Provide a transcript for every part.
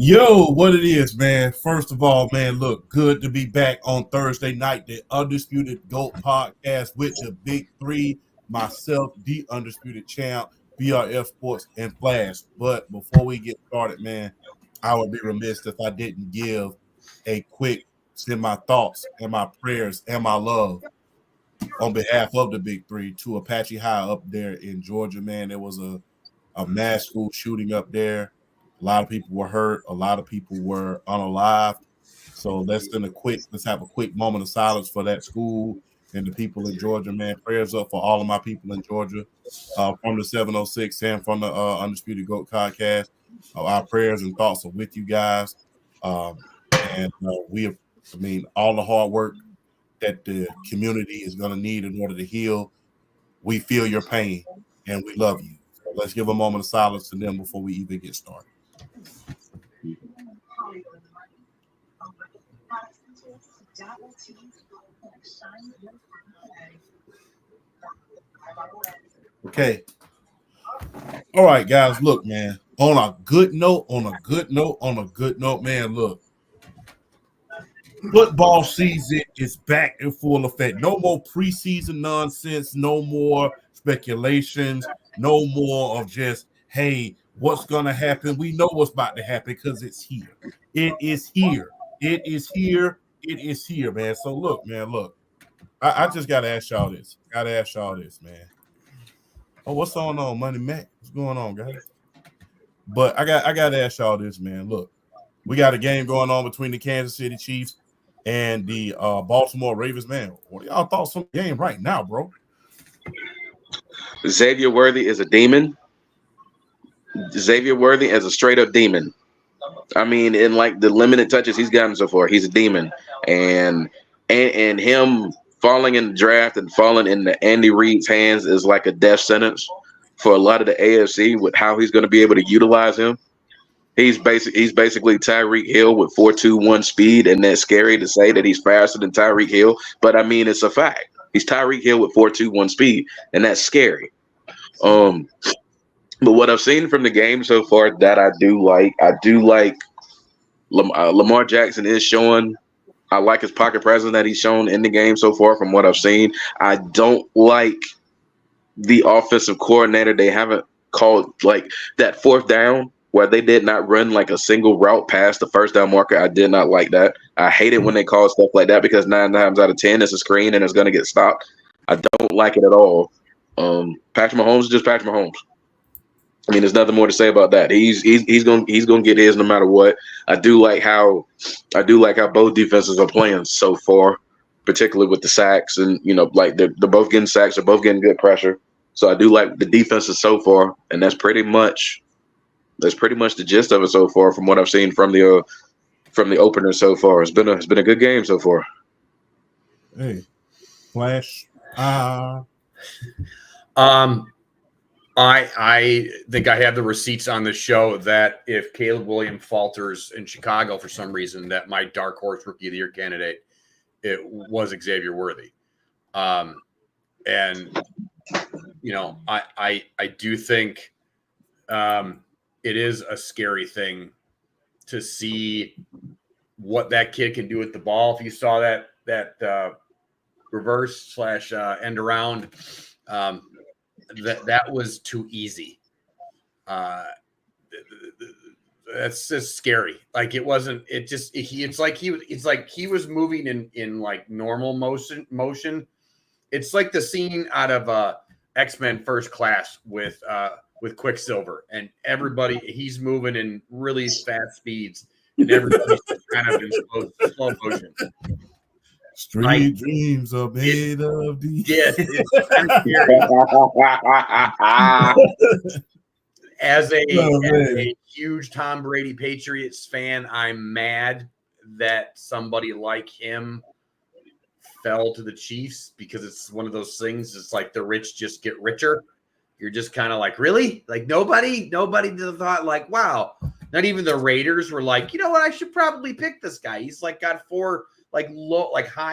Yo, what it is, man. First of all, man, look, good to be back on Thursday night, the Undisputed GOAT podcast with the big three, myself, the Undisputed Champ, BRF Sports, and Flash. But before we get started, man, I would be remiss if I didn't give a quick send my thoughts and my prayers and my love on behalf of the big three to Apache High up there in Georgia, man. There was a mass school shooting up there. A lot of people were hurt. A lot of people were unalived. So let's have a quick moment of silence for that school and the people in Georgia, man. Prayers up for all of my people in Georgia, from the 706 and from the Undisputed GOAT podcast. Our prayers and thoughts are with you guys. And all the hard work that the community is going to need in order to heal. We feel your pain and we love you. So let's give a moment of silence to them before we even get started. Okay. All right, guys. Look, man. On a good note, man. Look. Football season is back in full effect. No more preseason nonsense. No more speculations. No more of just, hey, what's going to happen? We know what's about to happen because it's here. It is here. It is here. It is here, man. So look, man, look. I just got to ask y'all this. Man. Oh, what's going on, Money Mac? What's going on, guys? But I got to ask y'all this, man. Look, we got a game going on between the Kansas City Chiefs and the Baltimore Ravens, man. What are y'all thoughts on the game right now, bro? Xavier Worthy is a demon. Xavier Worthy is a straight up demon. I mean, in like the limited touches he's gotten so far, he's a demon. And him falling in the draft and falling in the Andy Reid's hands is like a death sentence for a lot of the AFC with how he's going to be able to utilize him. He's basically Tyreek Hill with 4.21 speed, and that's scary to say that he's faster than Tyreek Hill. But I mean, it's a fact. He's Tyreek Hill with 4.21 speed, and that's scary. But what I've seen from the game so far that I do like Lamar Jackson is showing. I like his pocket presence that he's shown in the game so far from what I've seen. I don't like the offensive coordinator. They haven't called like that fourth down where they did not run like a single route past the first down marker. I did not like that. I hate it when they call stuff like that because 9 times out of 10 it's a screen and it's going to get stopped. I don't like it at all. Patrick Mahomes is just Patrick Mahomes. I mean, there's nothing more to say about that. He's gonna get his no matter what. I do like how both defenses are playing so far, particularly with the sacks and like they're both getting sacks, they're both getting good pressure. So I do like the defenses so far, and that's pretty much the gist of it so far from what I've seen from the opener so far. It's been a good game so far. Hey, Flash. I think I have the receipts on the show that if Caleb Williams falters in Chicago for some reason, that my dark horse rookie of the year candidate, it was Xavier Worthy. And I do think it is a scary thing to see what that kid can do with the ball. If you saw that reverse / end around, that was too easy. That's just scary. Like it wasn't. It's like he was moving in like normal motion. It's like the scene out of X-Men First Class with Quicksilver, and he's moving in really fast speeds, and everybody's kind of in slow motion. Street dreams are made of these. Yes, it's kind of scary. As a huge Tom Brady Patriots fan, I'm mad that somebody like him fell to the Chiefs because it's one of those things. It's like the rich just get richer. You're just kind of like, really? Like nobody thought like, wow. Not even the Raiders were like, you know what? I should probably pick this guy. He's like got high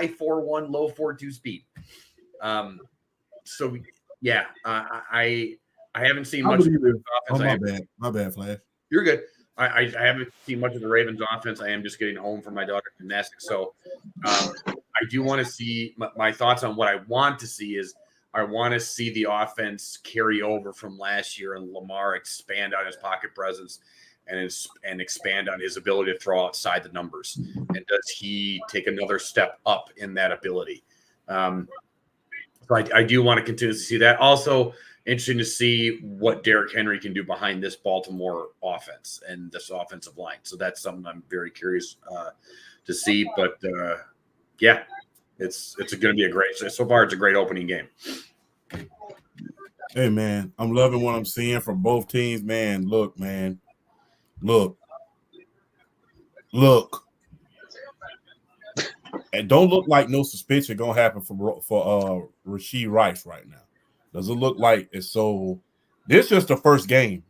4.1, low 4.2 speed. So yeah, I haven't seen much. My bad, Flash. You're good. I haven't seen much of the Ravens offense. I am just getting home from my daughter's gymnastics. So I do want to see my thoughts on what I want to see is I want to see the offense carry over from last year and Lamar expand on his pocket presence and expand on his ability to throw outside the numbers. And does he take another step up in that ability? So I do want to continue to see that. Also, interesting to see what Derrick Henry can do behind this Baltimore offense and this offensive line. So that's something I'm very curious to see. But yeah, it's going to be a great. So far, it's a great opening game. Hey man, I'm loving what I'm seeing from both teams. Man, look, man, look, and don't look like no suspension gonna happen for Rashee Rice right now. Doesn't look like it. So this is just the first game.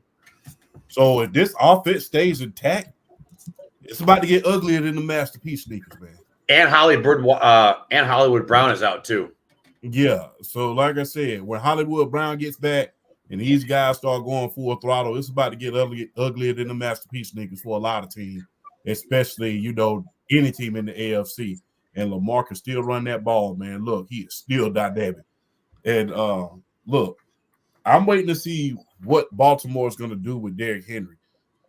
So if this offense stays intact, it's about to get uglier than the masterpiece sneakers, man. And Hollywood Brown is out too. Yeah. So like I said, when Hollywood Brown gets back and these guys start going full throttle, it's about to get uglier than the masterpiece sneakers for a lot of teams, especially any team in the AFC. And Lamar can still run that ball, man. Look, he is still dynamic. And look, I'm waiting to see what Baltimore is going to do with Derrick Henry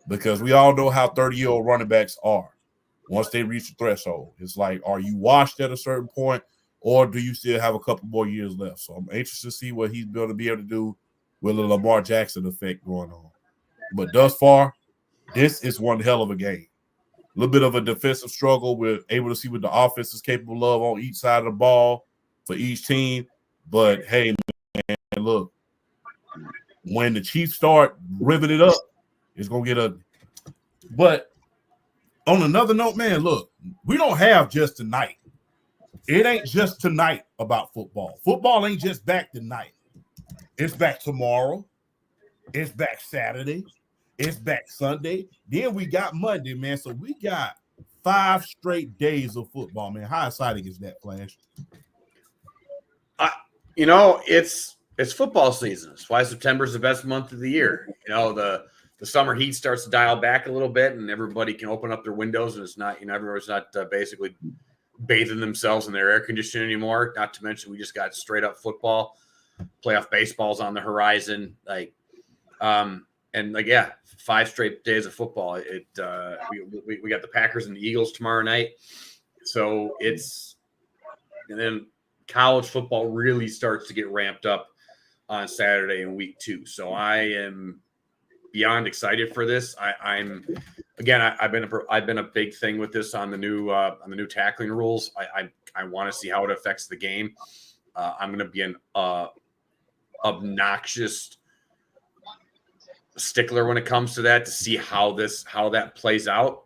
because we all know how 30-year-old running backs are. Once they reach the threshold, it's like, are you washed at a certain point or do you still have a couple more years left? So I'm anxious to see what he's going to be able to do with the Lamar Jackson effect going on. But thus far, this is one hell of a game. A little bit of a defensive struggle. We're able to see what the offense is capable of on each side of the ball for each team. But, hey, man, look, when the Chiefs start ripping it up, it's going to get ugly. But on another note, man, look, we don't have just tonight. It ain't just tonight about football. Football ain't just back tonight. It's back tomorrow. It's back Saturday. It's back Sunday. Then we got Monday, man. So we got 5 straight days of football, man. How exciting is that, Flash? It's football season. That's why September is the best month of the year. The summer heat starts to dial back a little bit, and everybody can open up their windows, and it's not, everyone's not basically bathing themselves in their air conditioning anymore. Not to mention, we just got straight up football, playoff baseball's on the horizon. 5 straight days of football. We got the Packers and the Eagles tomorrow night. So and then college football really starts to get ramped up on Saturday in week 2. So I am beyond excited for this. I've been a big thing with this on the new tackling rules. I want to see how it affects the game. I'm going to be an obnoxious stickler when it comes to that to see how that plays out.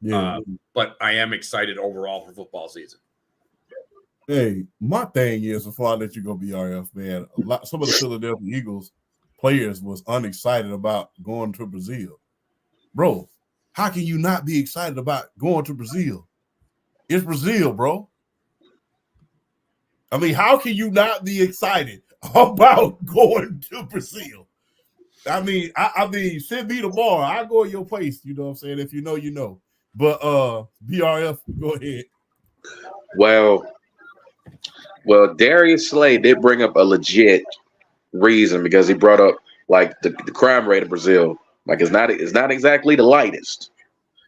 Yeah. But I am excited overall for football season. Hey, my thing is, before I let you go, BRF, man, some of the Philadelphia Eagles players was unexcited about going to Brazil. Bro, how can you not be excited about going to Brazil? It's Brazil, bro. I mean, how can you not be excited about going to Brazil? I mean, send me tomorrow. I'll go to your place, you know what I'm saying? If you know, you know. But BRF, go ahead. Well, Darius Slay did bring up a legit reason because he brought up like the crime rate of Brazil. Like it's not exactly the lightest.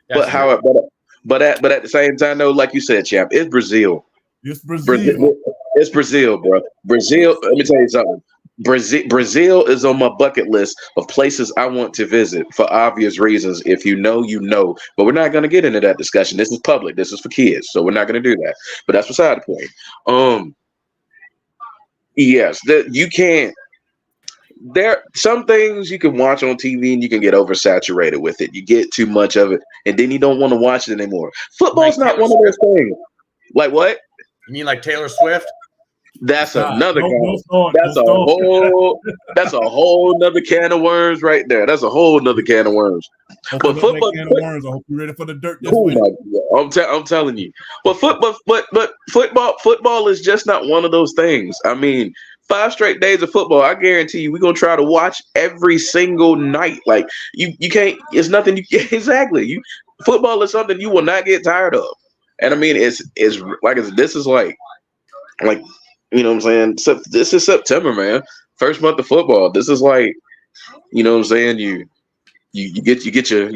But at the same time though, like you said, champ, it's Brazil. It's Brazil. It's Brazil, bro. Brazil. Let me tell you something. Brazil is on my bucket list of places I want to visit for obvious reasons. If you know, you know. But we're not going to get into that discussion. This is public. This is for kids, so we're not going to do that. But that's beside the point. Yes, you can't. There some things you can watch on TV and you can get oversaturated with it. You get too much of it, and then you don't want to watch it anymore. Football's not one of those things. Like what? You mean like Taylor Swift? That's another that's a whole nother can of worms right there. That's a whole nother can of worms. But football, can of worms. I hope you're ready for the dirt. I'm telling you. But football is just not one of those things. I mean, 5 straight days of football. I guarantee you, we're gonna try to watch every single night. Like you can't. It's nothing. You exactly. Football is something you will not get tired of. And I mean, it's like this is like you know what I'm saying. So this is September, man. First month of football. This is like, you know what I'm saying. You get your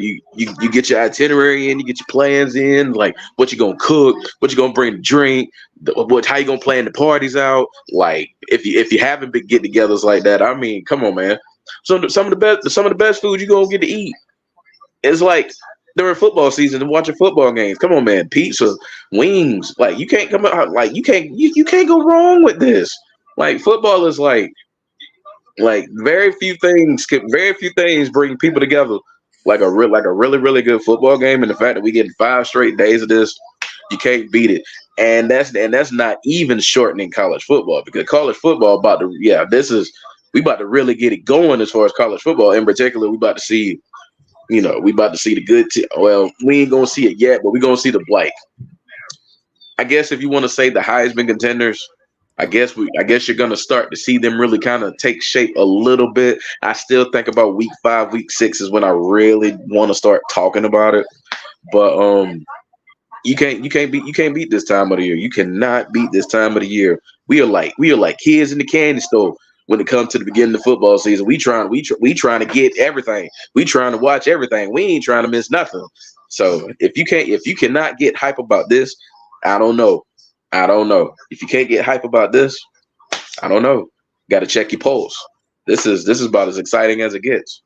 itinerary in, you get your plans in, like what you gonna cook, what you gonna bring to drink, how you gonna plan the parties out. Like if you haven't been get-togethers like that, I mean, come on, man. Some of the best food you gonna get to eat is like during football season and watching football games. Come on, man. Pizza, wings, like you can't come out, like you can't go wrong with this. Like football is like very few things bring people together like a really good football game. And the fact that we getting 5 straight days of this, you can't beat it. And that's not even shortening college football, because college football we about to really get it going as far as college football. In particular, we about to see the good well, we ain't gonna see it yet, but we're gonna see I guess if you want to say the Heisman contenders, I guess you're gonna start to see them really kind of take shape a little bit. I still think about week 5, week 6 is when I really want to start talking about it. But you can't beat this time of the year. You cannot beat this time of the year. We are like kids in the candy store when it comes to the beginning of football season. We trying to get everything. We trying to watch everything. We ain't trying to miss nothing. So if you cannot get hype about this, I don't know. If you can't get hype about this, I don't know. Got to check your pulse. This is about as exciting as it gets.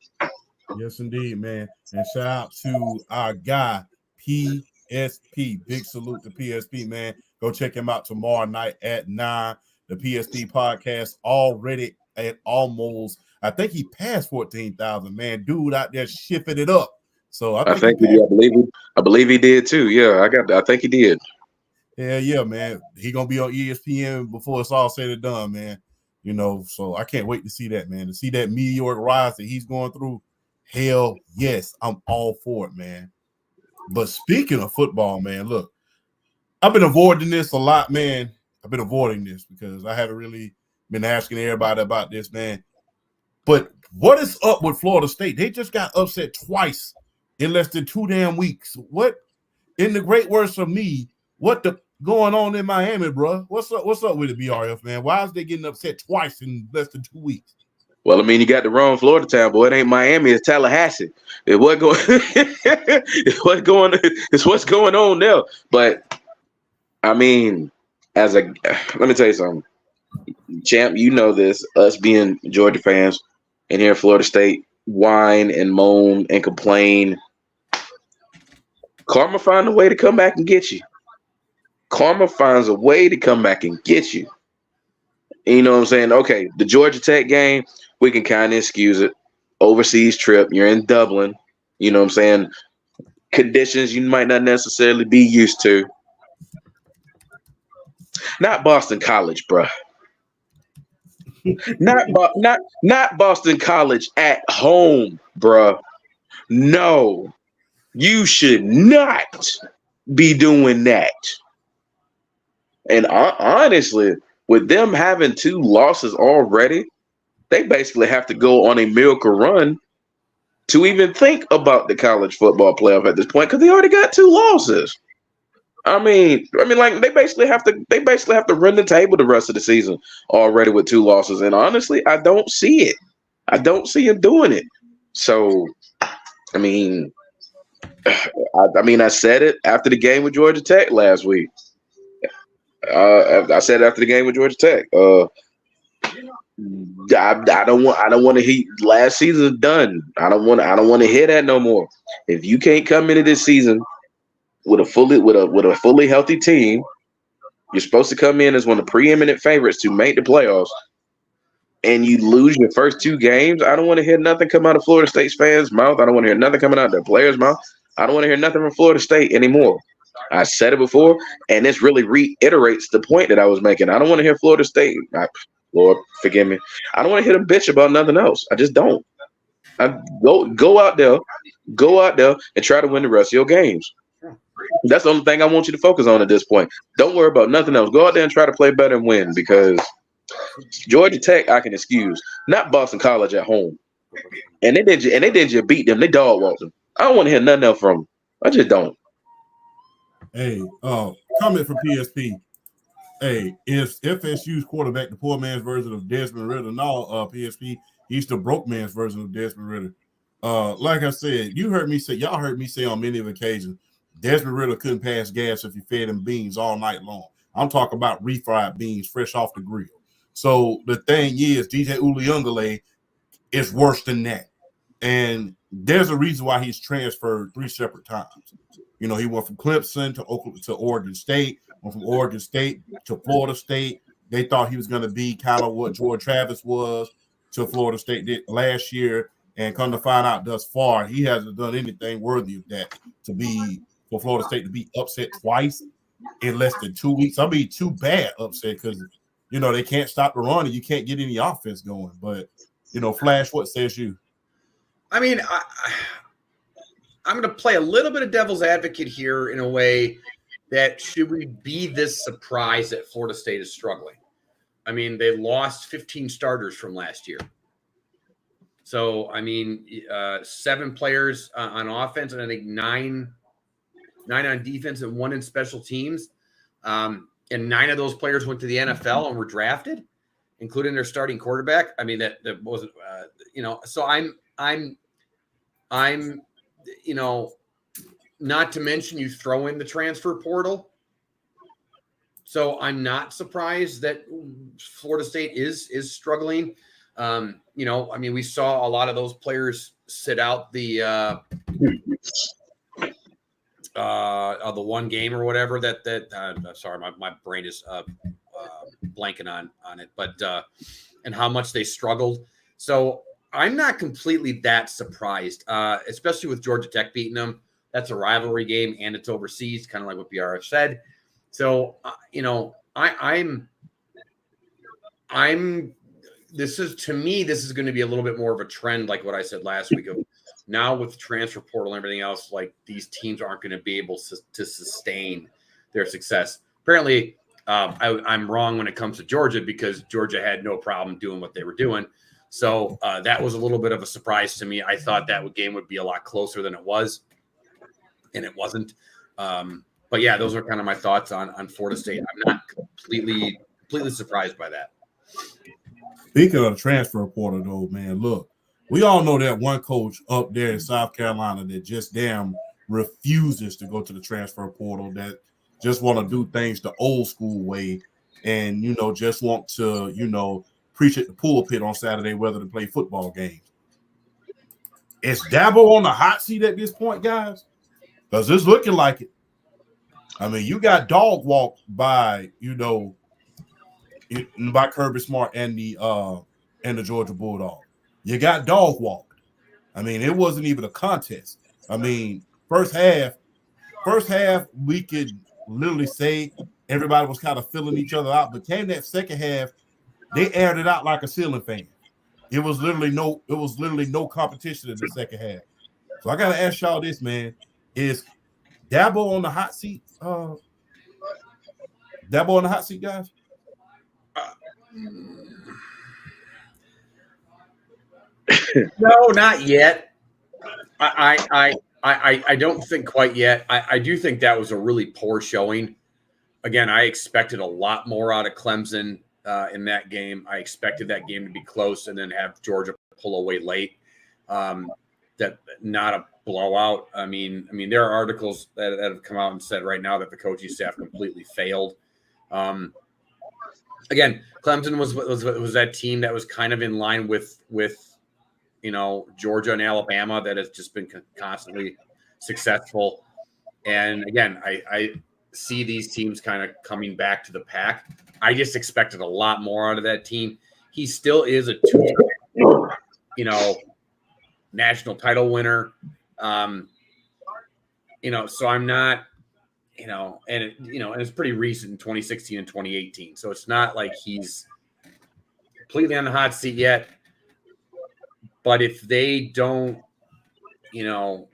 Yes, indeed, man. And shout out to our guy, PSP. Big salute to PSP, man. Go check him out tomorrow night at 9. The PSP podcast already at almost, I think he passed 14,000, man. Dude out there shifting it up. So I think I believe he did too. Yeah, I think he did. Yeah, man. He gonna be on ESPN before it's all said and done, man. You know, so I can't wait to see that, man. To see that meteoric rise that he's going through. Hell yes, I'm all for it, man. But speaking of football, man, look, I've been avoiding this a lot, man. I've been avoiding this because I haven't really been asking everybody about this, man. But what is up with Florida State? They just got upset twice in less than 2 damn weeks. What, in the great words from me, what the going on in Miami, bro? What's up with the BRF, man? Why is they getting upset twice in less than 2 weeks? Well, I mean, you got the wrong Florida town, boy. It ain't Miami, it's Tallahassee. It's what's going on there. But I mean, let me tell you something. Champ, you know this, us being Georgia fans and here in Florida State, whine and moan and complain. Karma finds a way to come back and get you. Karma finds a way to come back and get you. And you know what I'm saying? Okay, the Georgia Tech game, we can kind of excuse it. Overseas trip, you're in Dublin. You know what I'm saying? Conditions you might not necessarily be used to. Not Boston College, bruh. Not Boston College at home, bruh. No, you should not be doing that. And honestly, with them having 2 losses already, they basically have to go on a miracle run to even think about the college football playoff at this point, because they already got 2 losses. I mean, like they basically have to run the table the rest of the season already with 2 losses. And honestly, I don't see it. I don't see him doing it. So, I mean, I said it after the game with Georgia Tech last week. I said after the game with Georgia Tech. I don't want to hear last season's done. I don't want to hear that no more. If you can't come into this season with a fully healthy team, you're supposed to come in as one of the preeminent favorites to make the playoffs, and you lose your first 2 games. I don't want to hear nothing come out of Florida State's fans' mouth. I don't want to hear nothing coming out of their players' mouth. I don't want to hear nothing from Florida State anymore. I said it before, and this really reiterates the point that I was making. I don't want to hear Florida State. Lord, forgive me. I don't want to hear them bitch about nothing else. I just don't. Go out there and try to win the rest of your games. That's the only thing I want you to focus on at this point. Don't worry about nothing else. Go out there and try to play better and win, because Georgia Tech, I can excuse, not Boston College at home, and they did you beat them. They dog walked them. I don't want to hear nothing else from them. I just don't. Hey, comment from PSP. Hey, is FSU's quarterback the poor man's version of Desmond Ritter? No, PSP, he's the broke man's version of Desmond Ritter. Like I said, y'all heard me say on many of occasions, Desmond Ritter couldn't pass gas if you fed him beans all night long. I'm talking about refried beans fresh off the grill. So the thing is, DJ Uliungalay is worse than that. And there's a reason why he's transferred 3 separate times. You know, he went from Clemson to Oregon State, went from Oregon State to Florida State. They thought he was going to be kind of what George Travis was to Florida State did last year. And come to find out thus far, he hasn't done anything worthy of that for Florida State to be upset twice in less than 2 weeks. I mean, too bad upset because, you know, they can't stop the run and you can't get any offense going. But, you know, Flash, what says you? I mean, I'm going to play a little bit of devil's advocate here in a way that should we be this surprised that Florida State is struggling? I mean, they lost 15 starters from last year. So, I mean, 7 players on offense and I think 9 on defense and 1 in special teams. And 9 of those players went to the NFL and were drafted, including their starting quarterback. I mean, that wasn't, you know, so I'm, you know, not to mention you throw in the transfer portal. So I'm not surprised that Florida State is struggling. You know, I mean, we saw a lot of those players sit out the one game or whatever that sorry, my brain is blanking on it, but and how much they struggled. So I'm not completely that surprised, especially with Georgia Tech beating them. That's a rivalry game, and it's overseas, kind of like what BRF said. So, you know, I'm. This is going to be a little bit more of a trend, like what I said last week. Of now with the transfer portal and everything else, like these teams aren't going to be able to sustain their success. Apparently, I'm wrong when it comes to Georgia because Georgia had no problem doing what they were doing. So that was a little bit of a surprise to me. I thought that game would be a lot closer than it was, and it wasn't. But yeah, those are kind of my thoughts on Florida State. I'm not completely surprised by that. Speaking of the transfer portal, though, man, look, we all know that one coach up there in South Carolina that just damn refuses to go to the transfer portal, that just want to do things the old school way and, you know, just want to, you know, preach at the pulpit on Saturday whether to play football games. Is Dabo on the hot seat at this point, guys? Because it's looking like it. I mean, you got dog walked by, you know, by Kirby Smart and the Georgia Bulldogs. You got dog walked. I mean, it wasn't even a contest. I mean, first half, we could literally say everybody was kind of filling each other out, but came that second half, they aired it out like a ceiling fan. It was literally no competition in the second half. So I gotta ask y'all this, man. Is Dabo on the hot seat? Dabo on the hot seat, guys? No, not yet. I don't think quite yet. I do think that was a really poor showing. Again, I expected a lot more out of Clemson in that game. I expected that game to be close and then have Georgia pull away late. That not a blowout. I mean, there are articles that have come out and said right now that the coaching staff completely failed. Again, Clemson was that team that was kind of in line with you know, Georgia and Alabama that has just been constantly successful. And again, I see these teams kind of coming back to the pack. I just expected a lot more out of that team. He still is a 2-time, you know, national title winner. You know, so I'm not, you know, and it's pretty recent, 2016 and 2018. So it's not like he's completely on the hot seat yet. But if they don't, you know,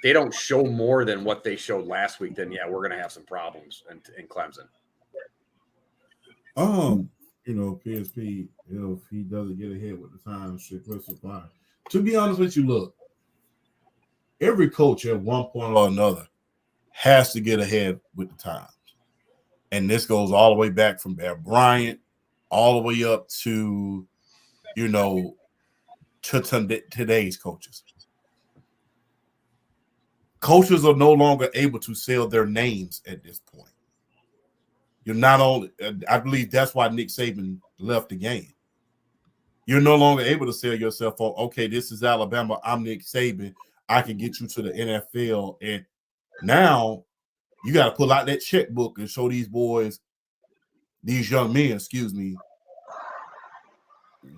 they don't show more than what they showed last week, then yeah, we're going to have some problems in Clemson. PSP, if he doesn't get ahead with the times, should crucify. To be honest with you, look, every coach at one point or another has to get ahead with the times. And this goes all the way back from Bear Bryant all the way up to, today's coaches. Coaches are no longer able to sell their names at this point. You're not only, I believe that's why Nick Saban left the game. You're no longer able to sell yourself on, okay, this is Alabama. I'm Nick Saban. I can get you to the NFL. And now you got to pull out that checkbook and show these boys, these young men,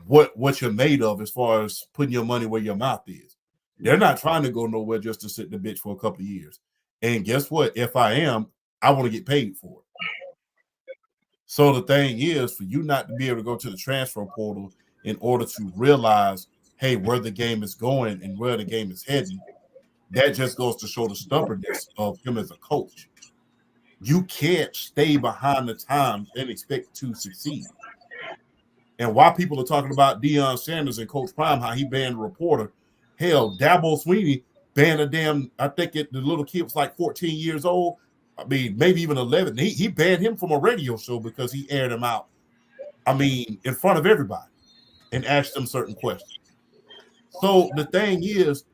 what you're made of as far as putting your money where your mouth is. They're not trying to go nowhere just to sit in the bench for a couple of years. And guess what? If I am, I want to get paid for it. So the thing is, for you not to be able to go to the transfer portal in order to realize, hey, where the game is going and where the game is heading, that just goes to show the stubbornness of him as a coach. You can't stay behind the times and expect to succeed. And while people are talking about Deion Sanders and Coach Prime, how he banned a reporter, hell, Dabo Sweeney banned I think the little kid was like 14 years old. I mean, maybe even 11. He banned him from a radio show because he aired him out, in front of everybody and asked him certain questions. So the thing is,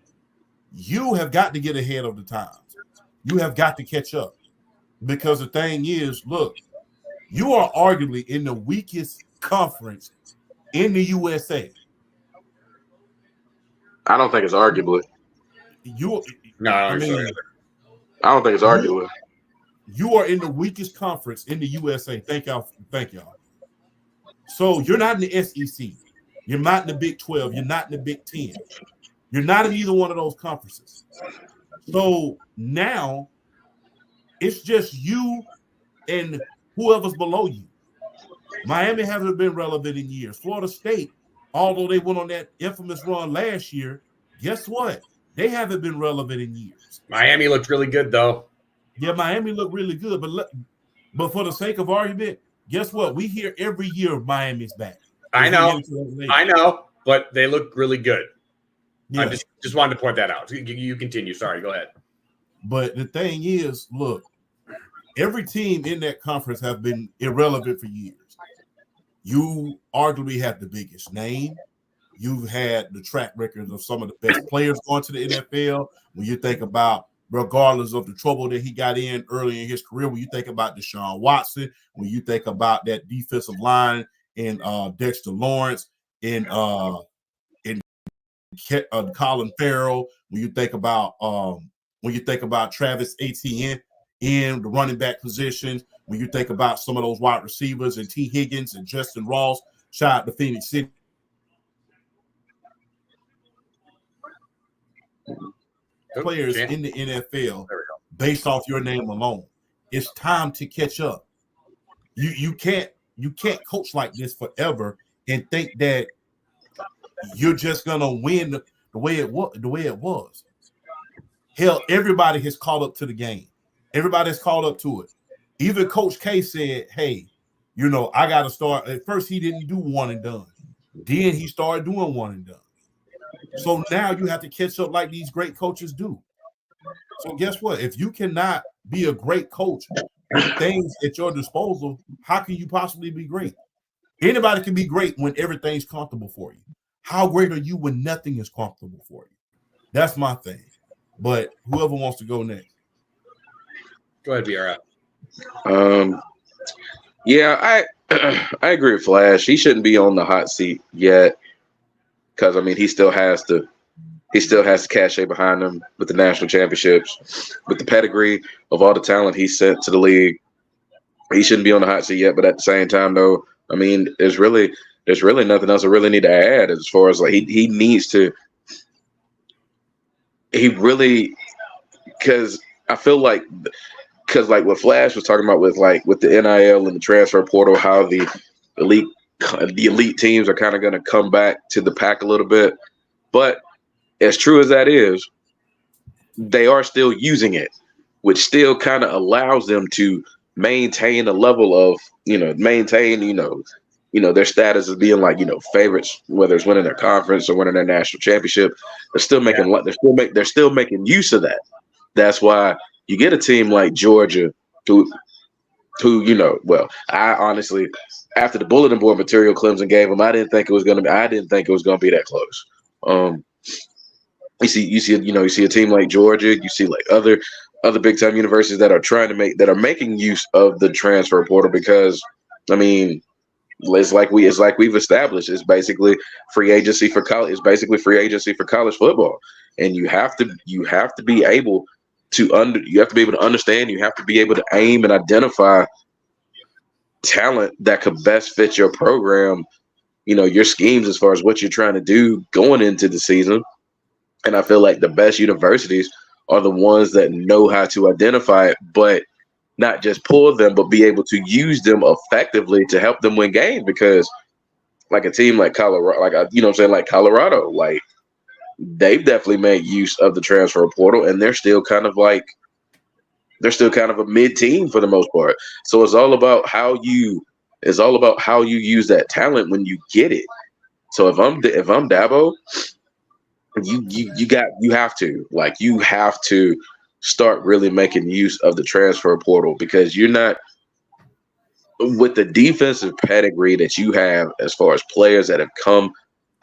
you have got to get ahead of the times. You have got to catch up. Because the thing is, look, you are arguably in the weakest conference in the USA. I don't think it's arguably. I don't think it's arguably. You are in the weakest conference in the USA. Thank y'all. So you're not in the SEC. You're not in the Big 12. You're not in the Big 10. You're not in either one of those conferences. So now it's just you and whoever's below you. Miami hasn't been relevant in years. Florida State, although they went on that infamous run last year, guess what? They haven't been relevant in years. Miami looked really good, though. Yeah, Miami looked really good. But for the sake of argument, guess what? We hear every year Miami's back. I know, but they look really good. Yeah. I just wanted to point that out. You continue. Sorry, go ahead. But the thing is, look, every team in that conference have been irrelevant for years. You arguably have the biggest name. You've had the track records of some of the best players going to the NFL. When you think about, regardless of the trouble that he got in early in his career, when you think about Deshaun Watson, when you think about that defensive line and Dexter Lawrence and Colin Farrell, when you think about Travis Etienne in the running back positions, when you think about some of those wide receivers and T. Higgins and Justin Ross, shout out to Phoenix City. Players in the NFL based off your name alone. It's time to catch up. You can't coach like this forever and think that you're just gonna win the way it was. Hell, everybody has caught up to the game. Everybody's caught up to it. Even Coach K said, hey, I got to start. At first, he didn't do one and done. Then he started doing one and done. So now you have to catch up like these great coaches do. So guess what? If you cannot be a great coach with things at your disposal, how can you possibly be great? Anybody can be great when everything's comfortable for you. How great are you when nothing is comfortable for you? That's my thing. But whoever wants to go next. Go ahead, BR. Yeah, I agree with Flash. He shouldn't be on the hot seat yet because he still has the cachet behind him with the national championships, with the pedigree of all the talent he sent to the league. He shouldn't be on the hot seat yet. But at the same time, though, there's really nothing else I really need to add as far as like he needs to. He really, because I feel like. Because like what Flash was talking about with the NIL and the transfer portal, how the elite teams are kind of going to come back to the pack a little bit. But as true as that is, they are still using it, which still kind of allows them to maintain a level of, maintain, their status as being like, favorites, whether it's winning their conference or winning their national championship. They're still making use of that. That's why you get a team like Georgia who, well, I honestly, after the bulletin board material Clemson gave them, I didn't think it was going to be that close. You see a team like Georgia, you see like other big time universities that are making use of the transfer portal, because I mean, it's like we've established, it's basically free agency for college. It's basically free agency for college football, and you have to be able to understand. You have to be able to aim and identify talent that could best fit your program, your schemes as far as what you're trying to do going into the season. And I feel like the best universities are the ones that know how to identify it, but not just pull them, but be able to use them effectively to help them win games. Because like a team like Colorado, like Colorado, like they've definitely made use of the transfer portal, and they're still kind of a mid team for the most part. So it's all about how you use that talent when you get it. So if I'm Dabo, you have to start really making use of the transfer portal, because you're not, with the defensive pedigree that you have as far as players that have come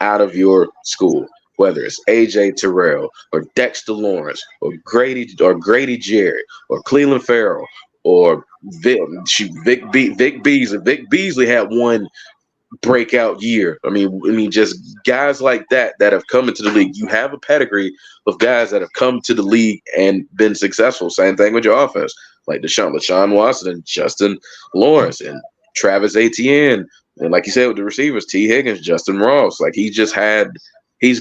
out of your school, whether it's AJ Terrell or Dexter Lawrence or Grady Jarrett or Cleveland Farrell or Vic Beasley. Vic Beasley had one breakout year. I mean, just guys like that have come into the league. You have a pedigree of guys that have come to the league and been successful. Same thing with your offense, like Deshaun Watson and Justin Lawrence and Travis Etienne, and like you said with the receivers, T. Higgins, Justin Ross. Like he's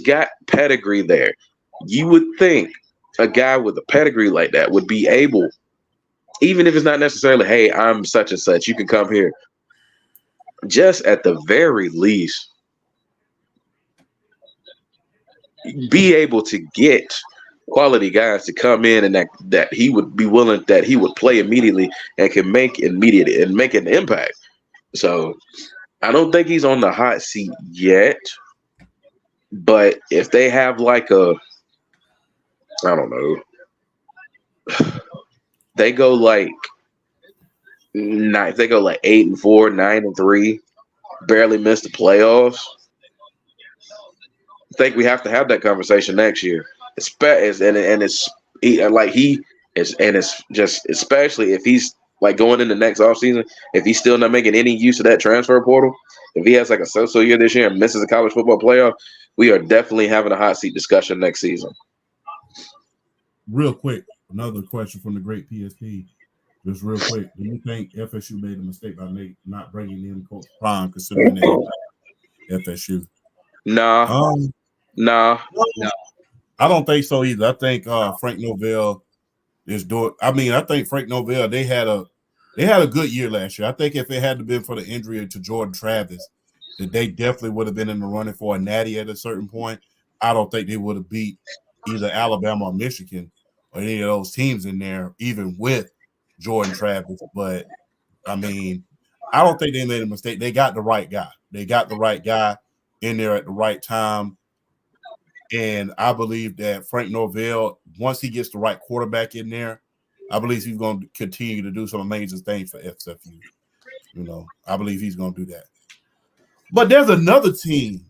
got pedigree there. You would think a guy with a pedigree like that would be able, even if it's not necessarily, hey, I'm such and such, you can come here. Just at the very least, be able to get quality guys to come in, and that he would be willing, that he would play immediately and can make an impact. So I don't think he's on the hot seat yet, but if they have like I don't know, they go like 8-4, 9-3, barely missed the playoffs, I think we have to have that conversation next year. Especially if he's like going into next offseason, if he's still not making any use of that transfer portal, if he has like a so-so year this year and misses a college football playoff, we are definitely having a hot seat discussion next season. Real quick, another question from the great PSP. Just real quick, do you think FSU made a mistake by not bringing in Coach Prime, considering that FSU? Nah. I don't think so either. I think Frank Norvell is doing. I mean, I think Frank Norvell, they had a good year last year. I think if it hadn't been for the injury to Jordan Travis, that they definitely would have been in the running for a natty at a certain point. I don't think they would have beat either Alabama or Michigan or any of those teams in there, even with Jordan Travis. But I mean, I don't think they made a mistake. They got the right guy. They got the right guy in there at the right time. And I believe that Frank Norvell, once he gets the right quarterback in there, I believe he's going to continue to do some amazing things for FSU. I believe he's going to do that. But there's another team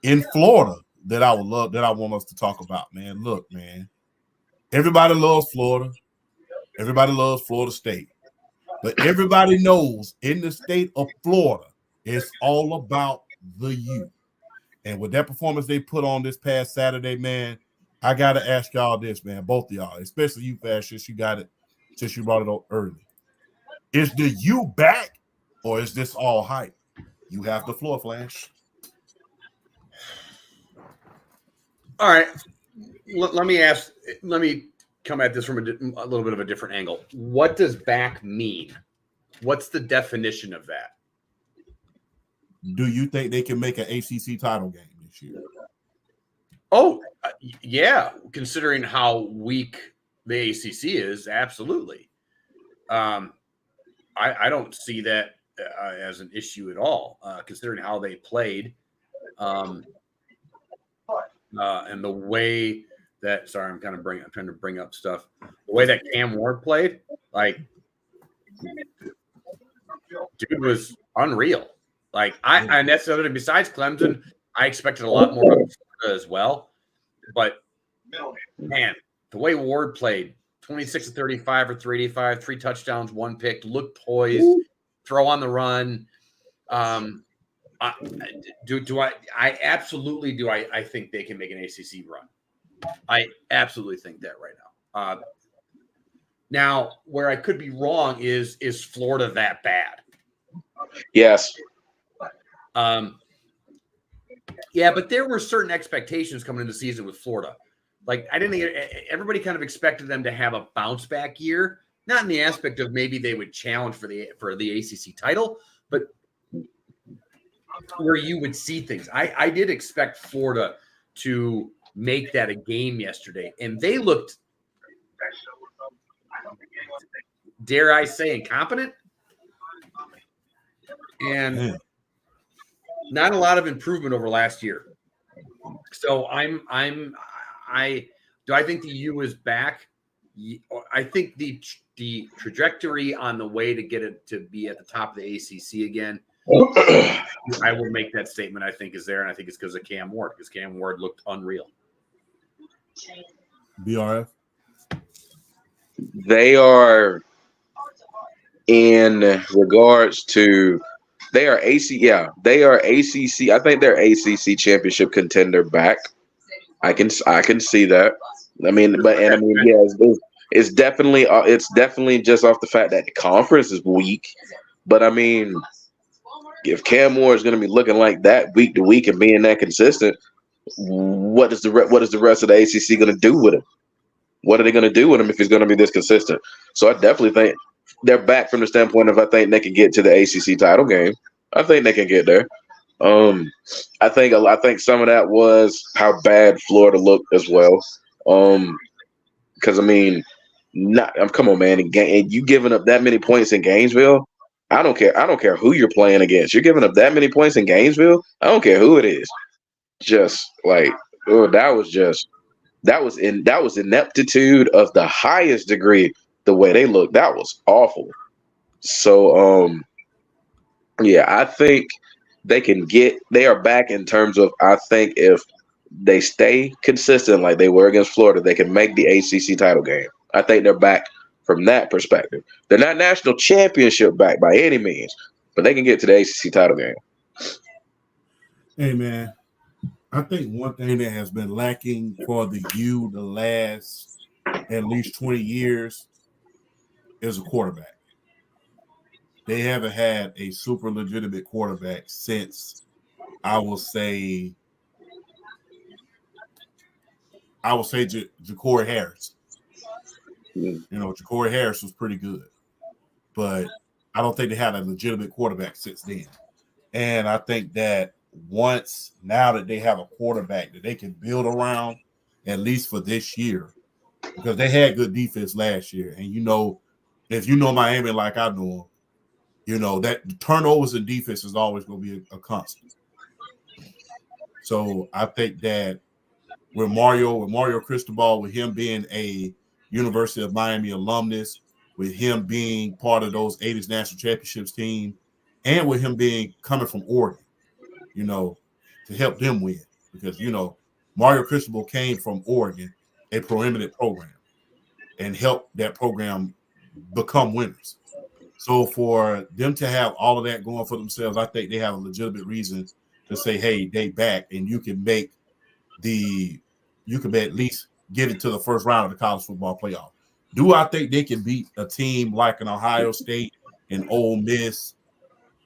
in Florida that I want us to talk about, man. Look, man, everybody loves Florida. Everybody loves Florida State. But everybody knows in the state of Florida, it's all about the U. And with that performance they put on this past Saturday, man, I got to ask y'all this, man, both of y'all, especially you, Fast, since you brought it up early. Is the U back, or is this all hype? You have the floor, Flash. All right. Let me come at this from a little bit of a different angle. What does back mean? What's the definition of that? Do you think they can make an ACC title game this year? Oh, yeah. Considering how weak the ACC is, absolutely. I don't see that as an issue at all, considering how they played, and the way that. Sorry, I'm trying to bring up stuff. The way that Cam Ward played, like, dude was unreal. Like and that's the other thing. Besides Clemson, I expected a lot more of Florida as well. But man, the way Ward played, 26 to 35 for 385, 3 touchdowns, 1 pick, looked poised, throw on the run. I absolutely do. I think they can make an ACC run. I absolutely think that right now. Now, where I could be wrong is Florida that bad? Yes. Yeah, but there were certain expectations coming into the season with Florida. Like, I didn't think everybody kind of expected them to have a bounce back year, not in the aspect of maybe they would challenge for the ACC title, but where you would see things. I did expect Florida to make that a game yesterday, and they looked, dare I say, incompetent, and not a lot of improvement over last year. So I think the U is back. I think the trajectory on the way to get it to be at the top of the ACC again, I will make that statement. I think is there, and I think it's because of Cam Ward, because Cam Ward looked unreal. BRF. They are, in regards to, they are ACC. I think they're ACC championship contender back. I can see that. I mean, it's definitely just off the fact that the conference is weak. But I mean, if Cam Moore is going to be looking like that week to week and being that consistent, what is the rest of the ACC going to do with him? What are they going to do with him if he's going to be this consistent? So I definitely think they're back from the standpoint of, I think they can get to the ACC title game. I think they can get there. I think some of that was how bad Florida looked as well. Because I mean, come on, man, and you giving up that many points in Gainesville. I don't care who you're playing against. You're giving up that many points in Gainesville. I don't care who it is. Just like, that was ineptitude of the highest degree. The way they looked, that was awful. So, yeah, I think they are back in terms of, I think if they stay consistent like they were against Florida, they can make the ACC title game. I think they're back from that perspective. They're not national championship back by any means, but they can get to the ACC title game. Hey, man, I think one thing that has been lacking for the U the last at least 20 years is a quarterback. They haven't had a super legitimate quarterback since, I will say Ja'Cory Harris. You know, Ja'Cory Harris was pretty good, but I don't think they had a legitimate quarterback since then. And I think that now that they have a quarterback that they can build around, at least for this year, because they had good defense last year. And, you know, if you know Miami like I know them, you know that turnovers in defense is always going to be a constant. So I think that with Mario Cristobal, with him being a University of Miami alumnus, with him being part of those 80s national championships team, and with him coming from Oregon, you know, to help them win. Because, you know, Mario Cristobal came from Oregon, a prominent program, and helped that program become winners. So for them to have all of that going for themselves, I think they have a legitimate reason to say, hey, they back, and you can at least get into the first round of the college football playoff. Do I think they can beat a team like an Ohio State, an Ole Miss,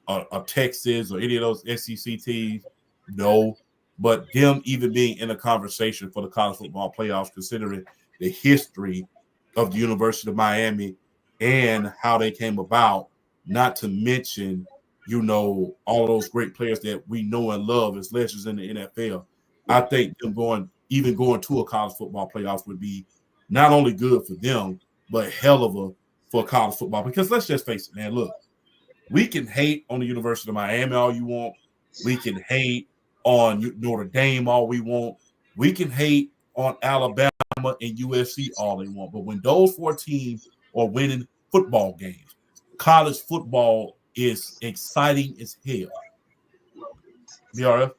a Texas, or any of those SEC teams? No. But them even being in a conversation for the college football playoffs, considering the history of the University of Miami and how they came about, not to mention, you know, all those great players that we know and love as legends in the NFL. I think them going to a college football playoffs would be not only good for them, but hell of a for college football. Because let's just face it, man. Look, we can hate on the University of Miami all you want. We can hate on Notre Dame all we want. We can hate on Alabama and USC all they want. But when those 4 teams are winning football games, college football is exciting as hell. BRF?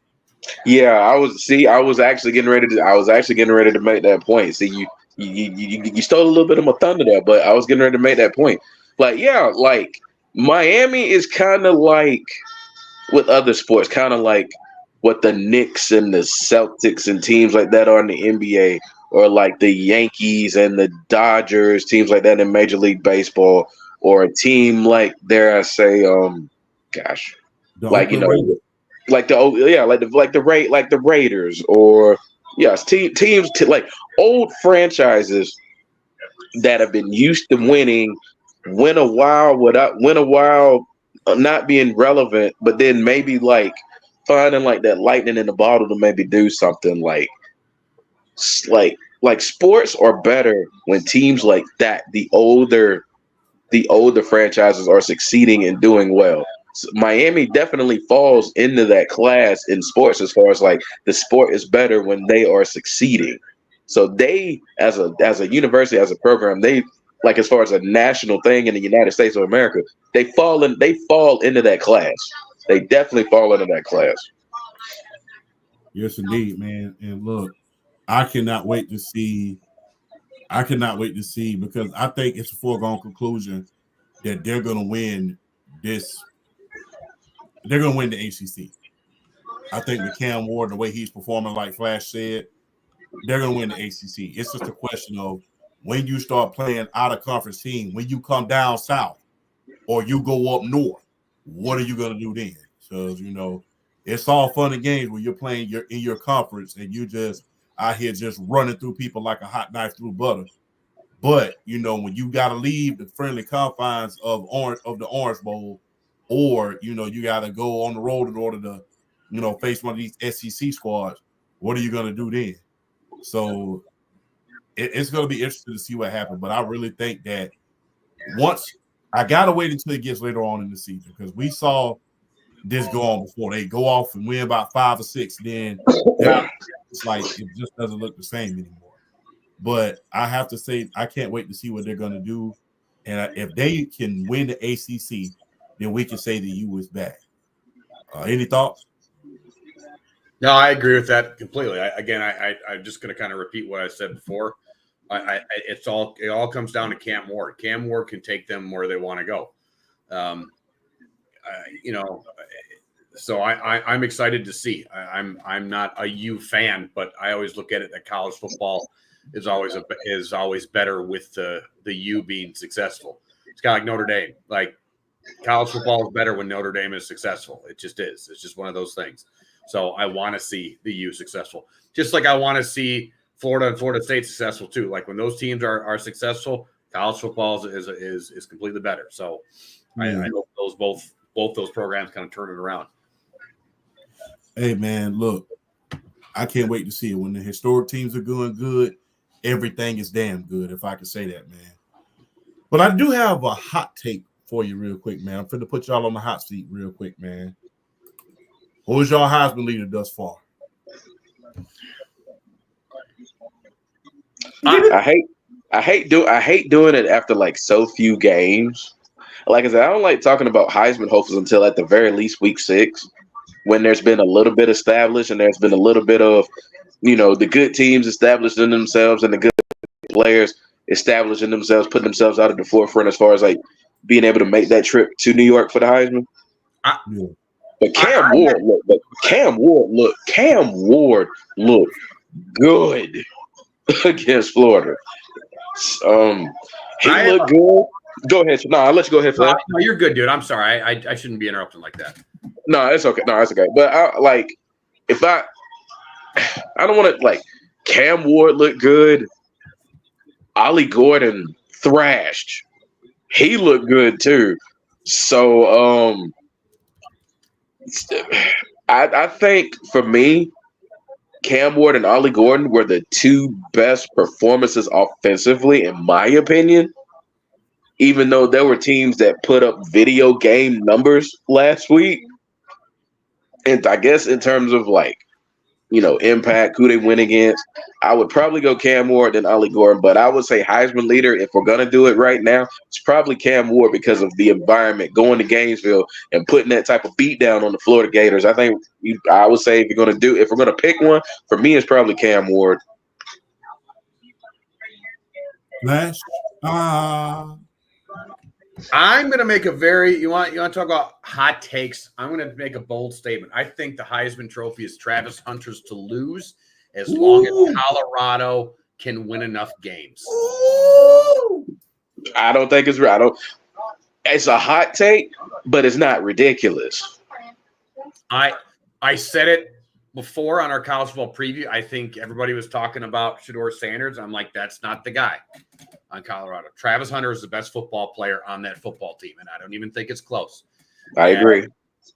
Yeah, I was actually getting ready to make that point. See, you stole a little bit of my thunder there, but I was getting ready to make that point. Like, yeah, like Miami is kind of like with other sports, kind of like what the Knicks and the Celtics and teams like that are in the NBA, or like the Yankees and the Dodgers, teams like that in Major League Baseball, or a team like dare I say, like like the Raiders, or yes, teams like old franchises that have been used to winning, win a while not being relevant, but then maybe like finding like that lightning in the bottle to maybe do something like sports are better when teams like that, the older franchises are succeeding and doing well. So Miami definitely falls into that class in sports as far as like the sport is better when they are succeeding. So they, as a university, as a program, they like as far as a national thing in the United States of America, they fall into that class. They definitely fall into that class. Yes, indeed, man. And look, I cannot wait to see because I think it's a foregone conclusion that they're going to win this. They're going to win the ACC. I think with Cam Ward, the way he's performing, like Flash said, they're going to win the ACC. It's just a question of when you start playing out of conference team, when you come down south or you go up north, what are you going to do then? Because, it's all fun and games when you're playing in your conference and you just out here just running through people like a hot knife through butter. But, when you got to leave the friendly confines of the Orange Bowl, or, you got to go on the road in order to, face one of these SEC squads, what are you going to do then? So it's going to be interesting to see what happens. But I really think that once I got to wait until it gets later on in the season, because we saw this go on before. They go off and win about 5 or 6, then it's like it just doesn't look the same anymore. But I have to say, I can't wait to see what they're going to do. And if they can win the ACC, then we can say the U is back. Any thoughts? No, I agree with that completely. I'm just going to kind of repeat what I said before. It all comes down to Cam Ward. Cam Ward can take them where they want to go. So I'm excited to see. I'm not a U fan, but I always look at it that college football is always better with the U being successful. It's kind of like Notre Dame. Like college football is better when Notre Dame is successful. It just is. It's just one of those things. So I want to see the U successful, just like I want to see Florida and Florida State successful too. Like when those teams are successful, college football is completely better. So I hope both those programs kind of turn it around. Hey man, look, I can't wait to see it. When the historic teams are doing good, everything is damn good, if I can say that, man. But I do have a hot take for you real quick, man. I'm finna put y'all on the hot seat real quick, man. Who is y'all Heisman leader thus far? I hate doing it after like so few games. Like I said, I don't like talking about Heisman hopefuls until at the very least week 6, when there's been a little bit established and there's been a little bit of, the good teams establishing themselves and the good players establishing themselves, putting themselves out at the forefront as far as like being able to make that trip to New York for the Heisman. But Cam Ward looked good against Florida. He looked good. Go ahead. No, I'll let you go ahead for that. No, you're good, dude. I'm sorry. I shouldn't be interrupting like that. No, it's okay. But I don't want to like Cam Ward looked good. Ollie Gordon thrashed. He looked good too. So I think for me, Cam Ward and Ollie Gordon were the 2 best performances offensively, in my opinion, even though there were teams that put up video game numbers last week, and I guess in terms of like, impact, who they win against, I would probably go Cam Ward than Ollie Gordon. But I would say Heisman leader, if we're going to do it right now, it's probably Cam Ward because of the environment, going to Gainesville and putting that type of beat down on the Florida Gators. I think I would say if we're going to pick one, for me, it's probably Cam Ward. Flash. I'm going to make a very you want to talk about hot takes. I'm going to make a bold statement. I think the Heisman Trophy is Travis Hunter's to lose as long as Colorado can win enough games. I don't think it's right. It's a hot take, but it's not ridiculous. I said it before on our college football preview. I think everybody was talking about Shedeur Sanders. I'm like, that's not the guy on Colorado. Travis Hunter is the best football player on that football team, and I don't even think it's close. I agree.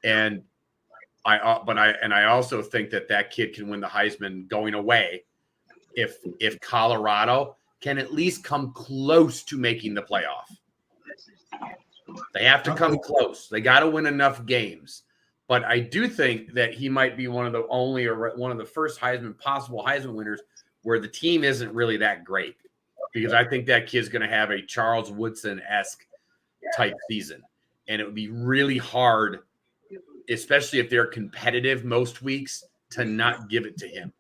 And I also think that kid can win the Heisman going away if Colorado can at least come close to making the playoff. They have to come close. They got to win enough games. But I do think that he might be one of the first possible Heisman winners where the team isn't really that great. Because I think that kid's going to have a Charles Woodson-esque type season. And it would be really hard, especially if they're competitive most weeks, to not give it to him.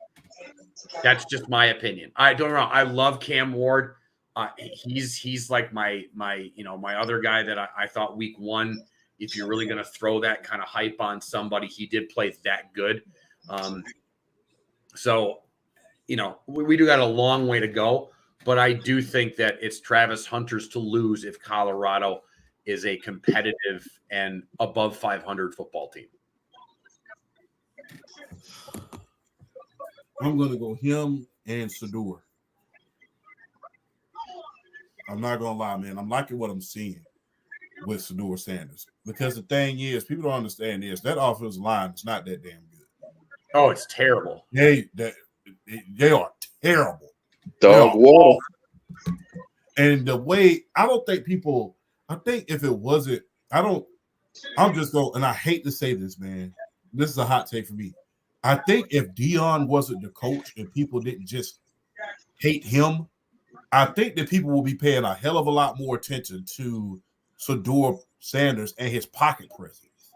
That's just my opinion. I don't know. I love Cam Ward. He's like my other guy that I thought week one, if you're really going to throw that kind of hype on somebody, he did play that good. So, we do got a long way to go. But I do think that it's Travis Hunter's to lose if Colorado is a competitive and above 500 football team. I'm going to go him and Shedeur. I'm not going to lie, man. I'm liking what I'm seeing with Shedeur Sanders. Because the thing is, people don't understand this. That offensive line is not that damn good. Oh, it's terrible. They are terrible. Dog water. And the way, I think if it wasn't, I'm just going, and I hate to say this, man. This is a hot take for me. I think if Deion wasn't the coach and people didn't just hate him, I think that people will be paying a hell of a lot more attention to Shedeur Sanders and his pocket presence.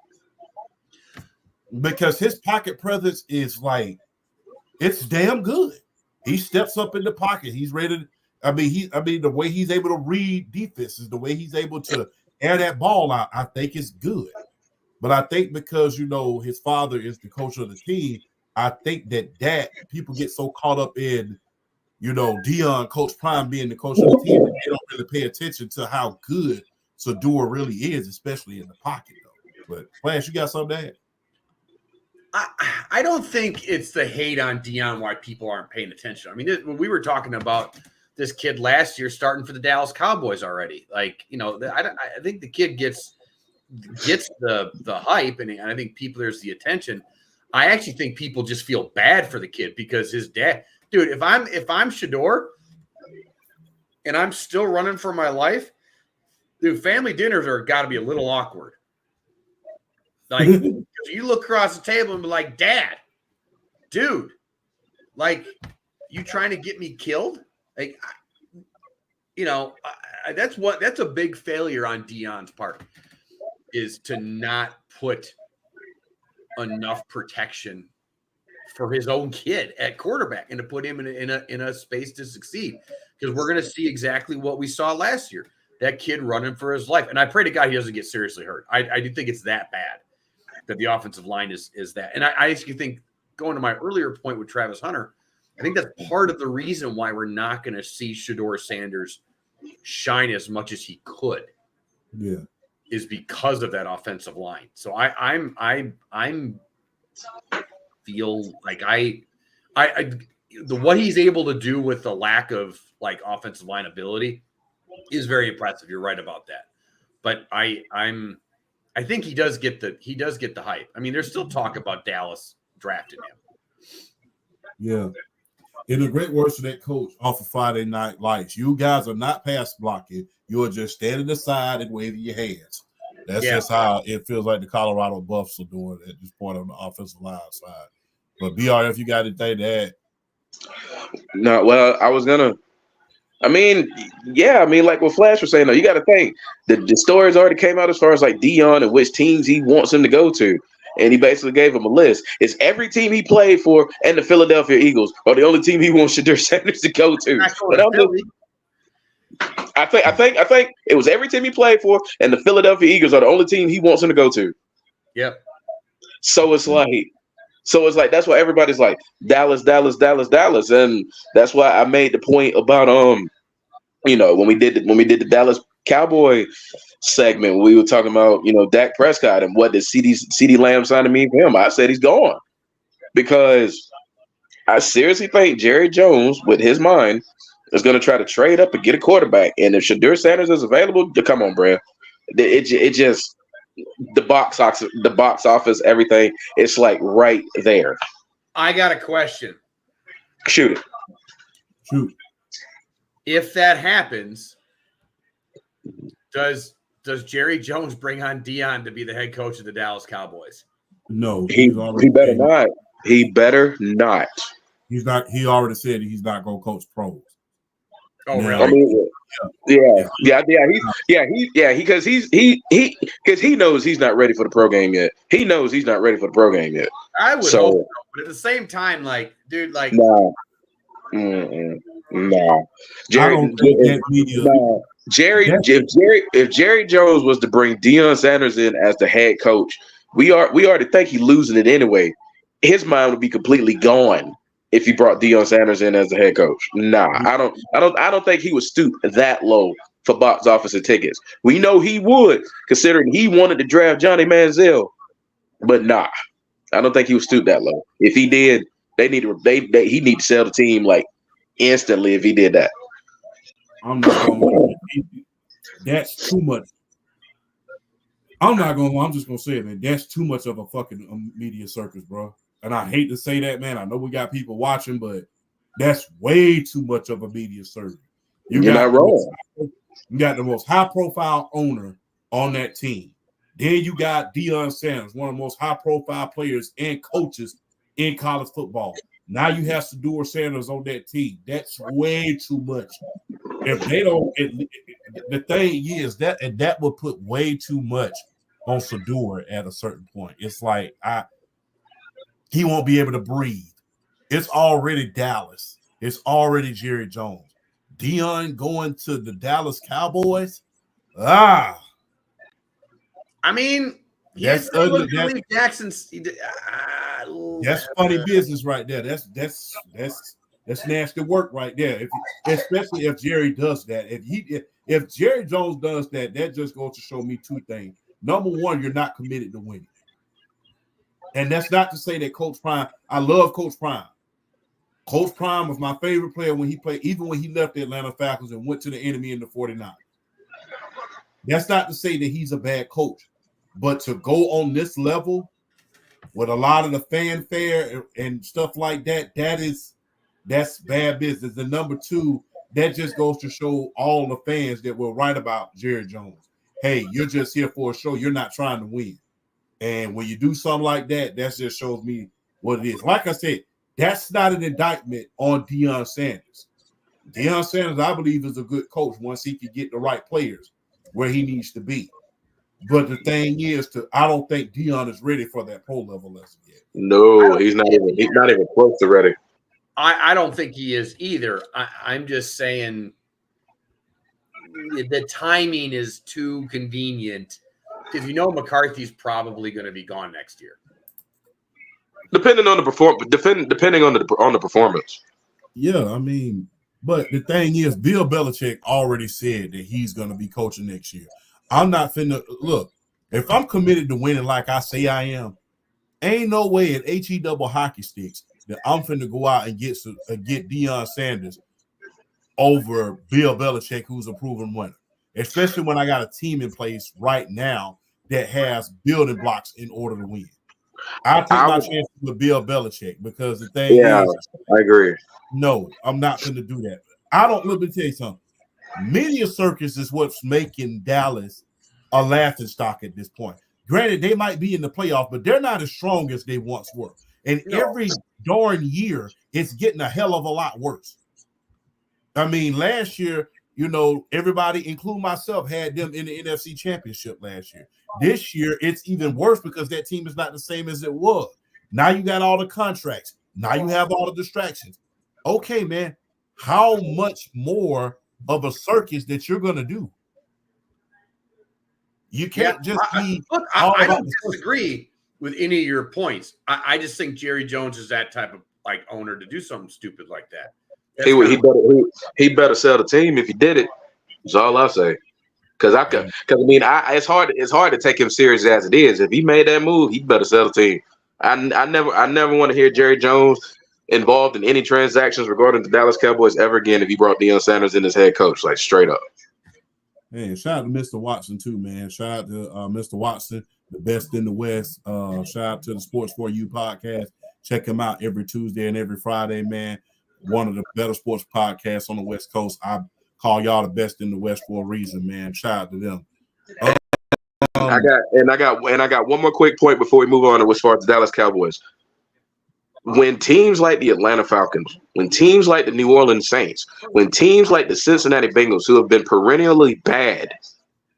Because his pocket presence is like, it's damn good. He steps up in the pocket. He's ready to, the way he's able to read defenses, the way he's able to air that ball out, I think is good. But I think because, his father is the coach of the team, I think that people get so caught up in, Deion, Coach Prime being the coach of the team, that they don't really pay attention to how good Shedeur really is, especially in the pocket, though. But, Flash, you got something to add? I don't think it's the hate on Deion why people aren't paying attention. I mean, when we were talking about this kid last year starting for the Dallas Cowboys already, I think the kid gets the hype, and I think there's the attention. I actually think people just feel bad for the kid because his dad, dude. If I'm Shedeur and I'm still running for my life, dude, family dinners are got to be a little awkward. Like, you look across the table and be like, Dad, dude, like, you trying to get me killed? Like, that's a big failure on Deion's part, is to not put enough protection for his own kid at quarterback and to put him in a space to succeed. Because we're going to see exactly what we saw last year, that kid running for his life. And I pray to God he doesn't get seriously hurt. I do think it's that bad, that the offensive line is that. And I actually think, going to my earlier point with Travis Hunter, I think that's part of the reason why we're not going to see Shedeur Sanders shine as much as he could. Yeah, is because of that offensive line. So I'm feel like what he's able to do with the lack of like offensive line ability is very impressive. You're right about that. But I think he does get the hype. I mean, there's still talk about Dallas drafting him. Yeah. In the great words of that coach off of Friday Night Lights, you guys are not pass blocking. You are just standing aside and waving your hands. That's just how it feels like the Colorado Buffs are doing at this point on the offensive line side. But BRF, you got anything to add? No, well, like what Flash was saying, though, you got to think the stories already came out as far as like Dion and which teams he wants him to go to. And he basically gave him a list. It's every team he played for and the Philadelphia Eagles are the only team he wants Shadur Sanders to go to. I think it was every team he played for and the Philadelphia Eagles are the only team he wants him to go to. Yep. So it's like that's why everybody's like Dallas, Dallas, Dallas, Dallas, and that's why I made the point about when we did the Dallas Cowboy segment, we were talking about Dak Prescott and what did CD Lamb sign to mean for him. I said he's gone because I seriously think Jerry Jones, with his mind, is going to try to trade up and get a quarterback. And if Shadur Sanders is available, come on, bro. It just the box office, everything. It's like right there. I got a question. Shoot it. Shoot. If that happens, does Jerry Jones bring on Dion to be the head coach of the Dallas Cowboys? No, he better not. He better not. He's not. He already said he's not going to coach pros. Oh, really? Because he knows he's not ready for the pro game yet. He knows he's not ready for the pro game yet. I would hope so, but at the same time, like, dude, like, no. Jerry, if Jerry Jones was to bring Deion Sanders in as the head coach, we already think he's losing it anyway. His mind would be completely gone if he brought Deion Sanders in as the head coach. Nah, I don't think he would stoop that low for box office and tickets. We know he would, considering he wanted to draft Johnny Manziel, but nah, I don't think he would stoop that low. If he did, he need to sell the team like instantly. If he did that, I'm not going. That's too much. I'm not going. I'm just going to say it, man. That's too much of a fucking media circus, bro. And I hate to say that, man. I know we got people watching, but that's way too much of a media circus. You're not wrong. You got the most high-profile owner on that team. Then you got Deion Sanders, one of the most high-profile players and coaches in college football. Now you have Shadur Sanders on that team. That's way too much. If they don't, the thing is that would put way too much on Shadur at a certain point. It's like he won't be able to breathe. It's already Dallas. It's already Jerry Jones. Deion going to the Dallas Cowboys. I mean, that's ugly. Jackson's. That's funny business right there. That's nasty work right there. Especially if Jerry does that. If Jerry Jones does that, that just goes to show me two things. Number one, you're not committed to winning. And that's not to say that Coach Prime. I love Coach Prime. Coach Prime was my favorite player when he played, even when he left the Atlanta Falcons and went to the enemy in the 49ers. That's not to say that he's a bad coach, but to go on this level with a lot of the fanfare and stuff like that, that's bad business. And number two, that just goes to show all the fans that will write about Jerry Jones. Hey, you're just here for a show. You're not trying to win. And when you do something like that, that just shows me what it is. Like I said, that's not an indictment on Deion Sanders. Deion Sanders, I believe, is a good coach once he can get the right players where he needs to be. But the thing is, I don't think Deion is ready for that pro level as yet. No, he's not even close to ready. I don't think he is either. I'm just saying the timing is too convenient because McCarthy's probably going to be gone next year. Depending on the performance. Yeah, I mean, but the thing is, Bill Belichick already said that he's going to be coaching next year. I'm not finna look. If I'm committed to winning like I say I am, ain't no way at HE double hockey sticks that I'm finna go out and get Deion Sanders over Bill Belichick, who's a proven winner. Especially when I got a team in place right now that has building blocks in order to win. I take my would, chances with Bill Belichick because the thing yeah, is, I agree. no, I'm not going to do that. Let me tell you something. Media circus is what's making Dallas a laughing stock at this point. Granted, they might be in the playoff, but they're not as strong as they once were. And every darn year, it's getting a hell of a lot worse. I mean, last year, everybody, including myself, had them in the NFC Championship last year. This year, it's even worse because that team is not the same as it was. Now you got all the contracts. Now you have all the distractions. Okay, man, how much more of a circus that you're going to do? You can't just be all I about don't disagree with any of your points. I just think Jerry Jones is that type of owner to do something stupid like that. He better sell the team if he did it. That's all I say. Because it's hard to take him serious as it is. If he made that move, he better sell the team. I never want to hear Jerry Jones involved in any transactions regarding the Dallas Cowboys ever again if he brought Deion Sanders in as head coach, like straight up. Hey, shout out to Mr. Watson too, man. Shout out to Mr. Watson, the best in the West. Shout out to the Sports For You podcast. Check him out every Tuesday and every Friday, man. One of the better sports podcasts on the West Coast. I call y'all the best in the West for a reason, man. Shout out to them. I got one more quick point before we move on to as far as the Dallas Cowboys. When teams like the Atlanta Falcons, when teams like the New Orleans Saints, when teams like the Cincinnati Bengals, who have been perennially bad,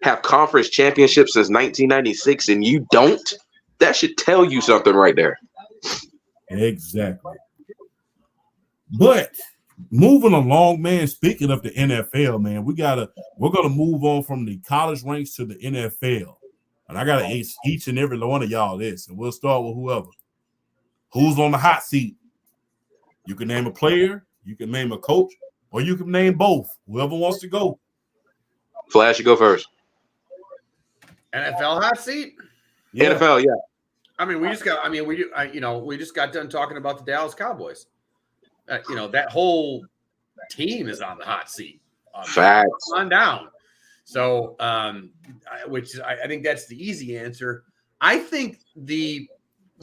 have conference championships since 1996 and you don't, that should tell you something right there. Exactly. But moving along, man, speaking of the NFL, man, we're gonna move on from the college ranks to the NFL. And I gotta ask each and every one of y'all this, and we'll start with whoever. Who's on the hot seat? You can name a player, you can name a coach, or you can name both. Whoever wants to go. Flash, you go first. NFL hot seat? Yeah. NFL, yeah. We just got done talking about the Dallas Cowboys. That whole team is on the hot seat. Facts. On down. So, I think that's the easy answer. I think the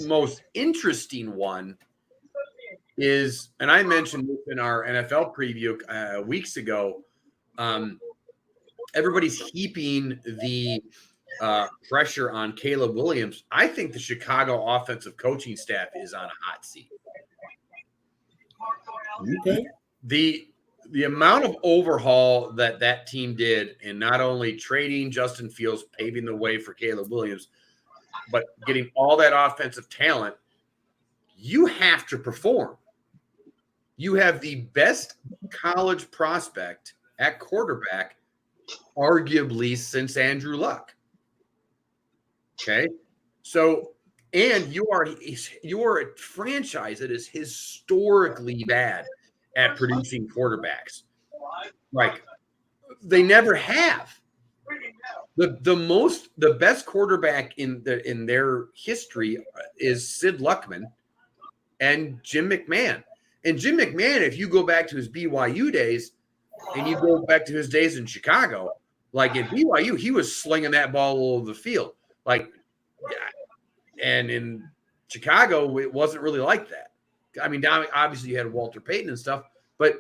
most interesting one is, and I mentioned this in our NFL preview weeks ago, everybody's heaping the pressure on Caleb Williams. I think the Chicago offensive coaching staff is on a hot seat. Okay. The amount of overhaul that team did in not only trading Justin Fields, paving the way for Caleb Williams, but getting all that offensive talent, you have to perform. You have the best college prospect at quarterback, arguably since Andrew Luck. Okay. So, and you are a franchise that is historically bad at producing quarterbacks. Like they never have. The best quarterback in their history is Sid Luckman and Jim McMahon. And Jim McMahon, if you go back to his BYU days and you go back to his days in Chicago, like at BYU, he was slinging that ball all over the field. And in Chicago, it wasn't really like that. I mean, obviously you had Walter Payton and stuff, but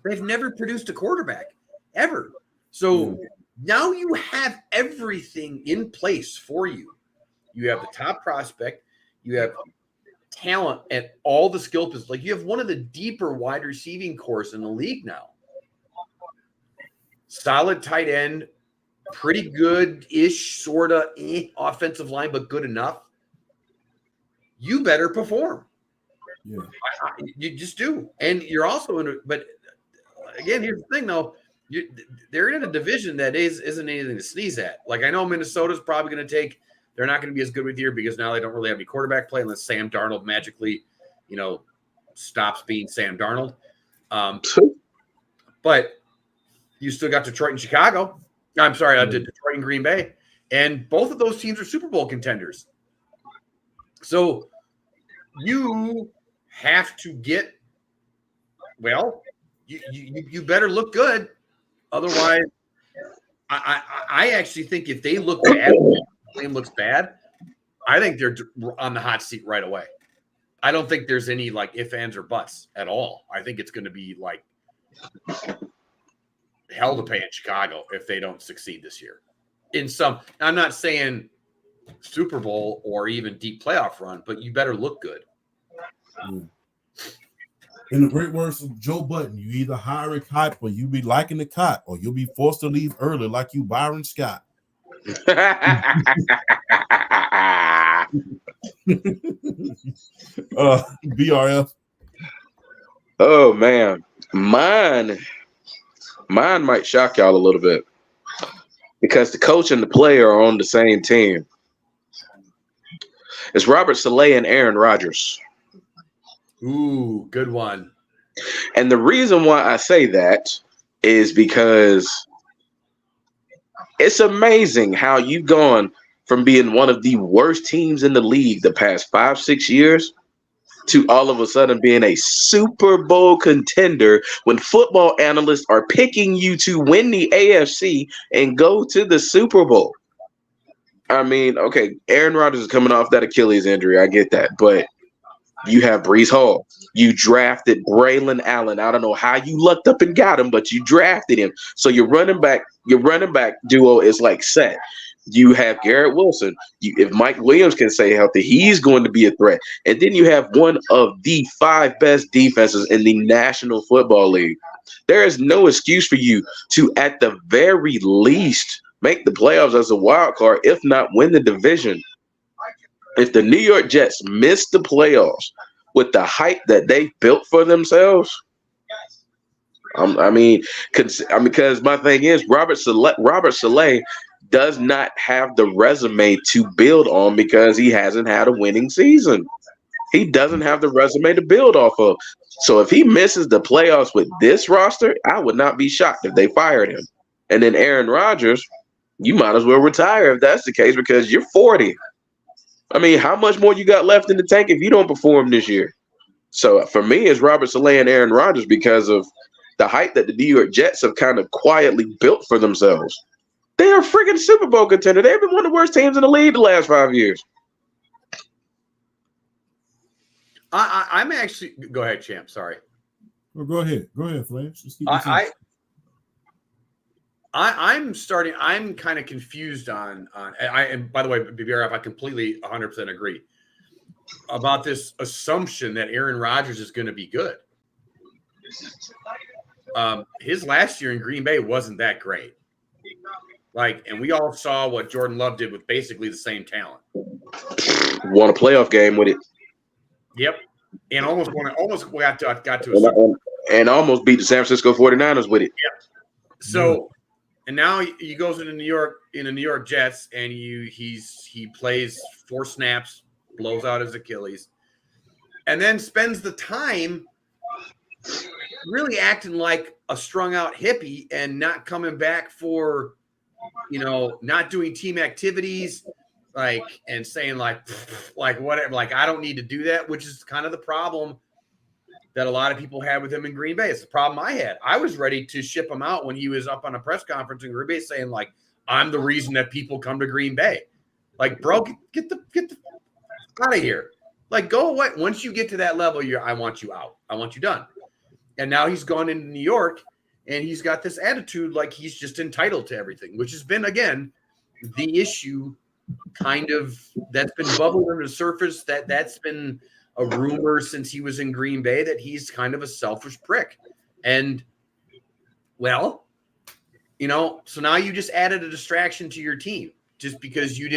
they've never produced a quarterback ever. So now you have everything in place for you. You have the top prospect. You have talent at all the skill positions. Like you have one of the deeper wide receiving cores in the league now. Solid tight end, pretty good-ish, sort of offensive line, but good enough. You better perform. Yeah. You just do. And you're also in – but again, here's the thing, though. They're in a division that isn't anything to sneeze at. Like I know Minnesota's probably going to take – they're not going to be as good with you because now they don't really have any quarterback play unless Sam Darnold magically, stops being Sam Darnold. But you still got Detroit and Chicago. I'm sorry, Detroit and Green Bay. And both of those teams are Super Bowl contenders. So you have to get – well, you better look good. Otherwise, I actually think if they look bad, Williams looks bad, I think they're on the hot seat right away. I don't think there's any like ifs, ands, or buts at all. I think it's going to be like hell to pay in Chicago if they don't succeed this year. I'm not saying Super Bowl or even deep playoff run, but you better look good. In the great words of Joe Budden, you either hire a cop or you be liking the cop, or you'll be forced to leave early like you Byron Scott. BRF. Oh man, mine might shock y'all a little bit because the coach and the player are on the same team. It's Robert Saleh and Aaron Rodgers. Ooh, good one. And the reason why I say that is because it's amazing how you've gone from being one of the worst teams in the league the past 5-6 years to all of a sudden being a Super Bowl contender when football analysts are picking you to win the AFC and go to the Super Bowl. I mean, okay, Aaron Rodgers is coming off that Achilles injury. I get that. But you have Breece Hall. You drafted Braylon Allen. I don't know how you lucked up and got him, but you drafted him. So your running back duo is like set. You have Garrett Wilson. If Mike Williams can stay healthy, he's going to be a threat. And then you have one of the 5 best defenses in the National Football League. There is no excuse for you to, at the very least, make the playoffs as a wild card, if not win the division. If the New York Jets miss the playoffs with the hype that they built for themselves, because my thing is Robert Saleh does not have the resume to build on because he hasn't had a winning season. He doesn't have the resume to build off of. So if he misses the playoffs with this roster, I would not be shocked if they fired him. And then Aaron Rodgers, you might as well retire if that's the case because you're 40. I mean, how much more you got left in the tank if you don't perform this year? So for me, it's Robert Saleh and Aaron Rodgers because of the hype that the New York Jets have kind of quietly built for themselves. They are a freaking Super Bowl contender. They've been one of the worst teams in the league the last 5 years. I'm actually – go ahead, Champ. Sorry. Well, go ahead. Go ahead, Flash. I'm kind of confused on and by the way, BBRF, I completely 100% agree about this assumption that Aaron Rodgers is going to be good. His last year in Green Bay wasn't that great. And we all saw what Jordan Love did with basically the same talent. Won a playoff game with it. Yep. And almost got to and almost beat the San Francisco 49ers with it. Yep. So and now he goes into New York Jets, and he plays 4 snaps, blows out his Achilles, and then spends the time really acting like a strung out hippie and not coming back for, not doing team activities, and saying whatever, I don't need to do that, which is kind of the problem that a lot of people had with him in Green Bay. It's the problem I had. I was ready to ship him out when he was up on a press conference in Green Bay saying, I'm the reason that people come to Green Bay. Bro, get the out of here. Go away. Once you get to that level, I want you out. I want you done. And now he's gone into New York, and he's got this attitude like he's just entitled to everything, which has been, again, the issue kind of that's been bubbling under the surface. That's been a rumor since he was in Green Bay that he's kind of a selfish prick. And, so now you just added a distraction to your team just because you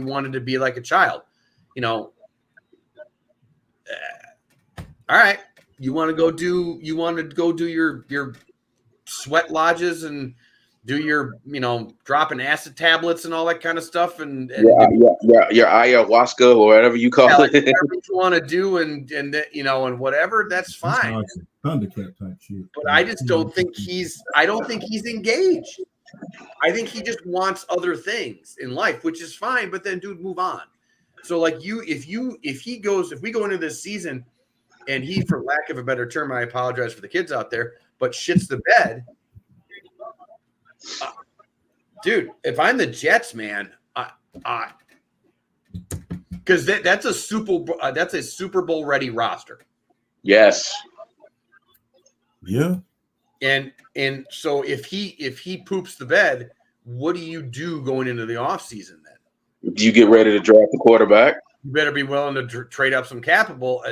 wanted to be like a child. All right. You want to go do your sweat lodges and do your, dropping acid tablets and all that kind of stuff. And your ayahuasca or whatever you call it. Whatever you want to do and whatever, that's fine. Thundercat type shit. But I just don't think he's engaged. I think he just wants other things in life, which is fine, but then dude, move on. So if we go into this season and he, for lack of a better term, I apologize for the kids out there, but shits the bed. Dude, if I'm the Jets, man, because because that's a Super Bowl ready roster. Yes. Yeah. And so if he poops the bed, what do you do going into the offseason then? Do you get ready to draft the quarterback? You better be willing to trade up some capital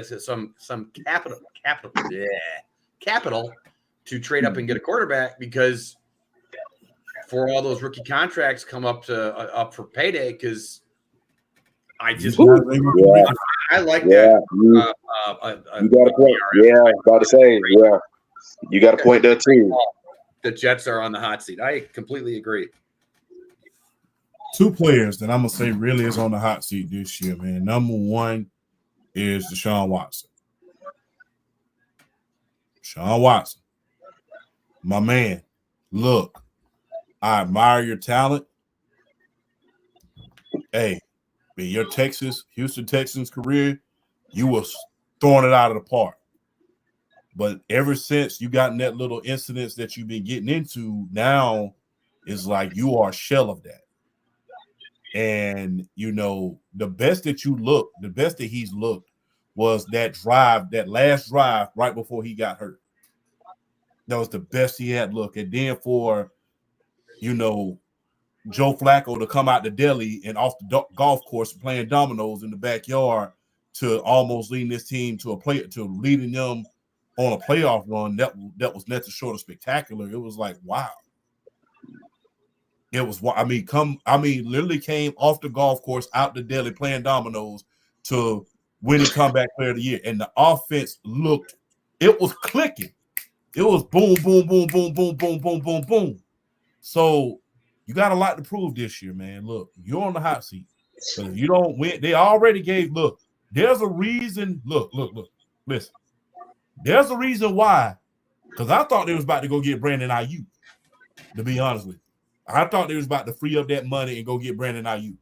to trade up and get a quarterback, because for all those rookie contracts come up for payday, because I just I like that. You got a point. Yeah, about to say, yeah. You got a point there too. The Jets are on the hot seat. I completely agree. Two players that I'm gonna say really is on the hot seat this year, man. Number one is Deshaun Watson. Deshaun Watson, my man. Look, I admire your talent. Hey, in your Houston Texans career, you was throwing it out of the park. But ever since you gotten that little incidents that you've been getting into, now is like you are a shell of that. And the best that he's looked was that last drive right before he got hurt. That was the best he had looked. And then for Joe Flacco to come out to Delhi and off the golf course playing dominoes in the backyard to almost leading this team to leading them on a playoff run, that was nothing short of spectacular. It was like, wow. It was, literally came off the golf course out to Delhi playing dominoes to winning comeback player of the year. And the offense it was clicking. It was boom, boom, boom, boom, boom, boom, boom, boom, boom. So you got a lot to prove this year, man. Look, you're on the hot seat. Because if you don't win, they already there's a reason. Look, listen. There's a reason why. Because I thought they was about to go get Brandon Ayuk, to be honest with you. I thought they was about to free up that money and go get Brandon Ayuk.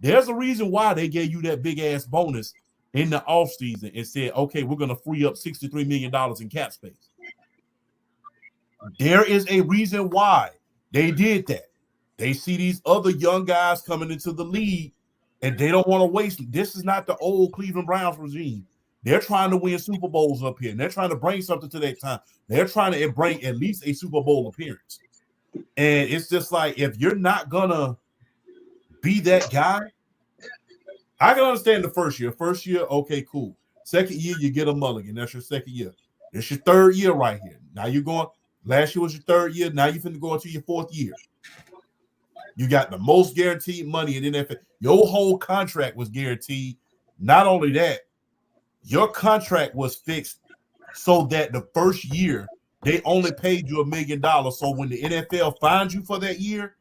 There's a reason why they gave you that big-ass bonus in the offseason and said, okay, we're going to free up $63 million in cap space. There is a reason why they did that. They see these other young guys coming into the league, and they don't want to waste. This is not the old Cleveland Browns regime. They're trying to win Super Bowls up here, and they're trying to bring something to that time. They're trying to bring at least a Super Bowl appearance. And it's just like, if you're not going to be that guy, I can understand the first year. First year, okay, cool. Second year, you get a mulligan. That's your second year. It's your third year right here. Now you're going, last year was your third year. Now you're finna go into your fourth year. You got the most guaranteed money in the NFL. Your whole contract was guaranteed. Not only that, your contract was fixed so that the first year, they only paid you $1 million. So when the NFL fined you for that year,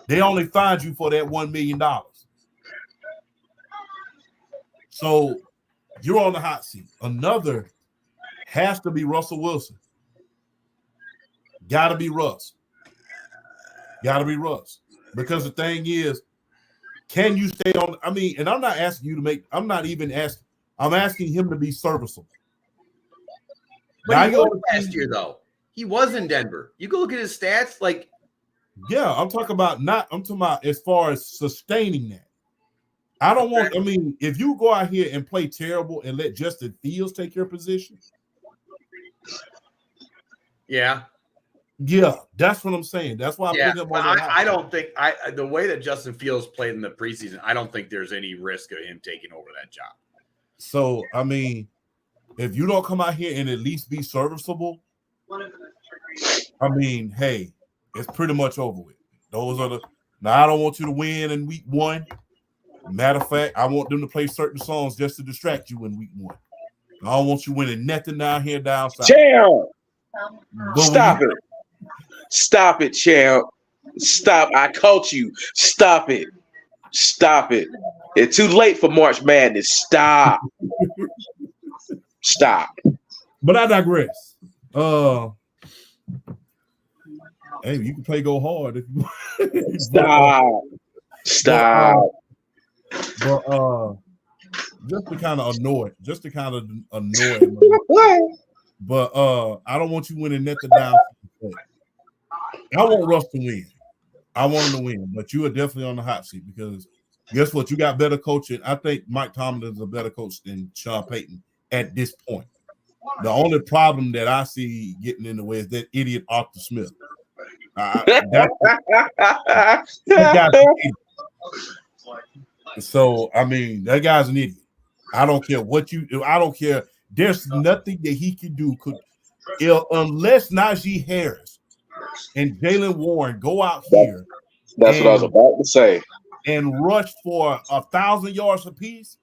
they only fined you for that $1 million. So you're on the hot seat. Another has to be Russell Wilson. Got to be Russ. Got to be Russ. Because the thing is, can you stay on? And I'm not asking you to make, I'm asking him to be serviceable. But he was last year, though. He was in Denver. You go look at his stats, like. Yeah, I'm talking about as far as sustaining that. I don't want, if you go out here and play terrible and let Justin Fields take your position. Yeah. Yeah, that's what I'm saying. That's why I put him on. I don't think the way that Justin Fields played in the preseason, I don't think there's any risk of him taking over that job. So, if you don't come out here and at least be serviceable, hey, it's pretty much over with. Now, I don't want you to win in week one. Matter of fact, I want them to play certain songs just to distract you in week one. I don't want you winning nothing down here, down south. Champ! Stop it, champ. Stop. I caught you. Stop it. It's too late for March Madness. Stop. But I digress. Hey, you can play go hard if you Stop. But just to kind of annoy. But I don't want you winning nothing down. I want Russ to win. I want him to win, but you are definitely on the hot seat because guess what? You got better coaching. I think Mike Tomlin is a better coach than Sean Payton at this point. The only problem that I see getting in the way is that idiot Arthur Smith. That guy's an idiot. So, I mean, that guy's an idiot. I don't care what you do. I don't care. There's nothing that he can do unless Najee Harris and Jalen Warren go out here. That's what I was about to say. And rush for 1,000 yards apiece.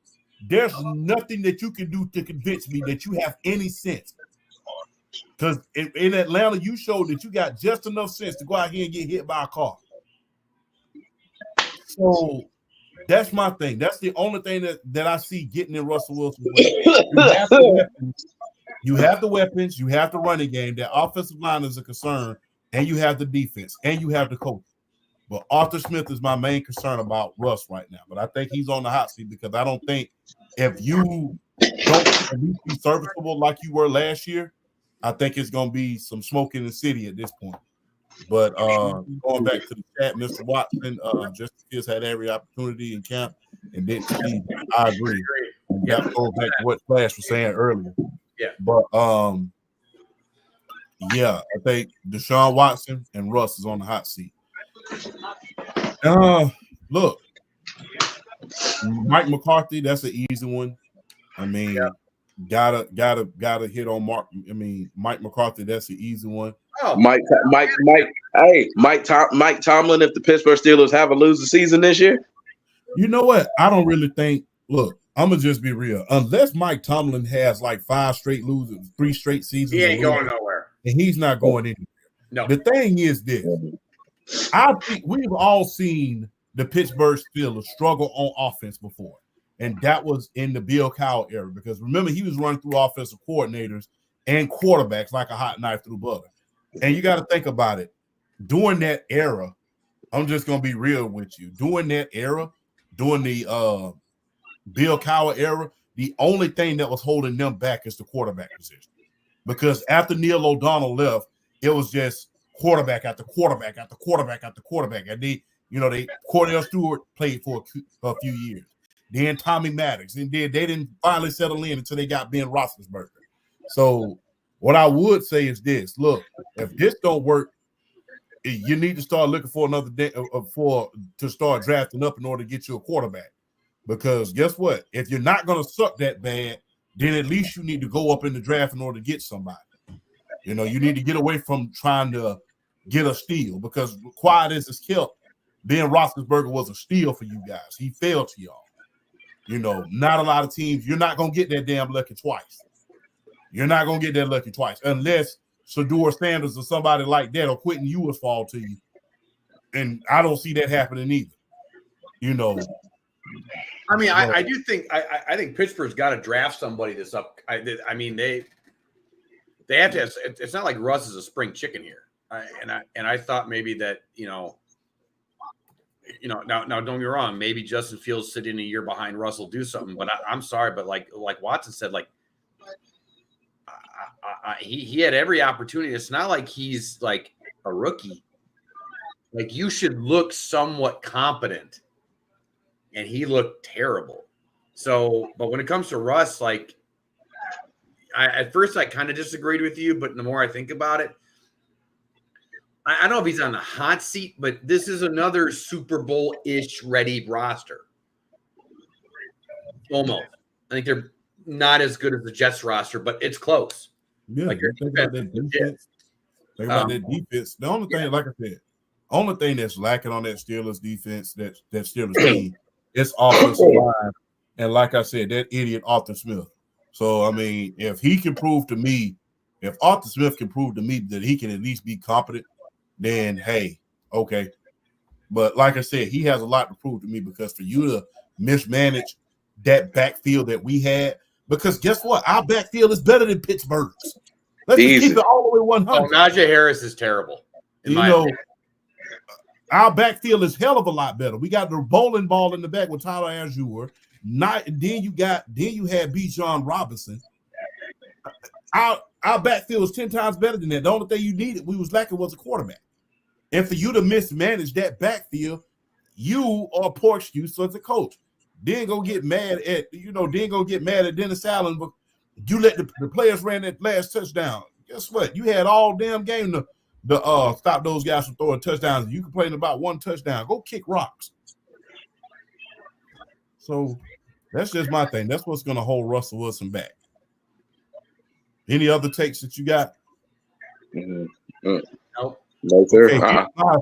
There's nothing that you can do to convince me that you have any sense. Because in Atlanta, you showed that you got just enough sense to go out here and get hit by a car. So that's my thing. That's the only thing that I see getting in Russell Wilson's way. You have the weapons, you have the running game. That offensive line is a concern, and you have the defense, and you have the coach. But Arthur Smith is my main concern about Russ right now. But I think he's on the hot seat because I don't think if you don't at least be serviceable like you were last year, I think it's going to be some smoke in the city at this point. But going back to the chat, Mr. Watson, Justin Fields had every opportunity in camp and didn't succeed. I agree. That goes back to what Flash was saying earlier. Yeah. But yeah, I think Deshaun Watson and Russ is on the hot seat. Look, Mike McCarthy, that's an easy one. I mean, gotta hit on Mark. I mean, Mike McCarthy, that's an easy one. Oh. Mike Tomlin. If the Pittsburgh Steelers have a losing season this year, you know what? I don't really think. Look, I'm gonna just be real. Unless Mike Tomlin has like 5 straight losers, 3 straight seasons, he ain't going nowhere, and he's not going anywhere. No. The thing is this. I think we've all seen the Pittsburgh Steelers struggle on offense before, and that was in the Bill Cowher era. Because remember, he was running through offensive coordinators and quarterbacks like a hot knife through butter. And you got to think about it. During that era, I'm just going to be real with you. During that era, during the Bill Cowher era, the only thing that was holding them back is the quarterback position. Because after Neil O'Donnell left, it was just quarterback after quarterback after quarterback after quarterback. And Cordell Stewart played for a few years. Then Tommy Maddox. And then they didn't finally settle in until they got Ben Roethlisberger. So what I would say is this. Look, if this don't work, you need to start looking for another day to start drafting up in order to get you a quarterback. Because guess what? If you're not going to suck that bad, then at least you need to go up in the draft in order to get somebody. You know, you need to get away from trying to get a steal because quiet as it's kept, Ben Roethlisberger was a steal for you guys. He failed to y'all. You know, not a lot of teams. You're not going to get that damn lucky twice. You're not going to get that lucky twice unless Shedeur Sanders or somebody like that or Quentin Ewers fall to you. And I don't see that happening either. You know. I mean, I do think I think Pittsburgh's got to draft somebody this up. I mean, they have to have. It's not like Russ is a spring chicken here. I thought maybe that now don't get me wrong. Maybe Justin Fields sitting a year behind Russell do something. But I'm sorry, but like Watson said, like he had every opportunity. It's not like he's like a rookie. Like you should look somewhat competent. And he looked terrible. So, but when it comes to Russ, like, at first I kind of disagreed with you, but the more I think about it, I don't know if he's on the hot seat, but this is another Super Bowl-ish ready roster. Almost. I think they're not as good as the Jets roster, but it's close. Yeah, like think about that defense. Think about that defense. The only thing, like I said, only thing that's lacking on that Steelers defense, that Steelers team, it's offensive line, and like I said, that idiot Arthur Smith. So I mean, if Arthur Smith can prove to me that he can at least be competent, then hey, okay. But like I said, he has a lot to prove to me because for you to mismanage that backfield that we had, because guess what, our backfield is better than Pittsburgh's. Let's just keep it all the way 100. Najee Harris is terrible. Our backfield is hell of a lot better. We got the bowling ball in the back with Tyler Azure. Then you had Bijan Robinson. Our backfield is 10 times better than that. The only thing you needed, we was lacking was a quarterback. And for you to mismanage that backfield, you are a poor excuse as a coach. Then go get mad at Dennis Allen, but you let the players ran that last touchdown. Guess what? You had all damn game to stop those guys from throwing touchdowns. You complain about one touchdown. Go kick rocks. So that's just my thing. That's what's going to hold Russell Wilson back. Any other takes that you got? Mm-hmm. No, sir. Okay, my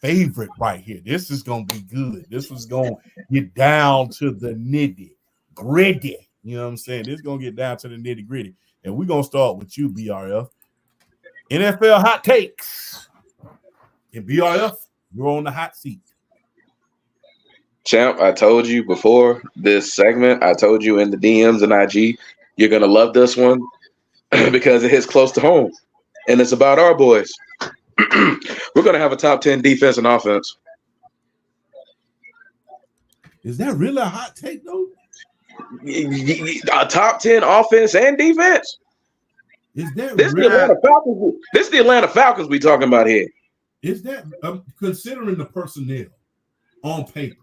favorite right here. This is going to be good. This is going to get down to the nitty gritty. You know what I'm saying? This is going to get down to the nitty gritty. And we're going to start with you, BRF. NFL hot takes. And BRF, you're on the hot seat. Champ, I told you before this segment, I told you in the DMs and IG, you're going to love this one because it hits close to home. And it's about our boys. We're going to have a top 10 defense and offense. Is that really a hot take, though? A top 10 offense and defense? Is that this really? The Atlanta Falcons? This is the Atlanta Falcons we talking about here. Is that, considering the personnel on paper,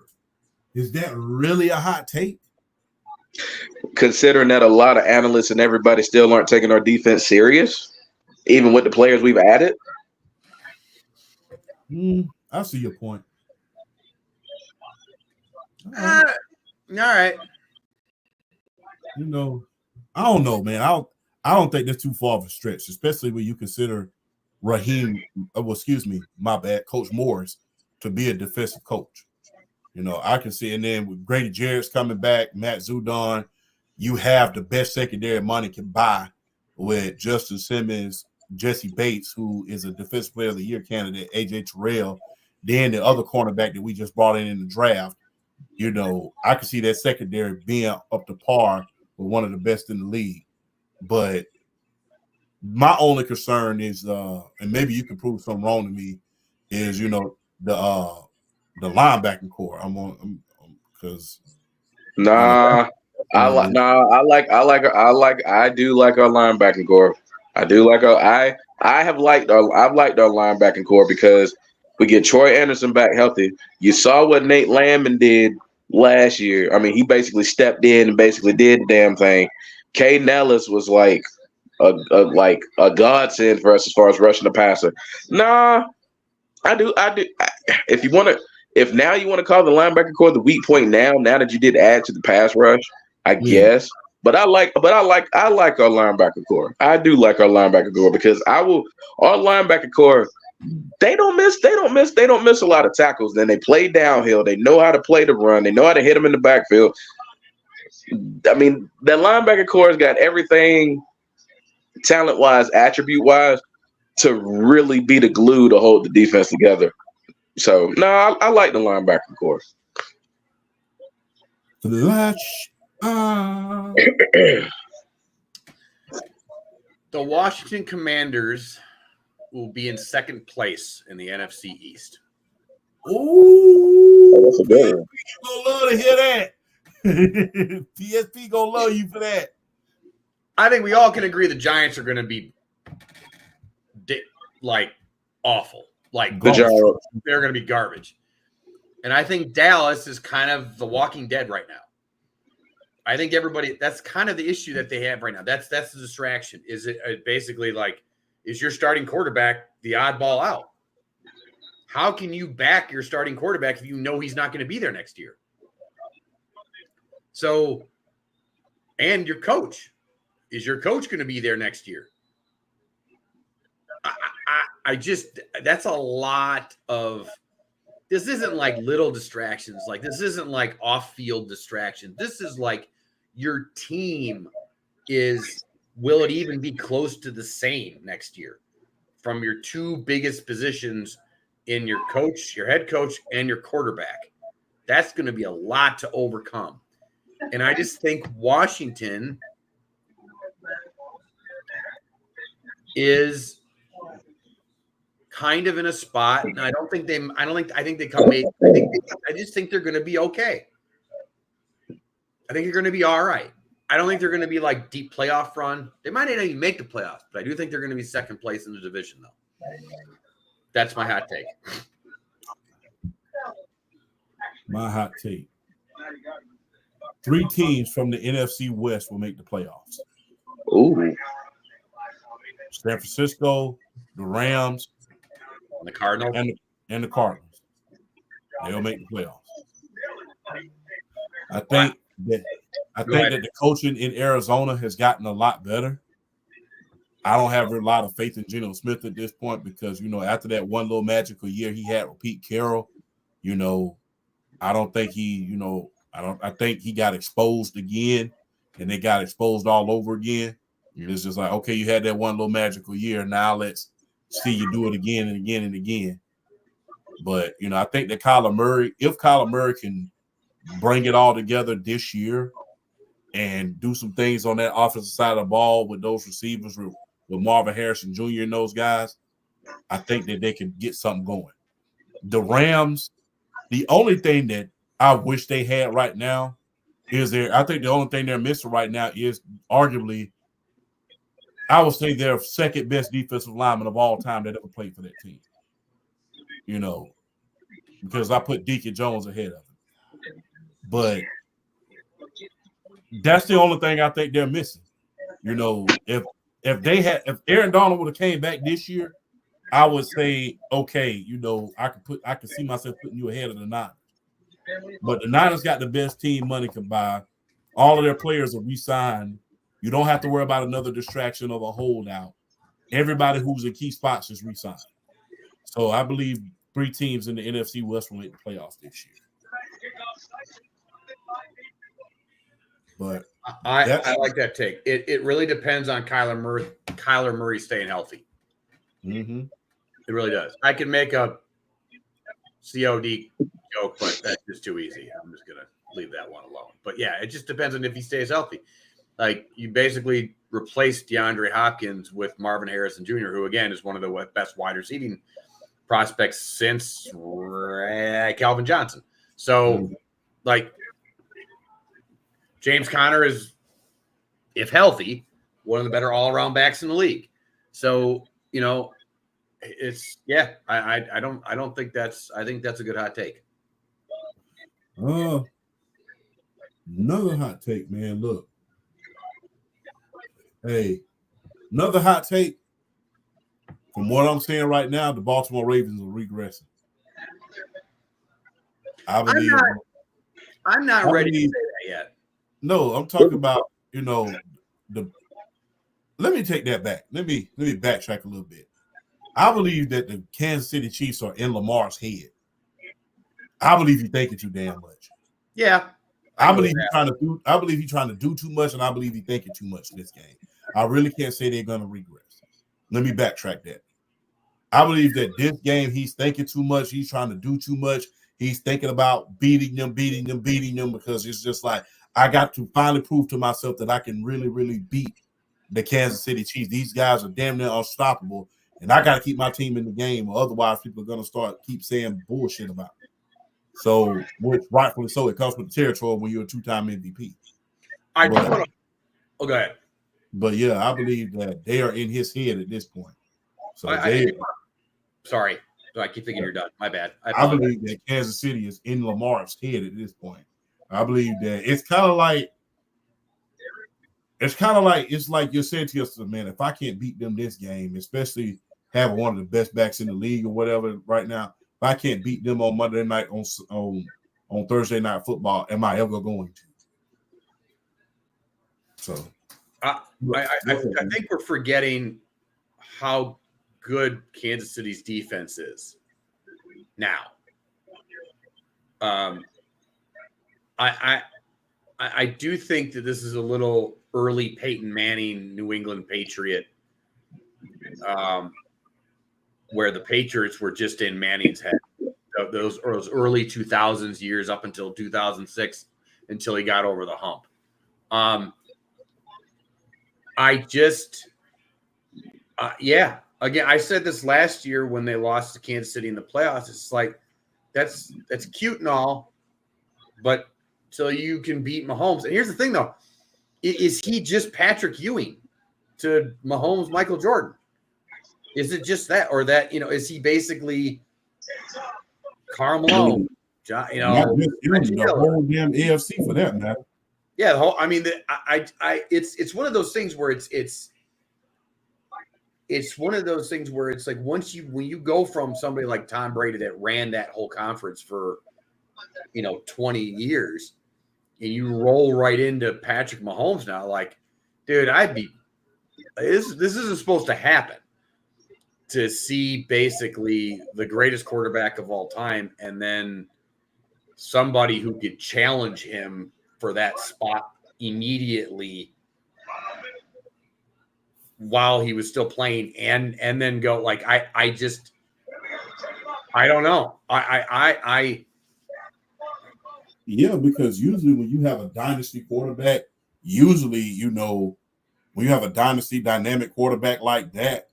is that really a hot take? Considering that a lot of analysts and everybody still aren't taking our defense serious, even with the players we've added. I see your point. All right. You know, I don't know, man. I don't think that's too far of a stretch, especially when you consider Coach Morris to be a defensive coach. You know, I can see, and then with Grady Jarrett's coming back, Matt Judon, you have the best secondary money can buy with Justin Simmons, Jesse Bates, who is a Defensive Player of the Year candidate, AJ Terrell, then the other cornerback that we just brought in the draft. You know, I can see that secondary being up to par with one of the best in the league. But my only concern is, and maybe you can prove something wrong to me, is the linebacking core. I do like our linebacking core. I've liked our linebacking core because we get Troy Anderson back healthy. You saw what Nate Landman did last year. I mean, he basically stepped in and basically did the damn thing. Caden Ellis was like a godsend for us as far as rushing the passer. I do. If now you want to call the linebacker core the weak point now that you did add to the pass rush, I guess. But I like our linebacker core. I do like our linebacker core because our linebacker core, they don't miss a lot of tackles. Then they play downhill. They know how to play the run. They know how to hit them in the backfield. I mean, that linebacker core has got everything talent-wise, attribute-wise, to really be the glue to hold the defense together. So, I like the linebacker core. The Washington Commanders will be in second place in the NFC East. Ooh, that's a good one. Gonna love to hear that. PSP gonna love you for that. I think we all can agree the Giants are going to be awful. They're going to be garbage. And I think Dallas is kind of the Walking Dead right now. I think that's kind of the issue that they have right now. That's the distraction. Is it basically is your starting quarterback the oddball out? How can you back your starting quarterback if you know he's not going to be there next year? So, and your coach. Is your coach going to be there next year? That's a lot of, this isn't like little distractions. Like, this isn't like off-field distractions. This is like your team will it even be close to the same next year from your two biggest positions in your coach, your head coach, and your quarterback? That's going to be a lot to overcome. And I just think Washington is kind of in a spot, and I think they come. I just think they're going to be okay. I think they're going to be all right. I don't think they're going to be like deep playoff run. They might not even make the playoffs, but I do think they're going to be second place in the division, though. That's my hot take. My hot take. 3 teams from the NFC West will make the playoffs. Ooh. San Francisco, the Rams, And the Cardinals. and the Cardinals. They'll make the playoffs. I think that the coaching in Arizona has gotten a lot better. I don't have a lot of faith in Geno Smith at this point because, after that one little magical year he had with Pete Carroll, I don't think I think he got exposed again, and they got exposed all over again. It's just like, okay, you had that one little magical year. Now let's see you do it again and again and again. But, I think that if Kyler Murray can bring it all together this year and do some things on that offensive side of the ball with those receivers, with Marvin Harrison Jr. and those guys, I think that they can get something going. The Rams, the only thing that I wish they had right now I think the only thing they're missing right now is arguably, I would say, their second best defensive lineman of all time that ever played for that team. Because I put Deacon Jones ahead of him. But that's the only thing I think they're missing. If Aaron Donald would have came back this year, I would say, okay, I could see myself putting you ahead of the Niners. But the Niners got the best team money can buy. All of their players are re-signed. You don't have to worry about another distraction of a holdout. Everybody who's in key spots is re-signed. So I believe 3 teams in the NFC West will make the playoffs this year. But I like that take. It really depends on Kyler Murray staying healthy. Mm-hmm. It really does. I can make a COD joke, but that's just too easy. I'm just gonna leave that one alone. But yeah, it just depends on if he stays healthy. Like, you basically replaced DeAndre Hopkins with Marvin Harrison Jr., who again is one of the best wide receiving prospects since Calvin Johnson. So, like, James Conner is, if healthy, one of the better all-around backs in the league. So, it's I don't think I think that's a good hot take. Another hot take, man. Look. Hey, another hot take. From what I'm saying right now, the Baltimore Ravens are regressing. I believe. I'm not ready to say that yet. No, I'm talking about, let me take that back. Let me backtrack a little bit. I believe that the Kansas City Chiefs are in Lamar's head. I believe he's thinking too damn much. Yeah. I believe he's trying to do too much, and I believe he's thinking too much in this game. I really can't say they're going to regress. Let me backtrack that. I believe that this game he's thinking too much. He's trying to do too much. He's thinking about beating them because it's just like, I got to finally prove to myself that I can really, really beat the Kansas City Chiefs. These guys are damn near unstoppable, and I got to keep my team in the game, or otherwise people are going to keep saying bullshit about it. So, which rightfully so, it comes with the territory when you're a 2-time MVP. Go ahead. But yeah, I believe that they are in his head at this point. So sorry, I keep thinking you're done. My bad. I believe that Kansas City is in Lamar's head at this point. I believe that it's like you're saying to yourself, man, if I can't beat them this game, especially having one of the best backs in the league or whatever right now, if I can't beat them on Monday night on Thursday Night Football, am I ever going to? So I think we're forgetting how good Kansas City's defense is now. I do think that this is a little early Peyton Manning New England Patriot, where the Patriots were just in Manning's head. Those early 2000s years up until 2006, until he got over the hump. Again, I said this last year when they lost to Kansas City in the playoffs. It's like, that's cute and all, but till you can beat Mahomes. And here's the thing, though. Is he just Patrick Ewing to Mahomes, Michael Jordan? Is it just that? Or that, is he basically Karl Malone You Not know, just him, the whole damn AFC for that matter. Yeah, the whole. I mean, it's one of those things where it's one of those things where it's like when you go from somebody like Tom Brady that ran that whole conference for 20 years, and you roll right into Patrick Mahomes now, like, dude, this isn't supposed to happen. To see basically the greatest quarterback of all time, and then somebody who could challenge him for that spot immediately while he was still playing, and then go like I don't know. Yeah, because usually when you have a dynasty quarterback, when you have a dynasty dynamic quarterback like that,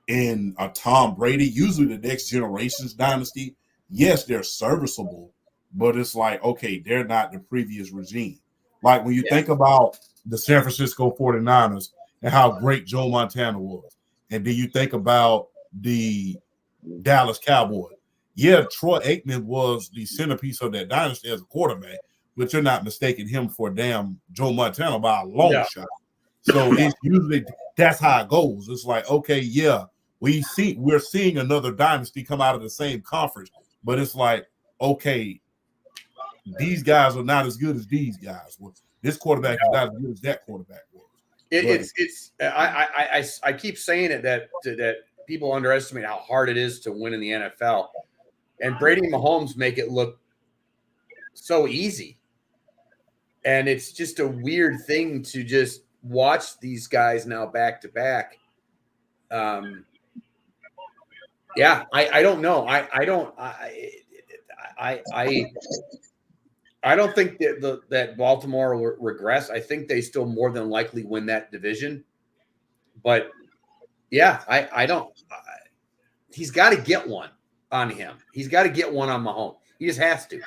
in a Tom Brady, usually the next generation's dynasty, yes, they're serviceable, but it's like, okay, they're not the previous regime. Like when you think about the San Francisco 49ers and how great Joe Montana was, and then you think about the Dallas Cowboys. Yeah, Troy Aikman was the centerpiece of that dynasty as a quarterback, but you're not mistaking him for damn Joe Montana by a long shot. So it's usually that's how it goes. It's like, okay, yeah, we're seeing another dynasty come out of the same conference, but it's like, okay, these guys are not as good as these guys. Well, this quarterback is not as good as that quarterback was. I keep saying it that people underestimate how hard it is to win in the NFL, and Brady and Mahomes make it look so easy. And it's just a weird thing to just watch these guys now back to back. Yeah, I don't know. I don't think that Baltimore will regress. I think they still more than likely win that division. But yeah, I don't. He's got to get one on him. He's got to get one on Mahomes. He just has to,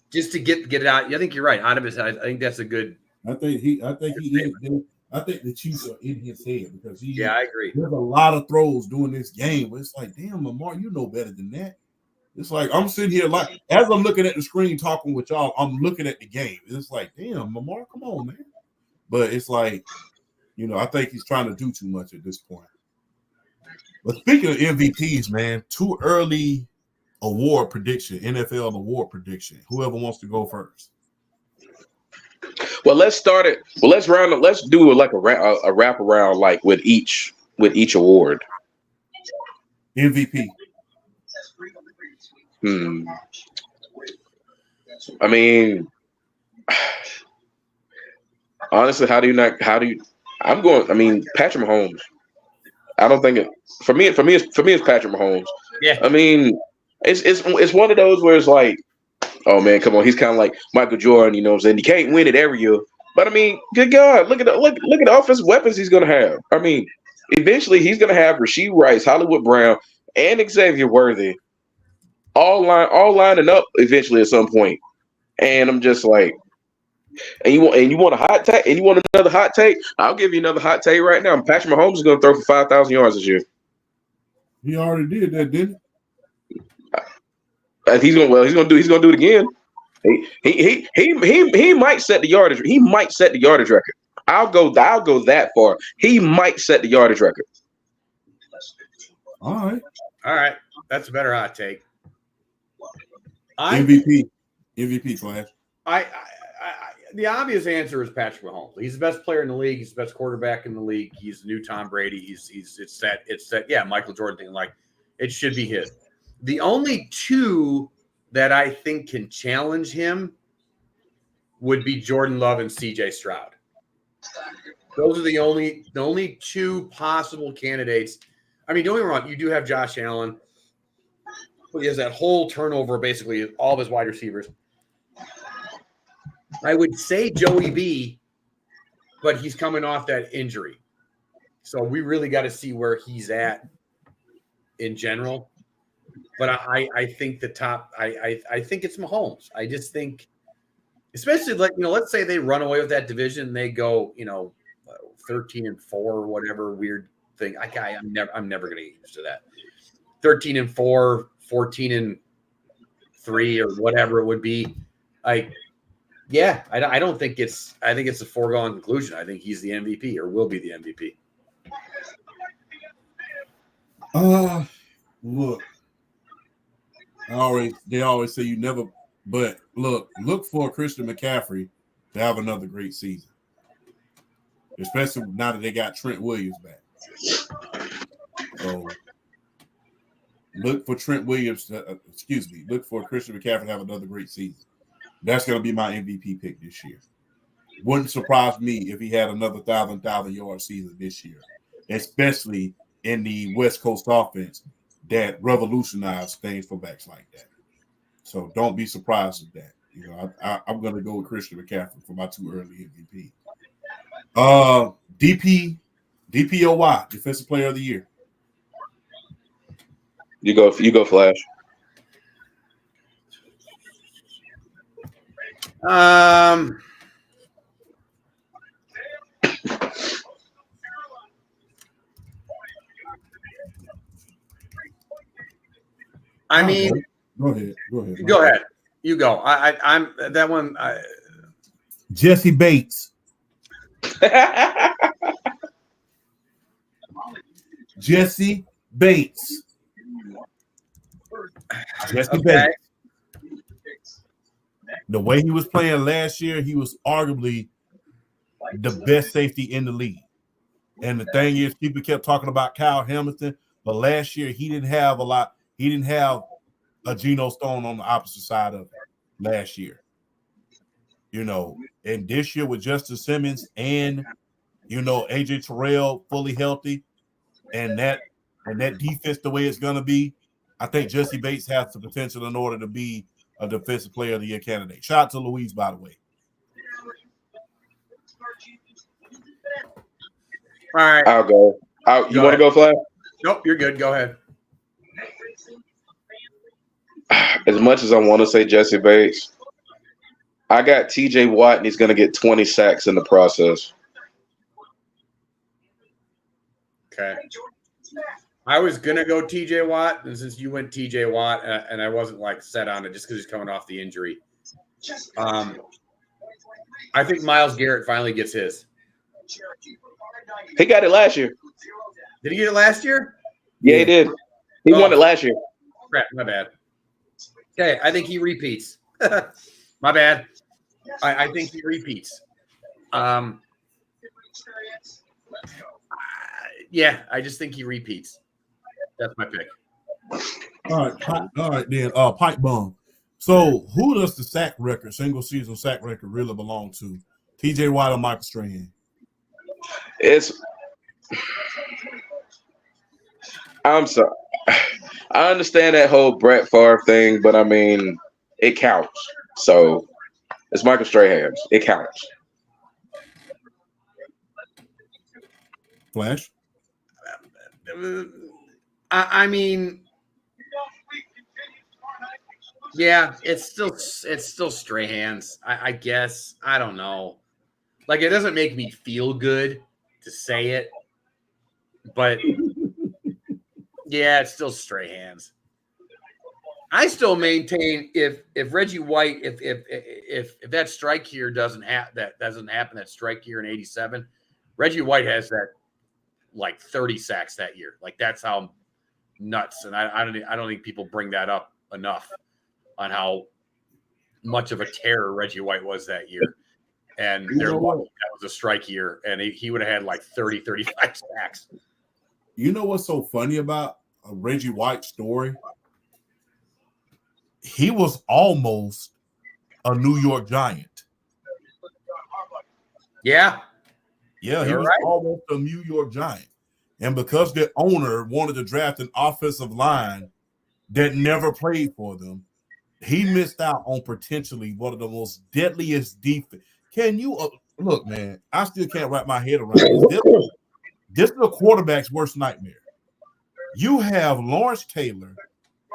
just to get it out. I think you're right. Out of his head. I think that's a good. I think the Chiefs are in his head because I agree. There's a lot of throws during this game, but it's like, damn, Lamar, you know better than that. It's like I'm sitting here like as I'm looking at the screen talking with y'all, I'm looking at the game. It's like, damn, Lamar, come on, man. But it's like, I think he's trying to do too much at this point. But speaking of MVPs, man, too early award prediction, NFL award prediction. Whoever wants to go first. Well, let's start it. Well, let's round up. Let's do like a wrap around, like with each award. MVP. I mean, honestly, I'm going. I mean, Patrick Mahomes. I don't think it. For me, it's Patrick Mahomes. Yeah. I mean, it's one of those where it's like, oh man, come on. He's kind of like Michael Jordan. You know what I'm saying? You can't win it every year. But I mean, good God, look at the offensive weapons he's gonna have. I mean, eventually he's gonna have Rasheed Rice, Hollywood Brown, and Xavier Worthy all lining up eventually at some point. And I'm just like, and you want a hot take, and you want another hot take? I'll give you another hot take right now. Patrick Mahomes is gonna throw for 5,000 yards this year. He already did that, didn't he? He's gonna do it again. He might set the yardage. He might set the yardage record. I'll go that far. He might set the yardage record. All right. That's a better hot take. MVP Flash. The obvious answer is Patrick Mahomes. He's the best player in the league. He's the best quarterback in the league. He's the new Tom Brady. It's that yeah, Michael Jordan thing. Like, it should be his. The only two that I think can challenge him would be Jordan Love and CJ Stroud. Those are the only two possible candidates. I mean, don't get me wrong, you do have Josh Allen, but he has that whole turnover, basically all of his wide receivers. I would say Joey B, but he's coming off that injury. So we really got to see where he's at in general. But I think the top, I think it's Mahomes. I just think, especially let's say they run away with that division, they go 13-4 or whatever weird thing. I'm never going to get used to that. 13-4, 14-3 3 or whatever it would be. Like, yeah, I don't think it's. I think it's a foregone conclusion. I think he's the MVP or will be the MVP. Look, they always say you never, but look for Christian McCaffrey to have another great season, especially now that they got Trent Williams back. So look for Trent Williams. Look for Christian McCaffrey to have another great season. That's going to be my MVP pick this year. Wouldn't surprise me if he had another 1,000-yard season this year, especially in the West Coast offense that revolutionized things for backs like that. So don't be surprised at that. You know, I'm going to go with Christian McCaffrey for my 2 early MVP. DPOY, Defensive Player of the Year. You go, Flash. I mean, go ahead. Go ahead. You go. I'm that one. Jesse Bates. Jesse Bates. Jesse Bates. The way he was playing last year, he was arguably the best safety in the league. And the thing is, people kept talking about Kyle Hamilton, but last year he didn't have a lot. He didn't have a Geno Stone on the opposite side of it last year. You know, and this year with Justin Simmons and, you know, AJ Terrell fully healthy and that defense the way it's going to be, I think Jesse Bates has the potential in order to be a Defensive Player of the Year candidate. Shout out to Louise, by the way. All right. I'll go. You want to go, Flash? Nope, you're good. Go ahead. As much as I want to say Jesse Bates, I got T.J. Watt, and he's going to get 20 sacks in the process. Okay. I was going to go T.J. Watt, and since you went T.J. Watt, and I wasn't, like, set on it just because he's coming off the injury, I think Myles Garrett finally gets his. He got it last year. Did he get it last year? Yeah, he did. He won it last year. Crap, my bad. Okay, I think he repeats. My bad. I think he repeats. Yeah, I just think he repeats. That's my pick. All right, then. Pipe bomb. So, who does the sack record, single season sack record, really belong to? T.J. Watt or Michael Strahan? I'm sorry. I understand that whole Brett Favre thing, but I mean, it counts. So it's Michael Strahan's. It counts. Flash? I mean, yeah, it's still Strahan's. I guess. I don't know. Like, it doesn't make me feel good to say it, but yeah, it's still Strahan's. I still maintain if Reggie White, if that strike year doesn't happen, that strike year in '87, Reggie White has that like 30 sacks that year. Like, that's how nuts. And I don't think people bring that up enough on how much of a terror Reggie White was that year. And that was a strike year, and he would have had like 30, 35 sacks. You know what's so funny about a Reggie White story? He was almost a New York Giant. Yeah. Yeah, he was almost a New York Giant. And because the owner wanted to draft an offensive line that never played for them, he missed out on potentially one of the most deadliest defense. Can you look, man? I still can't wrap my head around this. This is a quarterback's worst nightmare. You have Lawrence Taylor,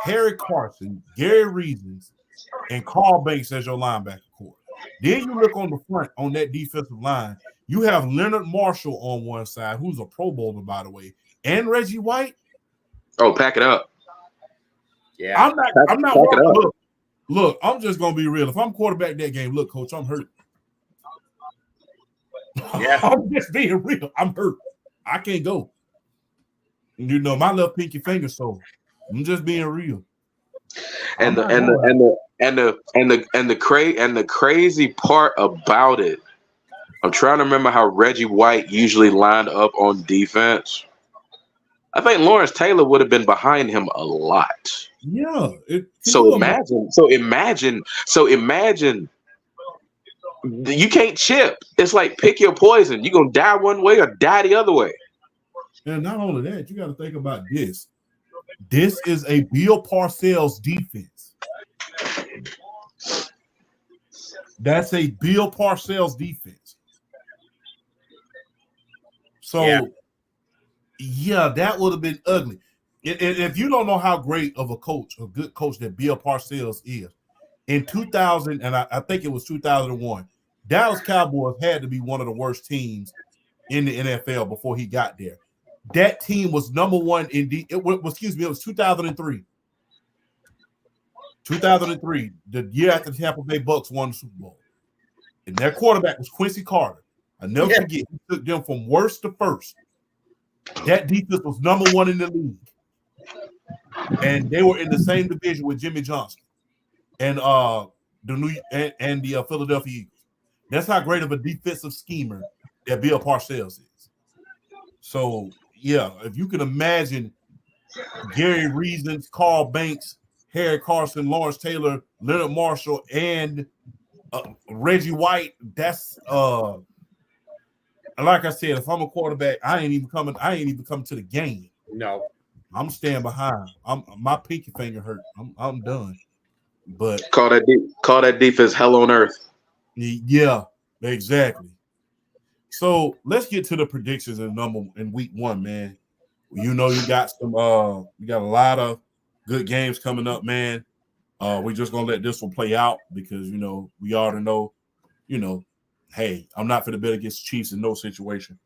Harry Carson, Gary Reasons, and Carl Banks as your linebacker core. Then you look on the front on that defensive line. You have Leonard Marshall on one side, who's a Pro Bowler, by the way, and Reggie White. Oh, pack it up. Yeah, I'm not. Look, I'm just gonna be real. If I'm quarterback that game, look, coach, I'm hurt. Yeah. I'm just being real. I'm hurt. I can't go. You know, my little pinky finger, so I'm just being real. And the crazy part about it, I'm trying to remember how Reggie White usually lined up on defense. I think Lawrence Taylor would have been behind him a lot. Yeah. So imagine, you can't chip. It's like pick your poison. You're gonna die one way or die the other way. And not only that, you got to think about this. This is a Bill Parcells defense. That's a Bill Parcells defense. So, yeah, that would have been ugly. If you don't know how great of a good coach that Bill Parcells is, in 2000, and I think it was 2001, Dallas Cowboys had to be one of the worst teams in the NFL before he got there. That team was number one in it was 2003. 2003, the year after the Tampa Bay Bucks won the Super Bowl. And their quarterback was Quincy Carter. I'll never forget, he took them from worst to first. That defense was number one in the league. And they were in the same division with Jimmy Johnson and the Philadelphia Eagles. That's how great of a defensive schemer that Bill Parcells is. So, yeah, if you can imagine Gary Reasons, Carl Banks, Harry Carson, Lawrence Taylor, Leonard Marshall, and Reggie White, that's like I said, if I'm a quarterback, I ain't even coming to the game. No. I'm staying behind. My pinky finger hurt. I'm done. But call that defense hell on earth. Yeah, exactly. So let's get to the predictions in week 1, man. You know, you got a lot of good games coming up, man. We're just gonna let this one play out because we already know, hey, I'm not for the bet against the Chiefs in no situation.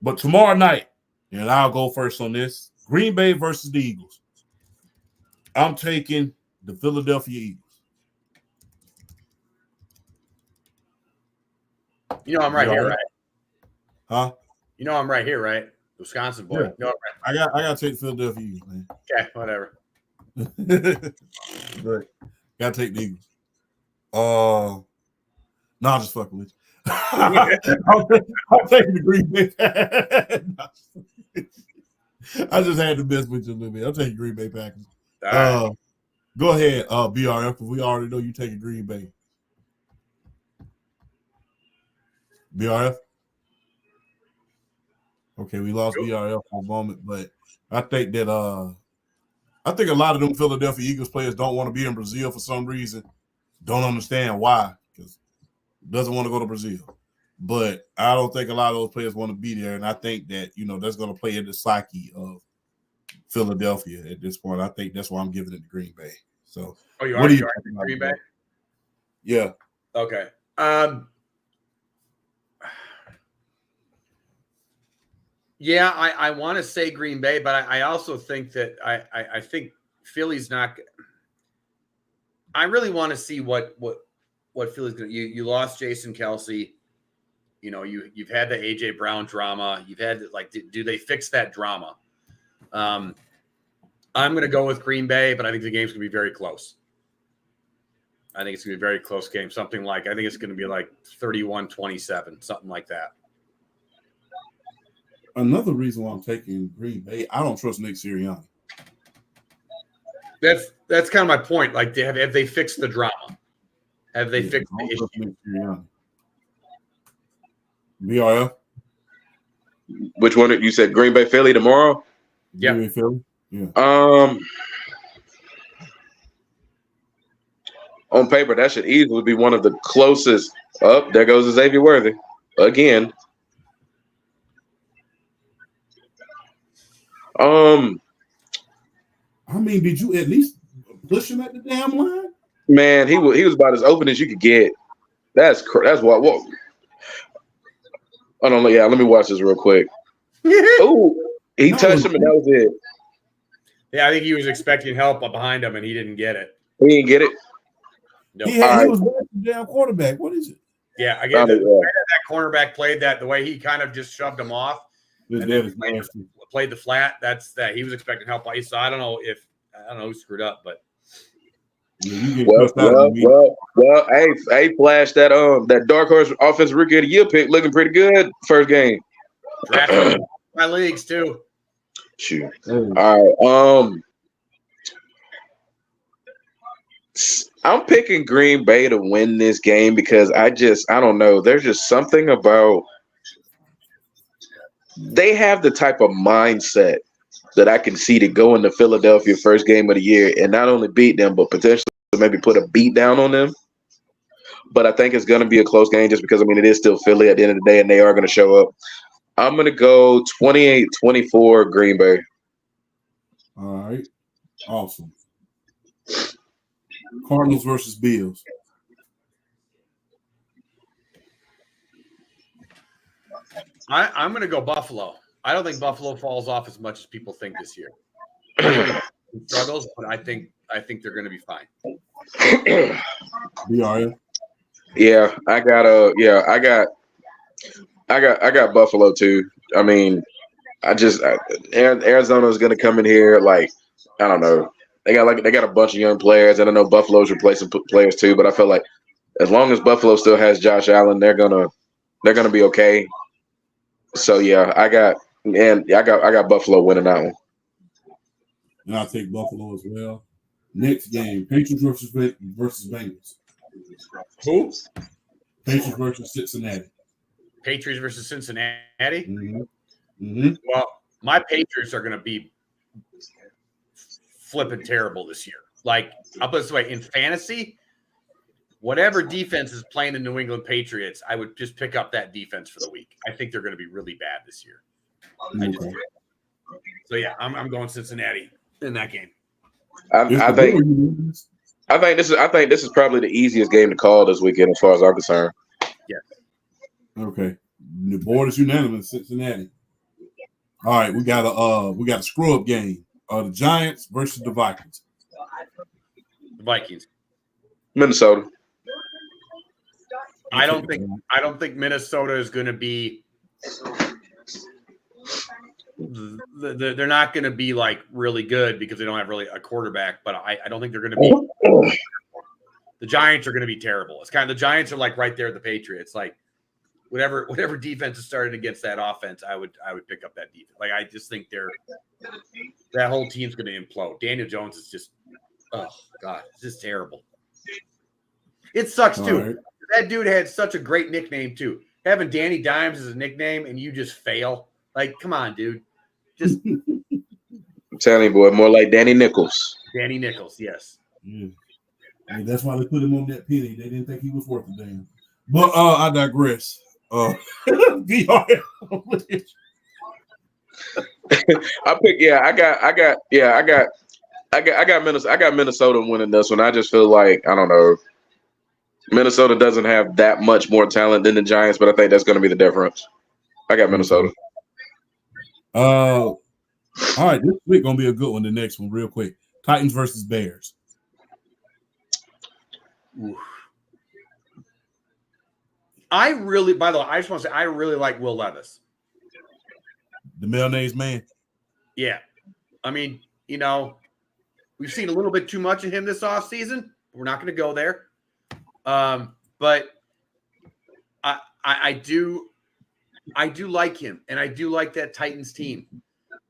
But tomorrow night, and I'll go first on this, Green Bay versus the Eagles. I'm taking the Philadelphia Eagles. I'm right here, right? Huh? I'm right here, right? Wisconsin boy. Yeah. I gotta take the Philadelphia Eagles, man. Okay, whatever. But gotta take the Eagles. No, I'm just fucking with you. I'm taking the Green Bay. I just had to mess with you a little bit. I'm taking Green Bay Packers. Right. Go ahead, BRF, because we already know you taking Green Bay. BRF? Okay, we lost BRF for a moment, but I think that I think a lot of them Philadelphia Eagles players don't want to be in Brazil for some reason. Don't understand why, because doesn't want to go to Brazil. But I don't think a lot of those players want to be there, and I think that that's going to play in the psyche of Philadelphia at this point. I think that's why I'm giving it to Green Bay. So, you are Green Bay? Yeah. Okay. Yeah, I want to say Green Bay, but I also think that I think Philly's not. I really want to see what Philly's going to. You lost Jason Kelce. You've had the AJ Brown drama. You've had do they fix that drama? I'm going to go with Green Bay, but I think the game's going to be very close. I think it's going to be a very close game. I think it's going to be like 31-27, something like that. Another reason why I'm taking Green Bay, I don't trust Nick Sirianni. That's kind of my point. Like, have they fixed the drama? Have they fixed the issue? Nick Sirianni. BRF? Which one? You said Green Bay, Philly tomorrow? Yeah. Green Bay, Philly? Yeah. On paper, that should easily be one of the closest. Oh, there goes Xavier Worthy again. I mean, did you at least push him at the damn line? Man, he was about as open as you could get. That's what. I don't know. Yeah, let me watch this real quick. Oh, he touched him, and that was it. Yeah, I think he was expecting help behind him, and he didn't get it. He didn't get it. No. He was the damn quarterback. What is it? Yeah, I get that cornerback played that the way he kind of just shoved him off. And then played the flat. That's that he was expecting help. So I don't know who screwed up, but well, hey, Flash, that dark horse offensive rookie of the year pick looking pretty good first game. Drafted my leagues too. Shoot. All right. I'm picking Green Bay to win this game because I don't know. There's just something about they have the type of mindset that I can see to go into Philadelphia first game of the year and not only beat them, but potentially maybe put a beat down on them. But I think it's going to be a close game just because, it is still Philly at the end of the day, and they are going to show up. I'm going to go 28-24 Green Bay. All right. Awesome. Cardinals versus Bills. I'm going to go Buffalo. I don't think Buffalo falls off as much as people think this year. Struggles, but I think they're going to be fine. Yeah, I got Buffalo too. Arizona is going to come in here like I don't know. They got a bunch of young players, and I know Buffalo's replacing players too. But I feel like as long as Buffalo still has Josh Allen, they're gonna be okay. So yeah, I got Buffalo winning that one. And I'll take Buffalo as well. Next game, Patriots versus Bengals. Who? Patriots versus Cincinnati. Patriots versus Cincinnati? Mm-hmm. Mm-hmm. Well, my Patriots are going to be flipping terrible this year. Like, I'll put it this way. In fantasy, whatever defense is playing the New England Patriots, I would just pick up that defense for the week. I think they're going to be really bad this year. Okay. So, yeah, I'm going Cincinnati in that game. I think this is probably the easiest game to call this weekend as far as I'm concerned. Yeah. Okay. The board is unanimous, Cincinnati. All right, we got a screw-up game. The Giants versus the Vikings. The Vikings. Minnesota. I don't think Minnesota is going to be. They're not going to be like really good because they don't have really a quarterback. But I don't think they're going to be. The Giants are going to be terrible. It's kind of the Giants are like right there at the Patriots. Like whatever defense is started against that offense, I would pick up that defense. Like I just think that whole team's going to implode. Daniel Jones is just, oh God, it's just terrible. It sucks too. Right. That dude had such a great nickname too. Having Danny Dimes as a nickname and you just fail. Like, come on, dude. Just I'm telling you, boy, more like Danny Nichols. Danny Nichols, yes. Yeah. I mean, that's why they put him on that penny. They didn't think he was worth a damn. But I digress. I got Minnesota winning this one. I just feel like I don't know. Minnesota doesn't have that much more talent than the Giants, but I think that's going to be the difference. I got Minnesota. All right, this week gonna be a good one. The next one, real quick: Titans versus Bears. Oof. By the way, I just want to say I really like Will Levis. The mayonnaise man. Yeah. I mean, we've seen a little bit too much of him this offseason. We're not going to go there. But I do like him, and I do like that Titans team.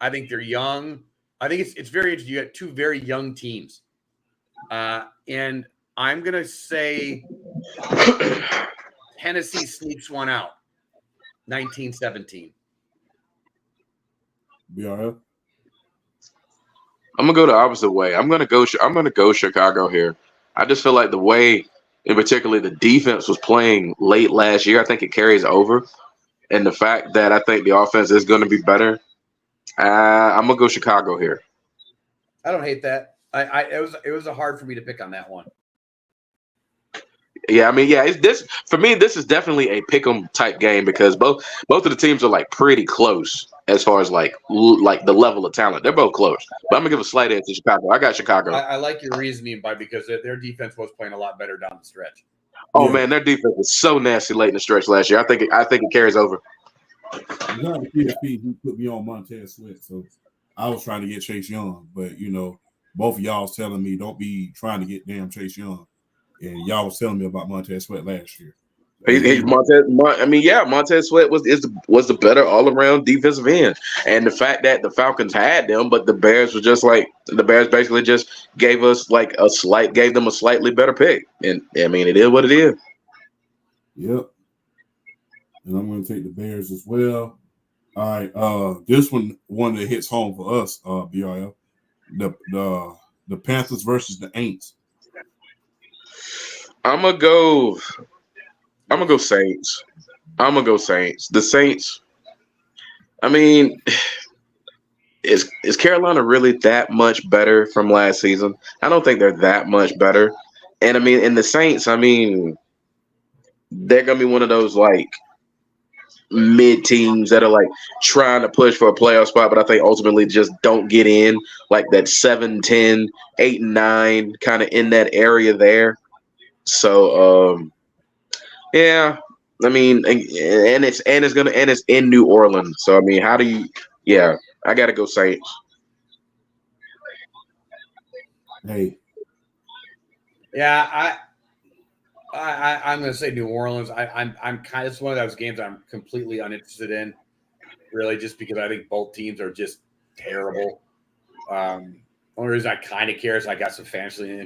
I think they're young. I think it's very interesting. You got two very young teams. And I'm going to say Tennessee sneaks one out. 19-17. Be all right. I'm gonna go the opposite way. I'm gonna go Chicago here. I just feel like the way, in particular, the defense was playing late last year. I think it carries over, and the fact that I think the offense is going to be better. I'm gonna go Chicago here. I don't hate that. It was hard for me to pick on that one. Yeah, I mean, yeah, it's this for me. This is definitely a pick'em type game because both of the teams are like pretty close as far as like the level of talent. They're both close, but I'm gonna give a slight edge to Chicago. I got Chicago. I like your reasoning, because their defense was playing a lot better down the stretch. Oh man, their defense was so nasty late in the stretch last year. I think it carries over. You got the PSP, he put me on Montez Sweat, so I was trying to get Chase Young, but both of y'all was telling me don't be trying to get damn Chase Young, and y'all was telling me about Montez Sweat last year. Montez Sweat was the better all around defensive end, and the fact that the Falcons had them, but the Bears were just like the Bears basically just gave them a slightly better pick, and I mean it is what it is. Yep, and I'm going to take the Bears as well. All right, this one that hits home for us, BRL, the Panthers versus the Aints. I'm gonna go Saints. I'm gonna go Saints. The Saints. I mean, is Carolina really that much better from last season? I don't think they're that much better. And I mean, in the Saints, I mean, they're gonna be one of those like mid teams that are like trying to push for a playoff spot, but I think ultimately just don't get in, like that 7-10, 8-9 kind of in that area there. So yeah, I mean, and it's in New Orleans. So I mean, how do you? Yeah, I got to go Saints. Hey, yeah, I'm going to say New Orleans. I'm kind of, it's one of those games I'm completely uninterested in, really, just because I think both teams are just terrible. Only reason I kind of care is I got some fantasy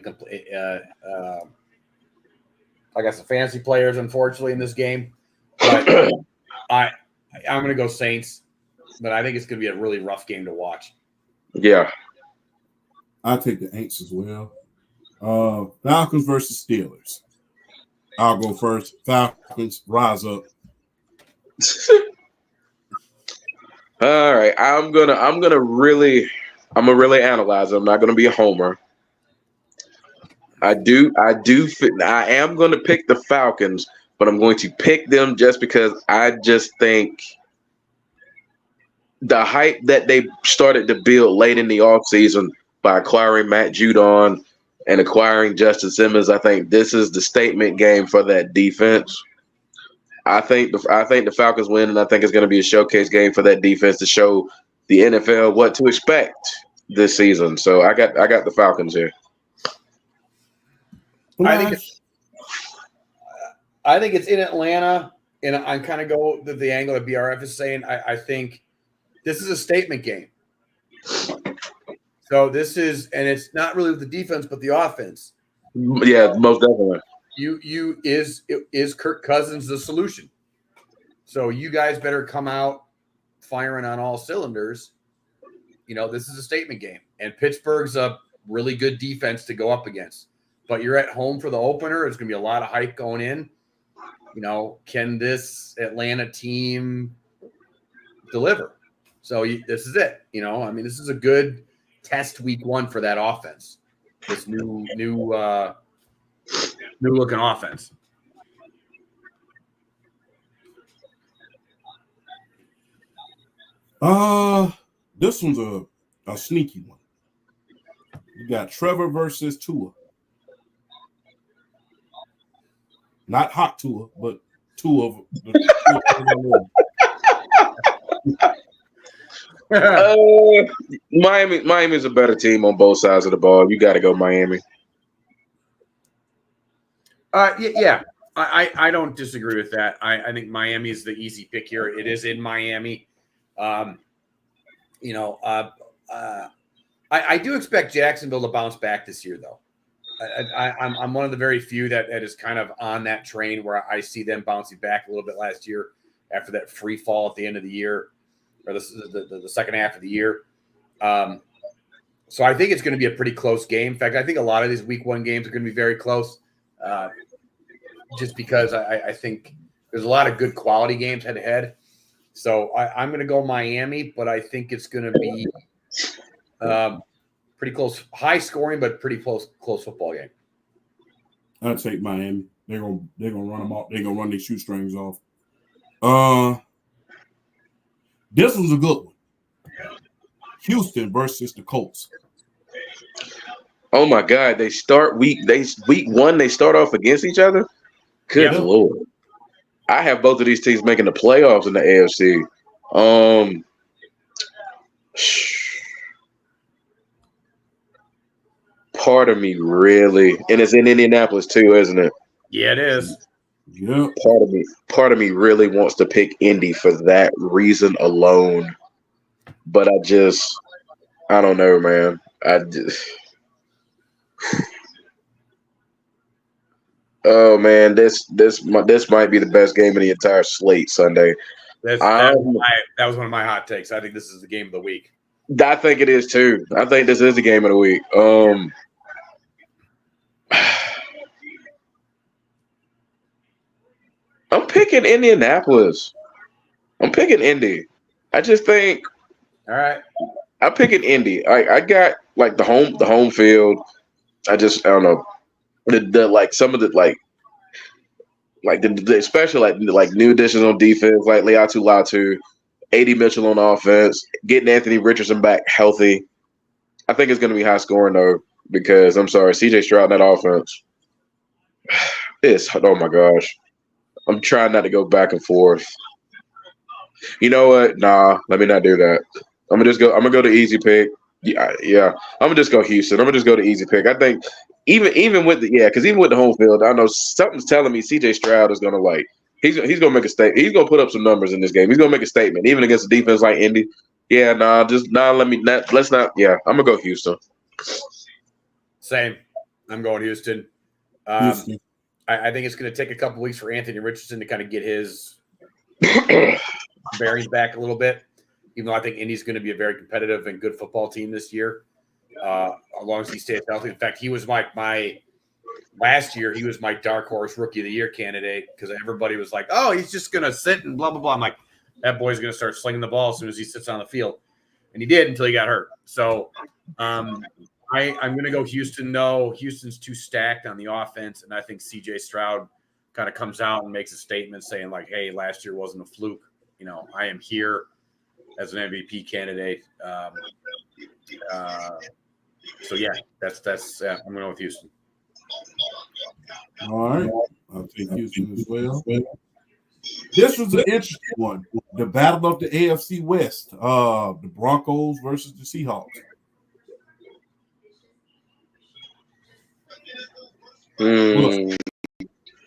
players, unfortunately, in this game. But I'm going to go Saints, but I think it's going to be a really rough game to watch. Yeah, I'll take the Aints as well. Falcons versus Steelers. I'll go first. Falcons, rise up. All right, I'm gonna really analyze it. I'm not gonna be a homer. I am gonna pick the Falcons, but I'm going to pick them just because I just think the hype that they started to build late in the offseason by acquiring Matt Judon and acquiring Justin Simmons, I think this is the statement game for that defense. I think the Falcons win, and I think it's going to be a showcase game for that defense to show the NFL what to expect this season. So I got the Falcons here. I think it's in Atlanta, and I'm kind of go the angle that BRF is saying. I think this is a statement game. So this is, and it's not really with the defense, but the offense. Yeah, most definitely. Is Kirk Cousins the solution? So you guys better come out firing on all cylinders. This is a statement game, and Pittsburgh's a really good defense to go up against. But you're at home for the opener. There's going to be a lot of hype going in. Can this Atlanta team deliver? So this is it. This is a good test week one for that offense. This new looking offense. This one's a sneaky one. You got Trevor versus Tua. Not hot Tua, but Tua. Miami is a better team on both sides of the ball. You got to go Miami. Yeah. I don't disagree with that. I think Miami is the easy pick here. It is in Miami. I do expect Jacksonville to bounce back this year, though. I'm one of the very few that is kind of on that train where I see them bouncing back a little bit last year after that free fall at the end of the year or the second half of the year. So I think it's going to be a pretty close game. In fact, I think a lot of these week one games are going to be very close just because I think there's a lot of good quality games head to head. So I'm going to go Miami, but I think it's going to be pretty close, high scoring, but pretty close football game. I'll take Miami. They're gonna run them off. They're gonna run their shoestrings off. This was a good one. Houston versus the Colts. Oh my God! They start week 1. They start off against each other. Good Lord! I have both of these teams making the playoffs in the AFC. Part of me really, and it's in Indianapolis too, isn't it? Yeah, it is. Yeah. Part of me really wants to pick Indy for that reason alone, but I don't know, man. Oh man, this might be the best game of the entire slate Sunday. That was one of my hot takes. I think this is the game of the week. I think it is too. I think this is the game of the week. I'm picking Indianapolis. I'm picking Indy. I just think. All right. I'm picking Indy. I got like the home field. I don't know. The like some of the like the especially like new additions on defense, like Leatu Latu, AD Mitchell on offense, getting Anthony Richardson back healthy. I think it's going to be high scoring though, because I'm sorry, CJ Stroud in that offense. Oh my gosh, I'm trying not to go back and forth. You know what? Nah, let me not do that. I'm gonna go to easy pick. Yeah. I'm gonna just go Houston. I'm gonna just go to easy pick. I think even with because even with the home field, I know something's telling me CJ Stroud is gonna he's gonna make a statement. He's gonna put up some numbers in this game. He's gonna make a statement, even against a defense like Indy. Yeah, let's not. Yeah, I'm gonna go Houston. Same. I'm going Houston. Houston. I think it's going to take a couple weeks for Anthony Richardson to kind of get his bearings back a little bit. Even though I think Indy's going to be a very competitive and good football team this year, as long as he stays healthy. In fact, he was my last year. He was my dark horse rookie of the year candidate, because everybody was like, "Oh, he's just going to sit and blah blah blah." I'm like, that boy's going to start slinging the ball as soon as he sits on the field, and he did until he got hurt. So, I'm going to go Houston. No, Houston's too stacked on the offense, and I think C.J. Stroud kind of comes out and makes a statement saying like, "Hey, last year wasn't a fluke. You know, I am here as an MVP candidate." So yeah, that's I'm going with Houston. All right, I'll take Houston as well. This was an interesting one. The battle of the AFC West. The Broncos versus the Seahawks.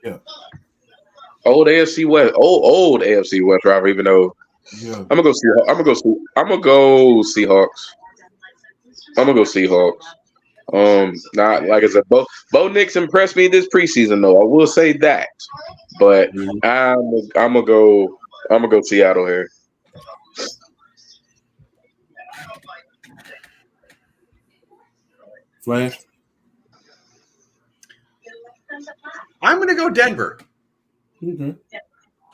Yeah. Old AFC West. Old AFC West rivalry, even though. Yeah. I'm gonna go Seahawks. Not like I said, Bo Nix impressed me this preseason though. I will say that, but I'm gonna go Seattle here. Flash. I'm gonna go Denver. Okay.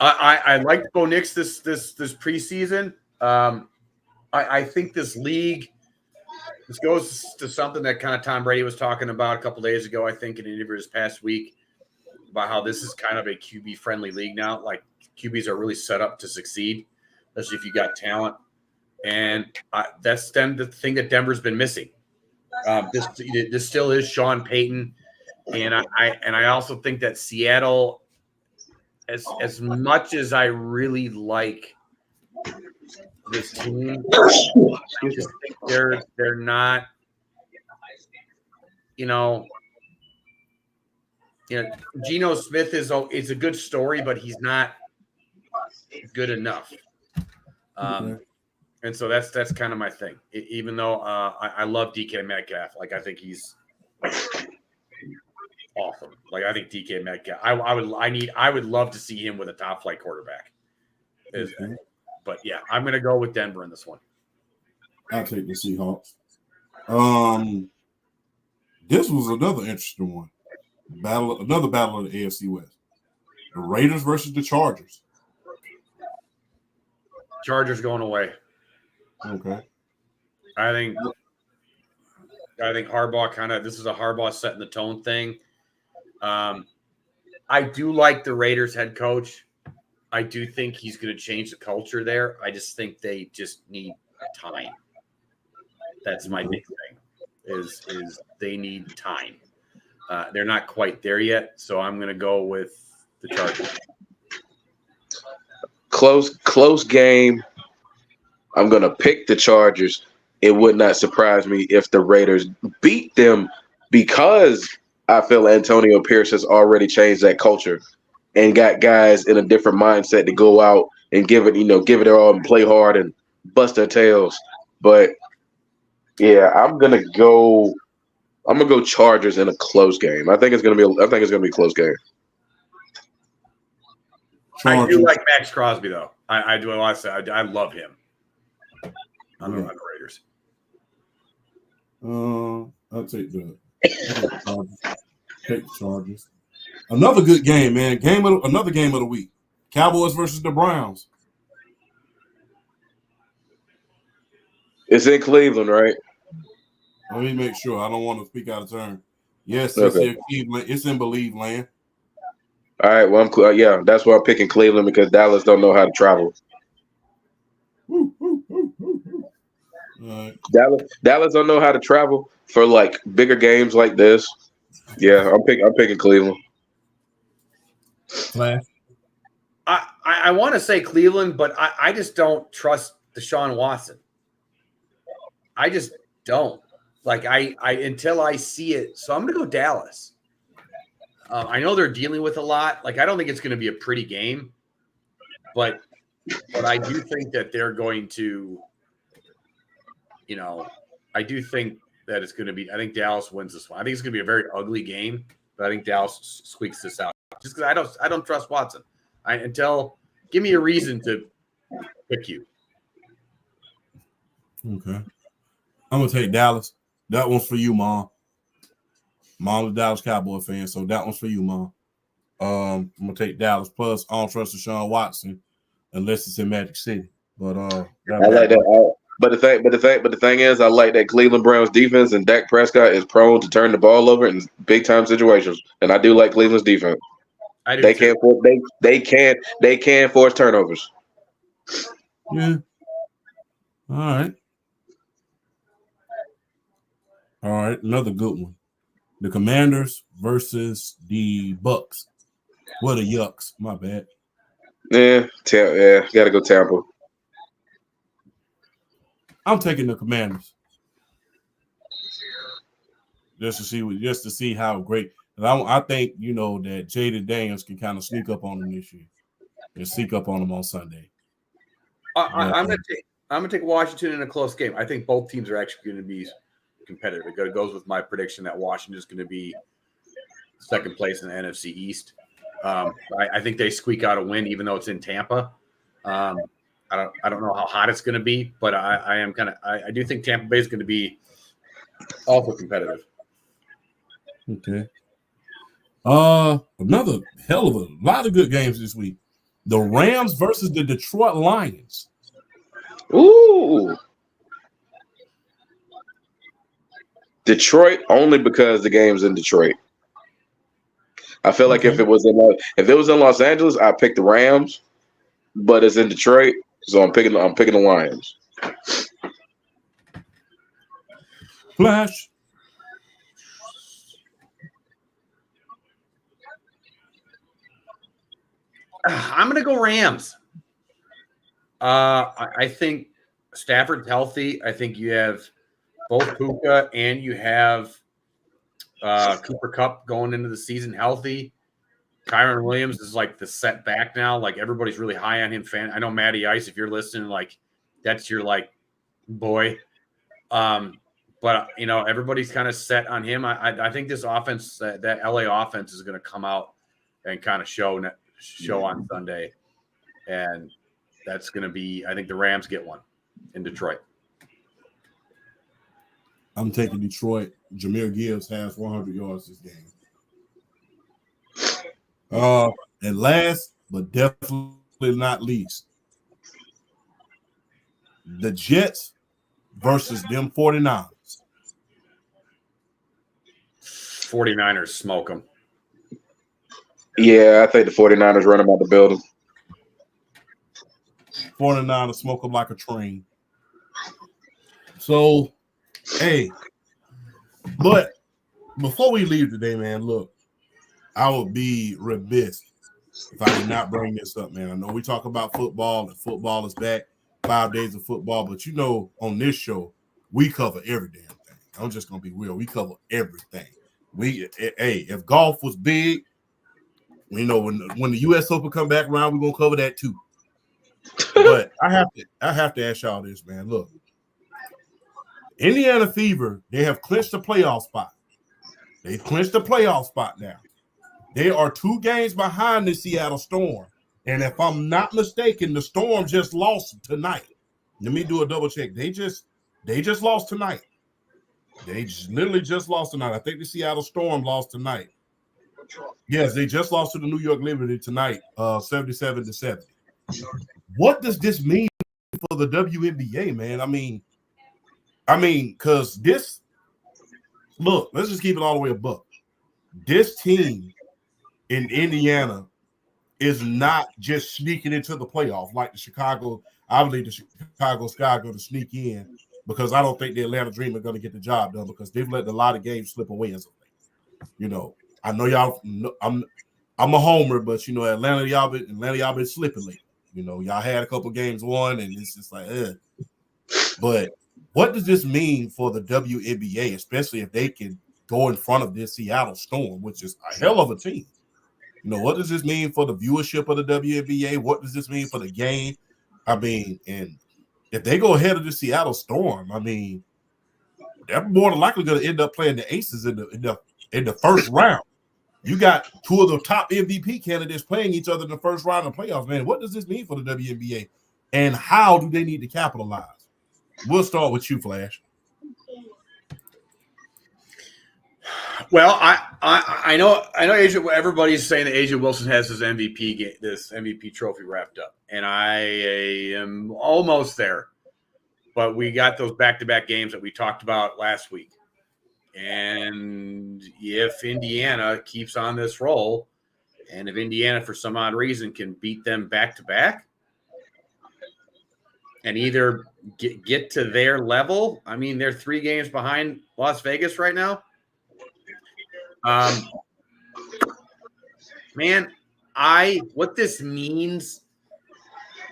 I liked Bo Nix this preseason. I think this league. This goes to something that kind of Tom Brady was talking about a couple days ago, I think, in an interview this past week, about how this is kind of a QB-friendly league now. Like, QBs are really set up to succeed, especially if you got talent. And that's the thing that Denver's been missing. This still is Sean Payton. And I also think that Seattle, as much as I really like this team, I just think they're not, Geno Smith is a good story, but he's not good enough. And so that's kind of my thing. Even though I love DK Metcalf, like I think he's awesome. Like I think DK Metcalf, I would love to see him with a top flight quarterback. But yeah, I'm going to go with Denver in this one. I'll take the Seahawks. This was another interesting one. Another battle of the AFC West. The Raiders versus the Chargers. Chargers going away. Okay. I think Harbaugh this is a Harbaugh setting the tone thing. I I do like the Raiders head coach. I do think he's going to change the culture there. I just think they just need time. That's my big thing. Is they need time. They're not quite there yet, so I'm going to go with the Chargers. Close game. I'm going to pick the Chargers. It would not surprise me if the Raiders beat them because I feel Antonio Pierce has already changed that culture and got guys in a different mindset to go out and give it their all and play hard and bust their tails. But yeah, I'm gonna go Chargers in a close game. I think it's gonna be a close game. Chargers. I do like Max Crosby though. I do. I love him. I'm going to the Raiders. I'll take the Chargers. Another good game, man. Another game of the week. Cowboys versus the Browns. It's in Cleveland, right? Let me make sure. I don't want to speak out of turn. Yes, okay. It's in Cleveland. It's in Believe Land. All right. Well, that's why I'm picking Cleveland because Dallas don't know how to travel. Dallas don't know how to travel for like bigger games like this. Yeah, I'm picking Cleveland. Flash. I want to say Cleveland, but I just don't trust Deshaun Watson. I just don't. Like I until I see it. So I'm going to go Dallas. I know they're dealing with a lot. Like I don't think it's going to be a pretty game, but I do think that they're going to. I do think that it's going to be. I think Dallas wins this one. I think it's going to be a very ugly game, but I think Dallas squeaks this out. Just because I don't trust Watson. Give me a reason to pick you. Okay, I'm gonna take Dallas. That one's for you, Mom. Mom's a Dallas Cowboy fan, so that one's for you, Mom. I'm gonna take Dallas. Plus, I don't trust Deshaun Watson unless it's in Magic City. But I like that. But the thing is, I like that Cleveland Browns defense and Dak Prescott is prone to turn the ball over in big time situations, and I do like Cleveland's defense. They can't force turnovers. Yeah. All right. Another good one. The Commanders versus the Bucks. What a yucks. My bad. Yeah, gotta go Tampa. I'm taking the Commanders. Just to see how great. I think that Jaden Daniels can kind of sneak up on them this year and sneak up on them on Sunday. I'm gonna take Washington in a close game. I think both teams are actually going to be competitive. It goes with my prediction that Washington is going to be second place in the NFC East. I think they squeak out a win, even though it's in Tampa. I don't know how hot it's going to be, but I do think Tampa Bay is going to be also competitive. Okay. Another hell of a lot of good games this week. The Rams versus the Detroit Lions. Ooh. Detroit only because the game's in Detroit. I feel like if it was in Los Angeles, I'd pick the Rams, but it's in Detroit, so I'm picking the Lions. Flash. I'm going to go Rams. I think Stafford's healthy. I think you have both Puka and you have Cooper Kupp going into the season healthy. Kyron Williams is like the setback now. Like everybody's really high on him. I know Matty Ice, if you're listening, like that's your like boy. But everybody's kind of set on him. I think this offense, that LA offense, is going to come out and kind of show on Sunday, and that's going to be. I think the Rams get one in Detroit. I'm taking Detroit. Jahmyr Gibbs has 100 yards this game. And last but definitely not least, the Jets versus them 49ers. 49ers smoke them. Yeah, I think the 49ers run them out the building. 49ers smoke them like a train. So, hey, but before we leave today, man, look, I would be remiss if I did not bring this up, man. I know we talk about football and football is back, 5 days of football, but you know, on this show, we cover every damn thing. I'm just gonna be real. We cover everything. Hey, if golf was big, you know, when the U.S. Open come back around, we're gonna cover that too. But I have to ask y'all this, man. Look, Indiana Fever, they have clinched the playoff spot. They've clinched the playoff spot now. They are 2 games behind the Seattle Storm. And if I'm not mistaken, the Storm just lost tonight. Let me do a double check. They just lost tonight. They literally just lost tonight. I think the Seattle Storm lost tonight. Yes, they just lost to the New York Liberty tonight, 77-70. What does this mean for the WNBA, man? I mean, because this, look, let's just keep it all the way above. This team in Indiana is not just sneaking into the playoff like the Chicago. I believe the Chicago Sky are going to sneak in because I don't think the Atlanta Dream are going to get the job done because they've let a lot of games slip away as of late. You know, I know y'all. I'm a homer, but you know, Atlanta y'all been slipping lately. You know, y'all had a couple games won, and it's just like, But what does this mean for the WNBA, especially if they can go in front of this Seattle Storm, which is a hell of a team? You know, what does this mean for the viewership of the WNBA? What does this mean for the game? I mean, and if they go ahead of the Seattle Storm, I mean, they're more than likely going to end up playing the Aces in the first round. You got 2 of the top MVP candidates playing each other in the first round of playoffs, man. What does this mean for the WNBA? And how do they need to capitalize? We'll start with you, Flash. Well, I know Asia. Everybody's saying that Asia Wilson has this MVP trophy wrapped up, and I am almost there. But we got those back-to-back games that we talked about last week, and if Indiana keeps on this roll, and if Indiana for some odd reason can beat them back-to-back, and either get to their level, I mean, they're 3 games behind Las Vegas right now. Man, what this means,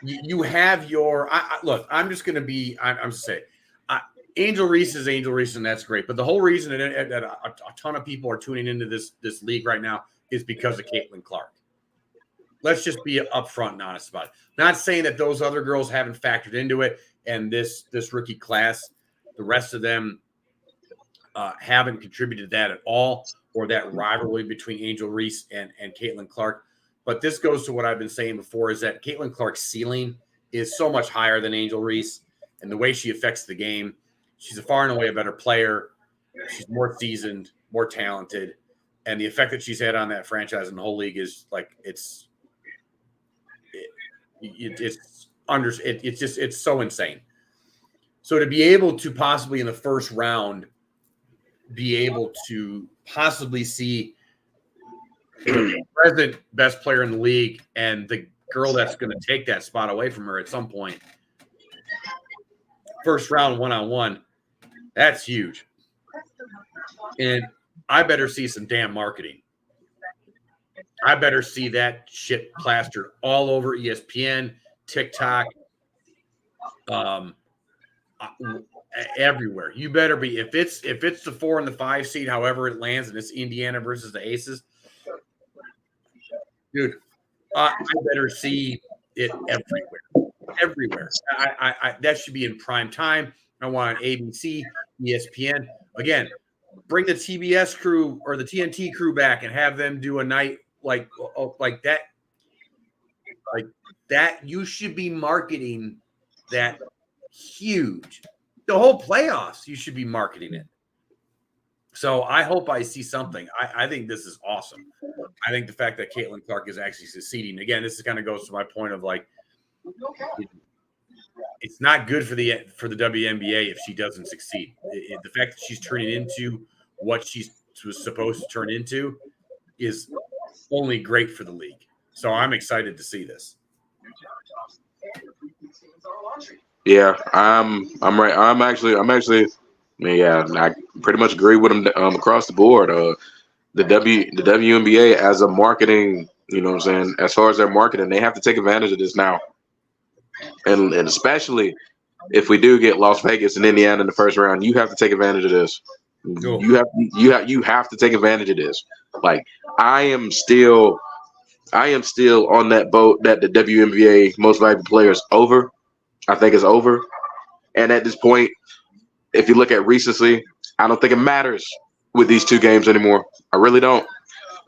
you have your look. I'm just going to be. I'm just saying, Angel Reese is Angel Reese, and that's great. But the whole reason that a ton of people are tuning into this league right now is because of Caitlin Clark. Let's just be upfront and honest about it. Not saying that those other girls haven't factored into it, and this rookie class, the rest of them haven't contributed to that at all, or that rivalry between Angel Reese and Caitlin Clark. But this goes to what I've been saying before, is that Caitlin Clark's ceiling is so much higher than Angel Reese, and the way she affects the game, she's a far and away a better player. She's more seasoned, more talented, and the effect that she's had on that franchise and the whole league is like it's so insane. So to be able to possibly in the first round be able to possibly see the present best player in the league and the girl that's going to take that spot away from her at some point, first round one-on-one, that's huge. And I better see some damn marketing. I better see that shit plastered all over ESPN, TikTok, everywhere. You better be, if it's the 4 and the 5 seed, however it lands, and it's Indiana versus the Aces, dude, I better see it everywhere. I that should be in prime time. I want ABC, ESPN. Again, bring the TBS crew or the TNT crew back and have them do a night like that. Like that, you should be marketing that huge. The whole playoffs, you should be marketing it. So I hope I see something. I think this is awesome. I think the fact that Caitlin Clark is actually succeeding. Again, this kind of goes to my point of like, it's not good for the WNBA if she doesn't succeed. The fact that she's turning into what she was supposed to turn into is only great for the league. So I'm excited to see this. Yeah, I'm right. I'm actually. Yeah, I pretty much agree with him across the board. The WNBA as a marketing, you know what I'm saying, as far as their marketing, they have to take advantage of this now. And especially if we do get Las Vegas and Indiana in the first round, you have to take advantage of this. Cool. You have to take advantage of this. Like I am still on that boat that the WNBA most valuable players over. I think it's over. And at this point, if you look at recency, I don't think it matters with these two games anymore. I really don't.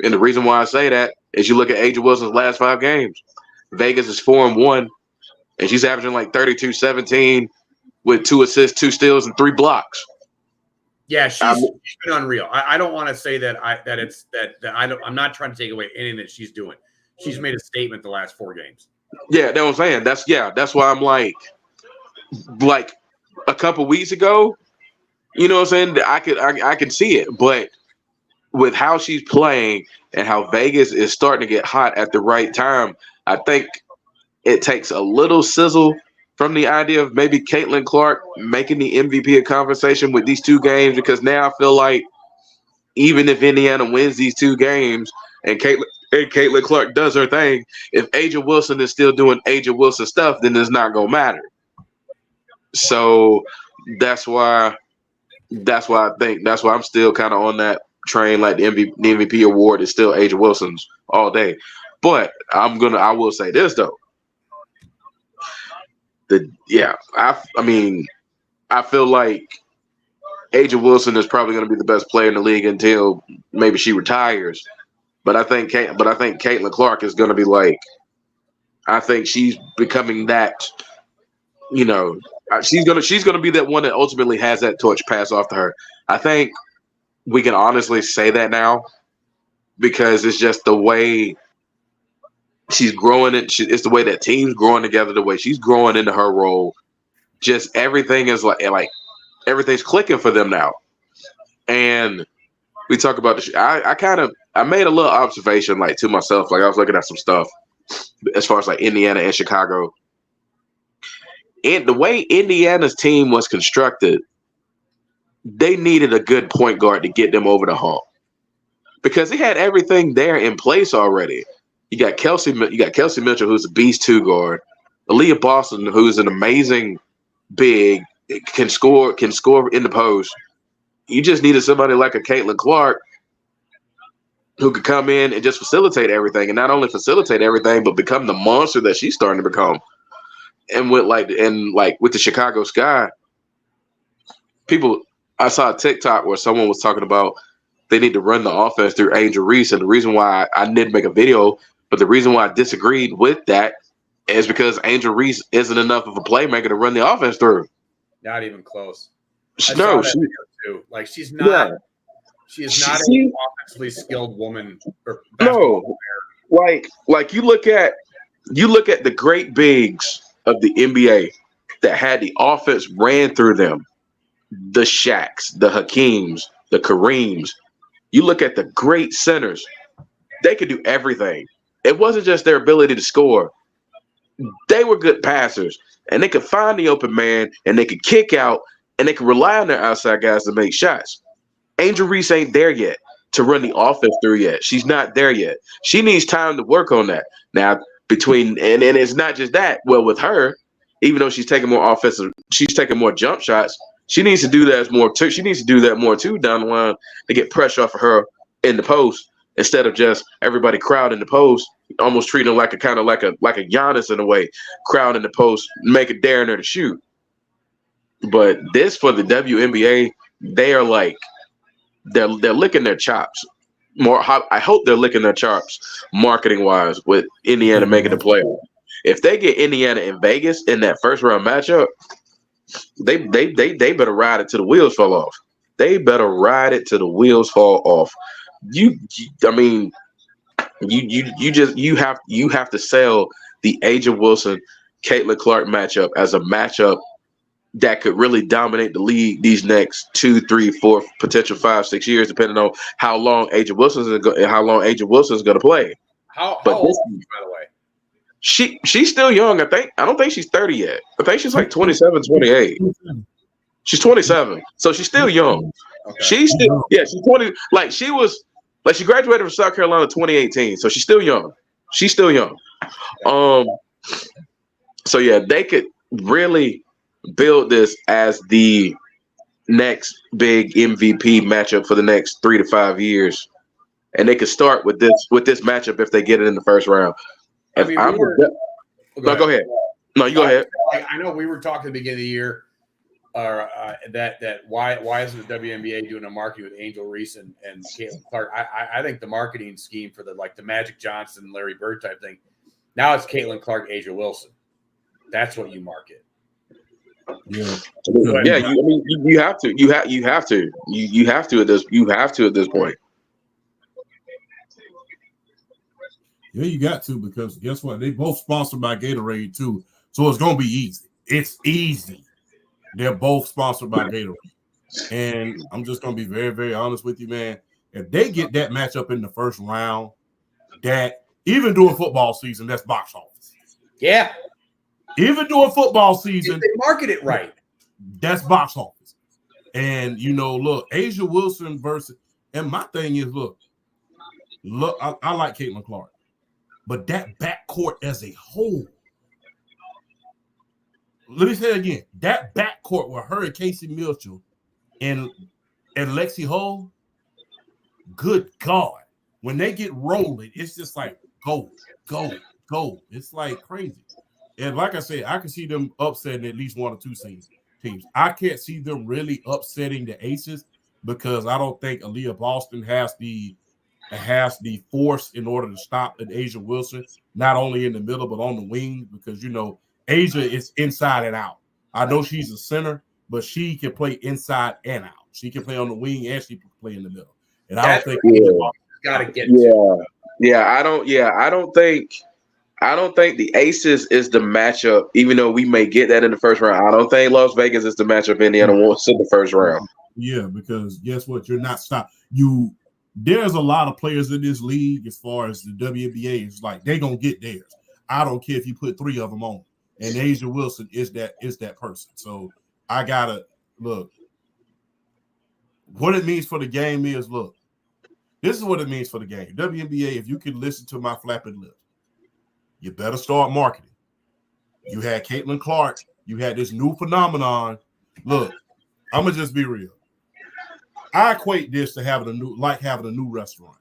And the reason why I say that is you look at A'ja Wilson's last 5 games. Vegas is 4-1, and she's averaging like 32-17 with 2 assists, 2 steals, and 3 blocks. Yeah, she's been unreal. I don't want to say that I'm not trying to take away anything that she's doing. She's made a statement the last 4 games. Yeah, that's what I'm saying. That's why I'm like a couple weeks ago, you know what I'm saying? I could see it, but with how she's playing and how Vegas is starting to get hot at the right time, I think it takes a little sizzle from the idea of maybe Caitlin Clark making the MVP of conversation with these 2 games, because now I feel like even if Indiana wins these 2 games and Caitlin Clark does her thing, if A'ja Wilson is still doing A'ja Wilson stuff, then it's not gonna matter. So that's why I'm still kind of on that train. Like the MVP award is still A'ja Wilson's all day. But I will say this though. I feel like A'ja Wilson is probably going to be the best player in the league until maybe she retires. But I think Caitlin Clark is going to be like, I think she's becoming that, you know, she's gonna be that one that ultimately has that torch passed off to her. I think we can honestly say that now because it's just the way she's growing. It's the way that team's growing together, the way she's growing into her role. Just everything is like everything's clicking for them now. And we talk about I made a little observation like to myself. Like I was looking at some stuff as far as like Indiana and Chicago. And the way Indiana's team was constructed, they needed a good point guard to get them over the hump because they had everything there in place already. You got Kelsey Mitchell, who's a beast 2 guard. Aaliyah Boston, who's an amazing big, can score in the post. You just needed somebody like a Caitlin Clark who could come in and just facilitate everything, and not only facilitate everything, but become the monster that she's starting to become. And with with the Chicago Sky, I saw a TikTok where someone was talking about they need to run the offense through Angel Reese. And the reason why I didn't make a video, but the reason why I disagreed with that is because Angel Reese isn't enough of a playmaker to run the offense through. Not even close. No, like she's not. Yeah. She is not an offensively skilled woman. No, like you look at the great bigs of the NBA that had the offense ran through them, the Shaqs, the Hakeems, the Kareems. You look at the great centers, they could do everything. It wasn't just their ability to score. They were good passers, and they could find the open man, and they could kick out, and they could rely on their outside guys to make shots. Angel Reese ain't there yet to run the offense through yet. She's not there yet. She needs time to work on that. Now, and it's not just that. Well, with her, even though she's taking more offensive, she's taking more jump shots. She needs to do that more too. She needs to do that more too down the line to get pressure off of her in the post instead of just everybody crowding the post, almost treating her like a Giannis in a way, crowding the post, make it daring her to shoot. But this for the WNBA, they are like they're licking their chops. I hope they're licking their chops marketing wise with Indiana making the playoff. If they get Indiana in Vegas in that first round matchup, they better ride it till the wheels fall off. They better ride it till the wheels fall off. You have to sell the A'ja Wilson, Caitlin Clark matchup as a matchup that could really dominate the league these next 2, 3, 4, potential 5, 6 years, depending on how long Agent Wilson's going to play. How old is she, by the way? She's still young. I don't think she's 30 yet. I think she's like 27, 28. She's 27, so she's still young. Okay. She's 20. Like she graduated from South Carolina 2018, so she's still young. So yeah, they could really build this as the next big MVP matchup for the next 3 to 5 years, and they could start with this matchup if they get it in the first round. I mean, go ahead. No, you go ahead. I know we were talking at the beginning of the year, that why isn't the WNBA doing a marketing with Angel Reese and Caitlin Clark? I think the marketing scheme for the Magic Johnson, Larry Bird type thing. Now it's Caitlin Clark, Asia Wilson. That's what you market. Yeah. You have to at this point. Yeah, you got to, because guess what? They both sponsored by Gatorade too, so it's gonna be easy. It's easy. They're both sponsored by Gatorade, and I'm just gonna be very, very honest with you, man. If they get that matchup in the first round, that even during football season, that's box office. Yeah. Even during football season, if they market it right, that's box office. And look, Asia Wilson versus, and my thing is, look, I like Caitlin Clark, but that backcourt as a whole. Let me say it again. That backcourt with her and Casey Mitchell and Lexi Hull, good God. When they get rolling, it's just like go. It's like crazy. And like I said, I can see them upsetting at least 1 or 2 teams. I can't see them really upsetting the Aces, because I don't think Aaliyah Boston has the force in order to stop an Asia Wilson, not only in the middle but on the wing, because Asia is inside and out. I know she's a center, but she can play inside and out. She can play on the wing and she can play in the middle. And I don't think got to get. I don't think the Aces is the matchup, even though we may get that in the first round. I don't think Las Vegas is the matchup Indiana wants in the first round. Yeah, because guess what? You're not stopped. There's a lot of players in this league, as far as the WNBA, it's like they're gonna get theirs. I don't care if you put 3 of them on. And Asia Wilson is that person. So I gotta look. What it means for the game is, look, this is what it means for the game. WNBA, if you can listen to my flapping lips, you better start marketing. You had Caitlin Clark. You had this new phenomenon. Look, I'm gonna just be real. I equate this to having a new restaurant.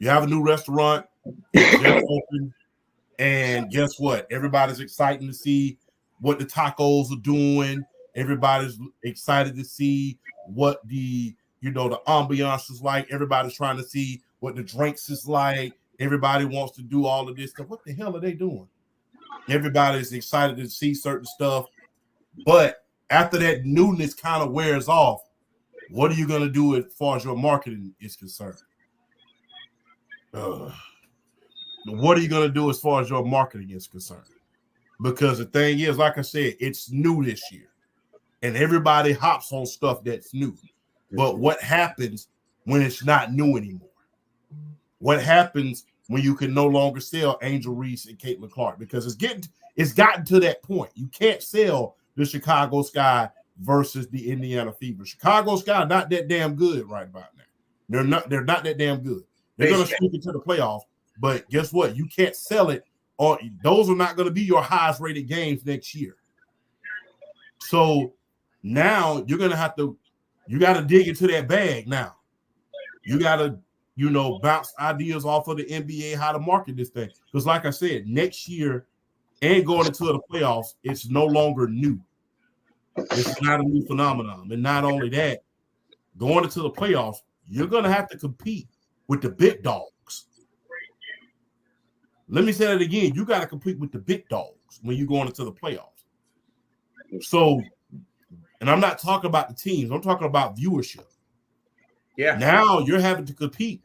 You have a new restaurant, it's just open, and guess what? Everybody's excited to see what the tacos are doing. Everybody's excited to see what the ambiance is like. Everybody's trying to see what the drinks is like. Everybody wants to do all of this stuff. What the hell are they doing? Everybody's excited to see certain stuff. But after that newness kind of wears off, what are you going to do as far as your marketing is concerned? What are you going to do as far as your marketing is concerned? Because the thing is, like I said, it's new this year. And everybody hops on stuff that's new. But what happens when it's not new anymore? What happens when you can no longer sell Angel Reese and Caitlin Clark? Because it's gotten to that point. You can't sell the Chicago Sky versus the Indiana Fever. Chicago Sky not that damn good right about now. They're not that damn good. They're going to sneak into the playoffs, but guess what? You can't sell it, or those are not going to be your highest rated games next year. So now you're going to have to, you got to dig into that bag now. You got to, bounce ideas off of the NBA how to market this thing. Because like I said, next year and going into the playoffs, it's no longer new. It's not a new phenomenon. And not only that, going into the playoffs, you're going to have to compete with the big dogs. Let me say that again. You got to compete with the big dogs when you're going into the playoffs. So, and I'm not talking about the teams. I'm talking about viewership. Yeah. Now you're having to compete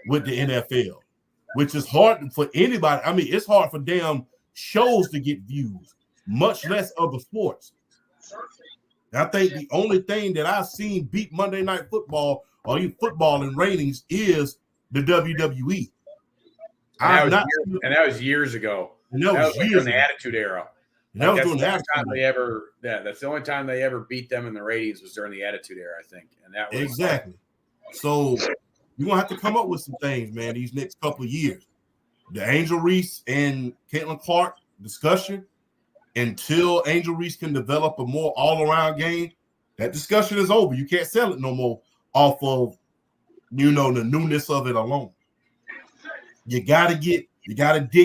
with the NFL, which is hard for anybody. I mean, it's hard for damn shows to get views, much less other sports. I think the only thing that I've seen beat Monday Night Football or even football in ratings is the WWE. And that was years ago. And that was like years during the ago. Attitude Era. And that was that's during the the only Attitude time they ever. Yeah, that's the only time they ever beat them in the ratings was during the Attitude Era, I think. And that was exactly. So you're gonna have to come up with some things, man, these next couple of years. The Angel Reese and Caitlin Clark discussion, until Angel Reese can develop a more all-around game, that discussion is over. You can't sell it no more off of, the newness of it alone. You gotta dig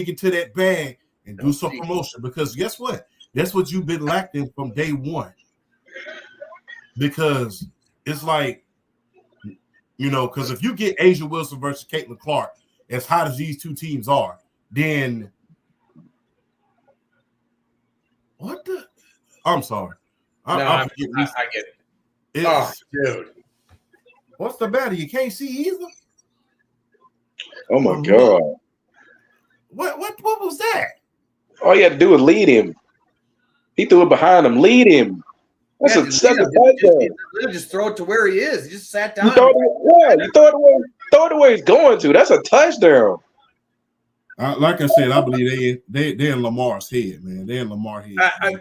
into that bag and do some promotion, because guess what? That's what you've been lacking from day one. Because it's like, because if you get Asia Wilson versus Caitlin Clark, as hot as these two teams are, then what the? I'm sorry. I get it. Dude. What's the matter? You can't see either? Oh, my God. What was that? All you had to do was lead him. He threw it behind him. Lead him. That's a touchdown. Just throw it to where he is. He just sat down. You throw it away he's going to. That's a touchdown. Like I said, I believe they're in Lamar's head, man. They're in Lamar's head.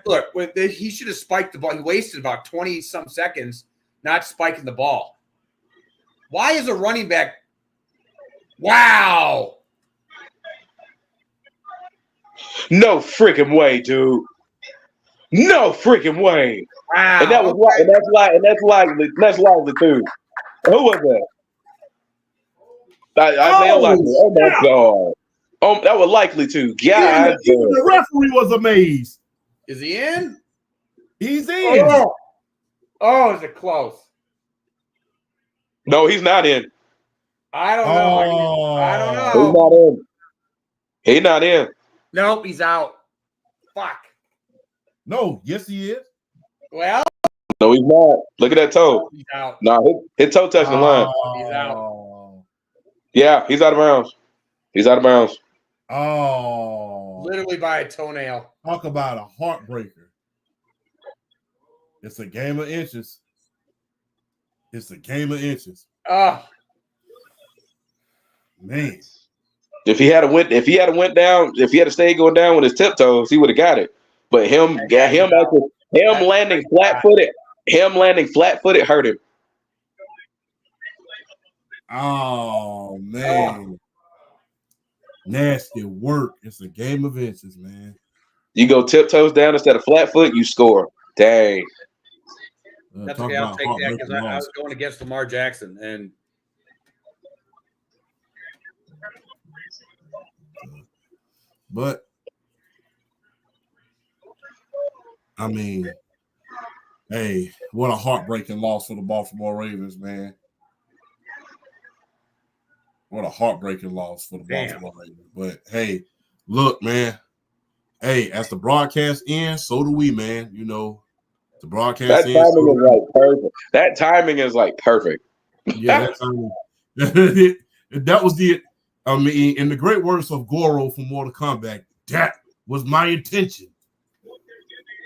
Look, he should have spiked the ball. He wasted about 20-some seconds not spiking the ball. Why is a running back? Wow. No freaking way, dude. No freaking way. Wow. And that's likely too. Who was that? Isaiah Likely. Oh my God. Oh, that was likely too. Yeah. Even the referee was amazed. Is he in? He's in. Is it close? No, he's not in. I don't know. I don't know. He's not in. He's not in. Nope, he's out. Fuck. No, yes, he is. Well, no, he's not. Look at that toe. He's out. Nah, his toe touched the line. He's out. Yeah, he's out of bounds. He's out of bounds. Oh. Literally by a toenail. Talk about a heartbreaker. It's a game of inches. It's a game of inches. Oh. Man. If he had stayed going down with his tiptoes, he would have got it. But him landing flat-footed hurt him. Oh man. Nasty work. It's a game of inches, man. You go tiptoes down instead of flat foot, you score. Dang. That's okay. I'll take that because I was going against Lamar Jackson, and but I mean, hey, what a heartbreaking loss for the Baltimore Ravens, man. What a heartbreaking loss for the Baltimore Ravens. But hey, look, man. Hey, as the broadcast ends, so do we, man. The broadcast ends. That timing is like perfect. Yeah, that was the. I mean, in the great words of Goro from Mortal Kombat, that was my intention.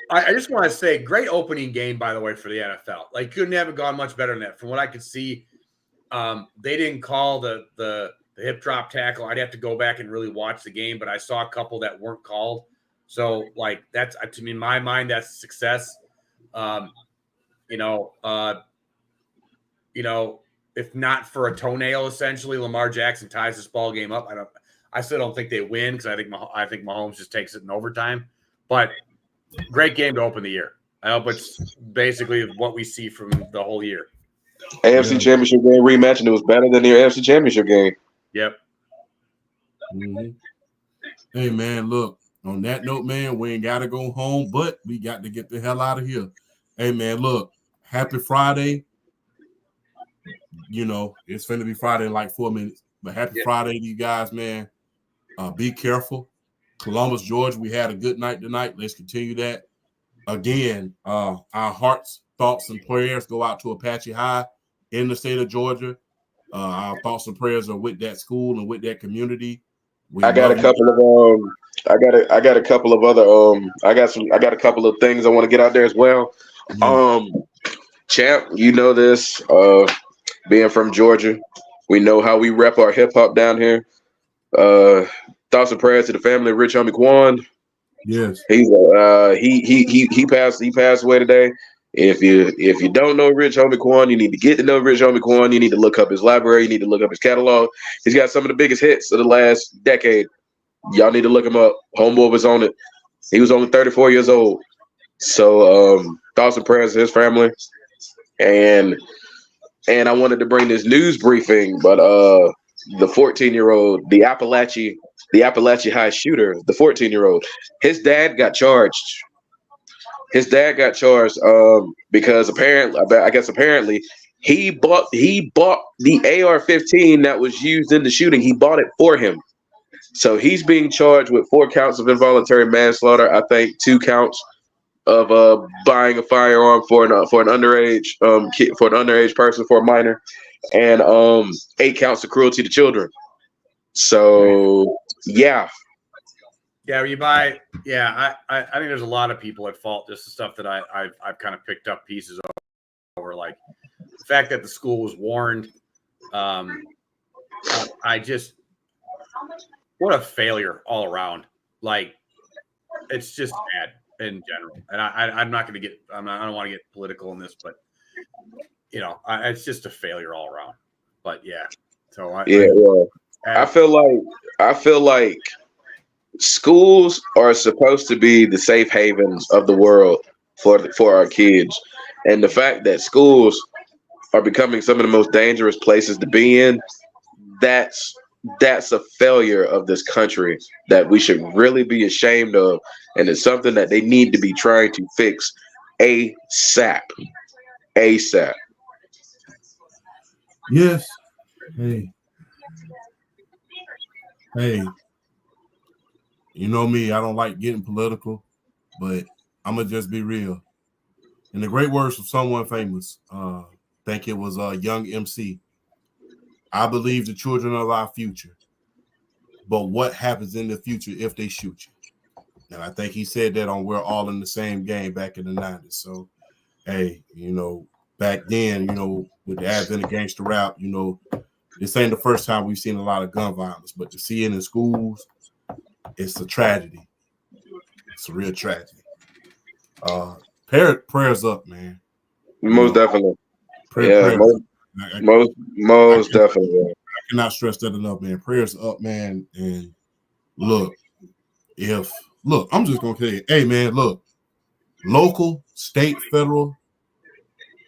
I just want to say, great opening game, by the way, for the NFL. Like, couldn't have gone much better than that. From what I could see, they didn't call the hip drop tackle. I'd have to go back and really watch the game, but I saw a couple that weren't called. So, like, that's, to me, in my mind, that's a success. If not for a toenail, essentially, Lamar Jackson ties this ball game up. I still don't think they win because I think Mahomes just takes it in overtime. But great game to open the year. I hope it's basically what we see from the whole year. AFC Championship game rematch, and it was better than the AFC Championship game. Yep. Mm-hmm. Hey, man, look, on that note, man, we ain't got to go home, but we got to get the hell out of here. Hey, man, look, happy Friday. It's going to be Friday in like 4 minutes, but happy Friday to you guys, man. Be careful. Columbus, Georgia, we had a good night tonight. Let's continue that. Again, our hearts, thoughts, and prayers go out to Apache High in the state of Georgia. Our thoughts and prayers are with that school and with that community. We I got a love you. couple of I got a couple of other I got a couple of things I want to get out there as well. Yeah. Champ, you know this. Being from Georgia, we know how we rep our hip hop down here. Thoughts and prayers to the family of Rich Homie Quan. Yes. He passed away today. If you don't know Rich Homie Quan, you need to get to know Rich Homie Quan. You need to look up his library. You need to look up his catalog. He's got some of the biggest hits of the last decade. Y'all need to look him up. Homeboy was on it. He was only 34 years old. So thoughts and prayers to his family. And I wanted to bring this news briefing, but the 14-year-old, the Appalachia High shooter, the 14-year-old, his dad got charged. His dad got charged because apparently he bought the AR-15 that was used in the shooting. He bought it for him. So he's being charged with 4 counts of involuntary manslaughter. I think 2 counts of buying a firearm for an underage person, for a minor, and 8 counts of cruelty to children. So yeah. Yeah, you buy. Yeah, I think there's a lot of people at fault. Just the stuff that I've kind of picked up pieces over, like the fact that the school was warned. I just, what a failure all around. Like, it's just bad in general. And I'm not going to get. I don't want to get political in this, but it's just a failure all around. But yeah, so I feel like schools are supposed to be the safe havens of the world for our kids, and the fact that schools are becoming some of the most dangerous places to be in, that's a failure of this country that we should really be ashamed of, and it's something that they need to be trying to fix ASAP. Yes. Hey, you know me, I don't like getting political, but I'm gonna just be real. In the great words of someone famous, think it was Young MC. I believe the children are our future, but what happens in the future if they shoot you? And I think he said that on We're All in the Same Game back in the 90s. So, hey, back then, with the advent of gangster rap, this ain't the first time we've seen a lot of gun violence, but to see it in schools, it's a tragedy. It's a real tragedy. Prayers up, man. Most definitely. Prayers Most definitely. I cannot stress that enough, man. Prayers up, man. And look, I'm just gonna tell you, hey, man, look, local, state, federal,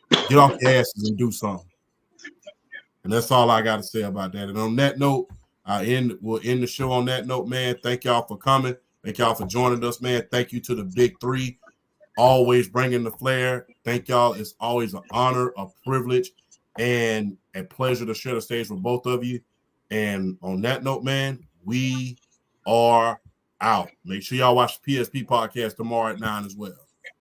get off your asses and do something. And that's all I got to say about that. And on that note, we'll end the show on that note, man. Thank y'all for coming. Thank y'all for joining us, man. Thank you to the Big Three, always bringing the flair. Thank y'all. It's always an honor, a privilege, and a pleasure to share the stage with both of you. And on that note, man, we are out. Make sure y'all watch the PSP podcast tomorrow at 9 as well.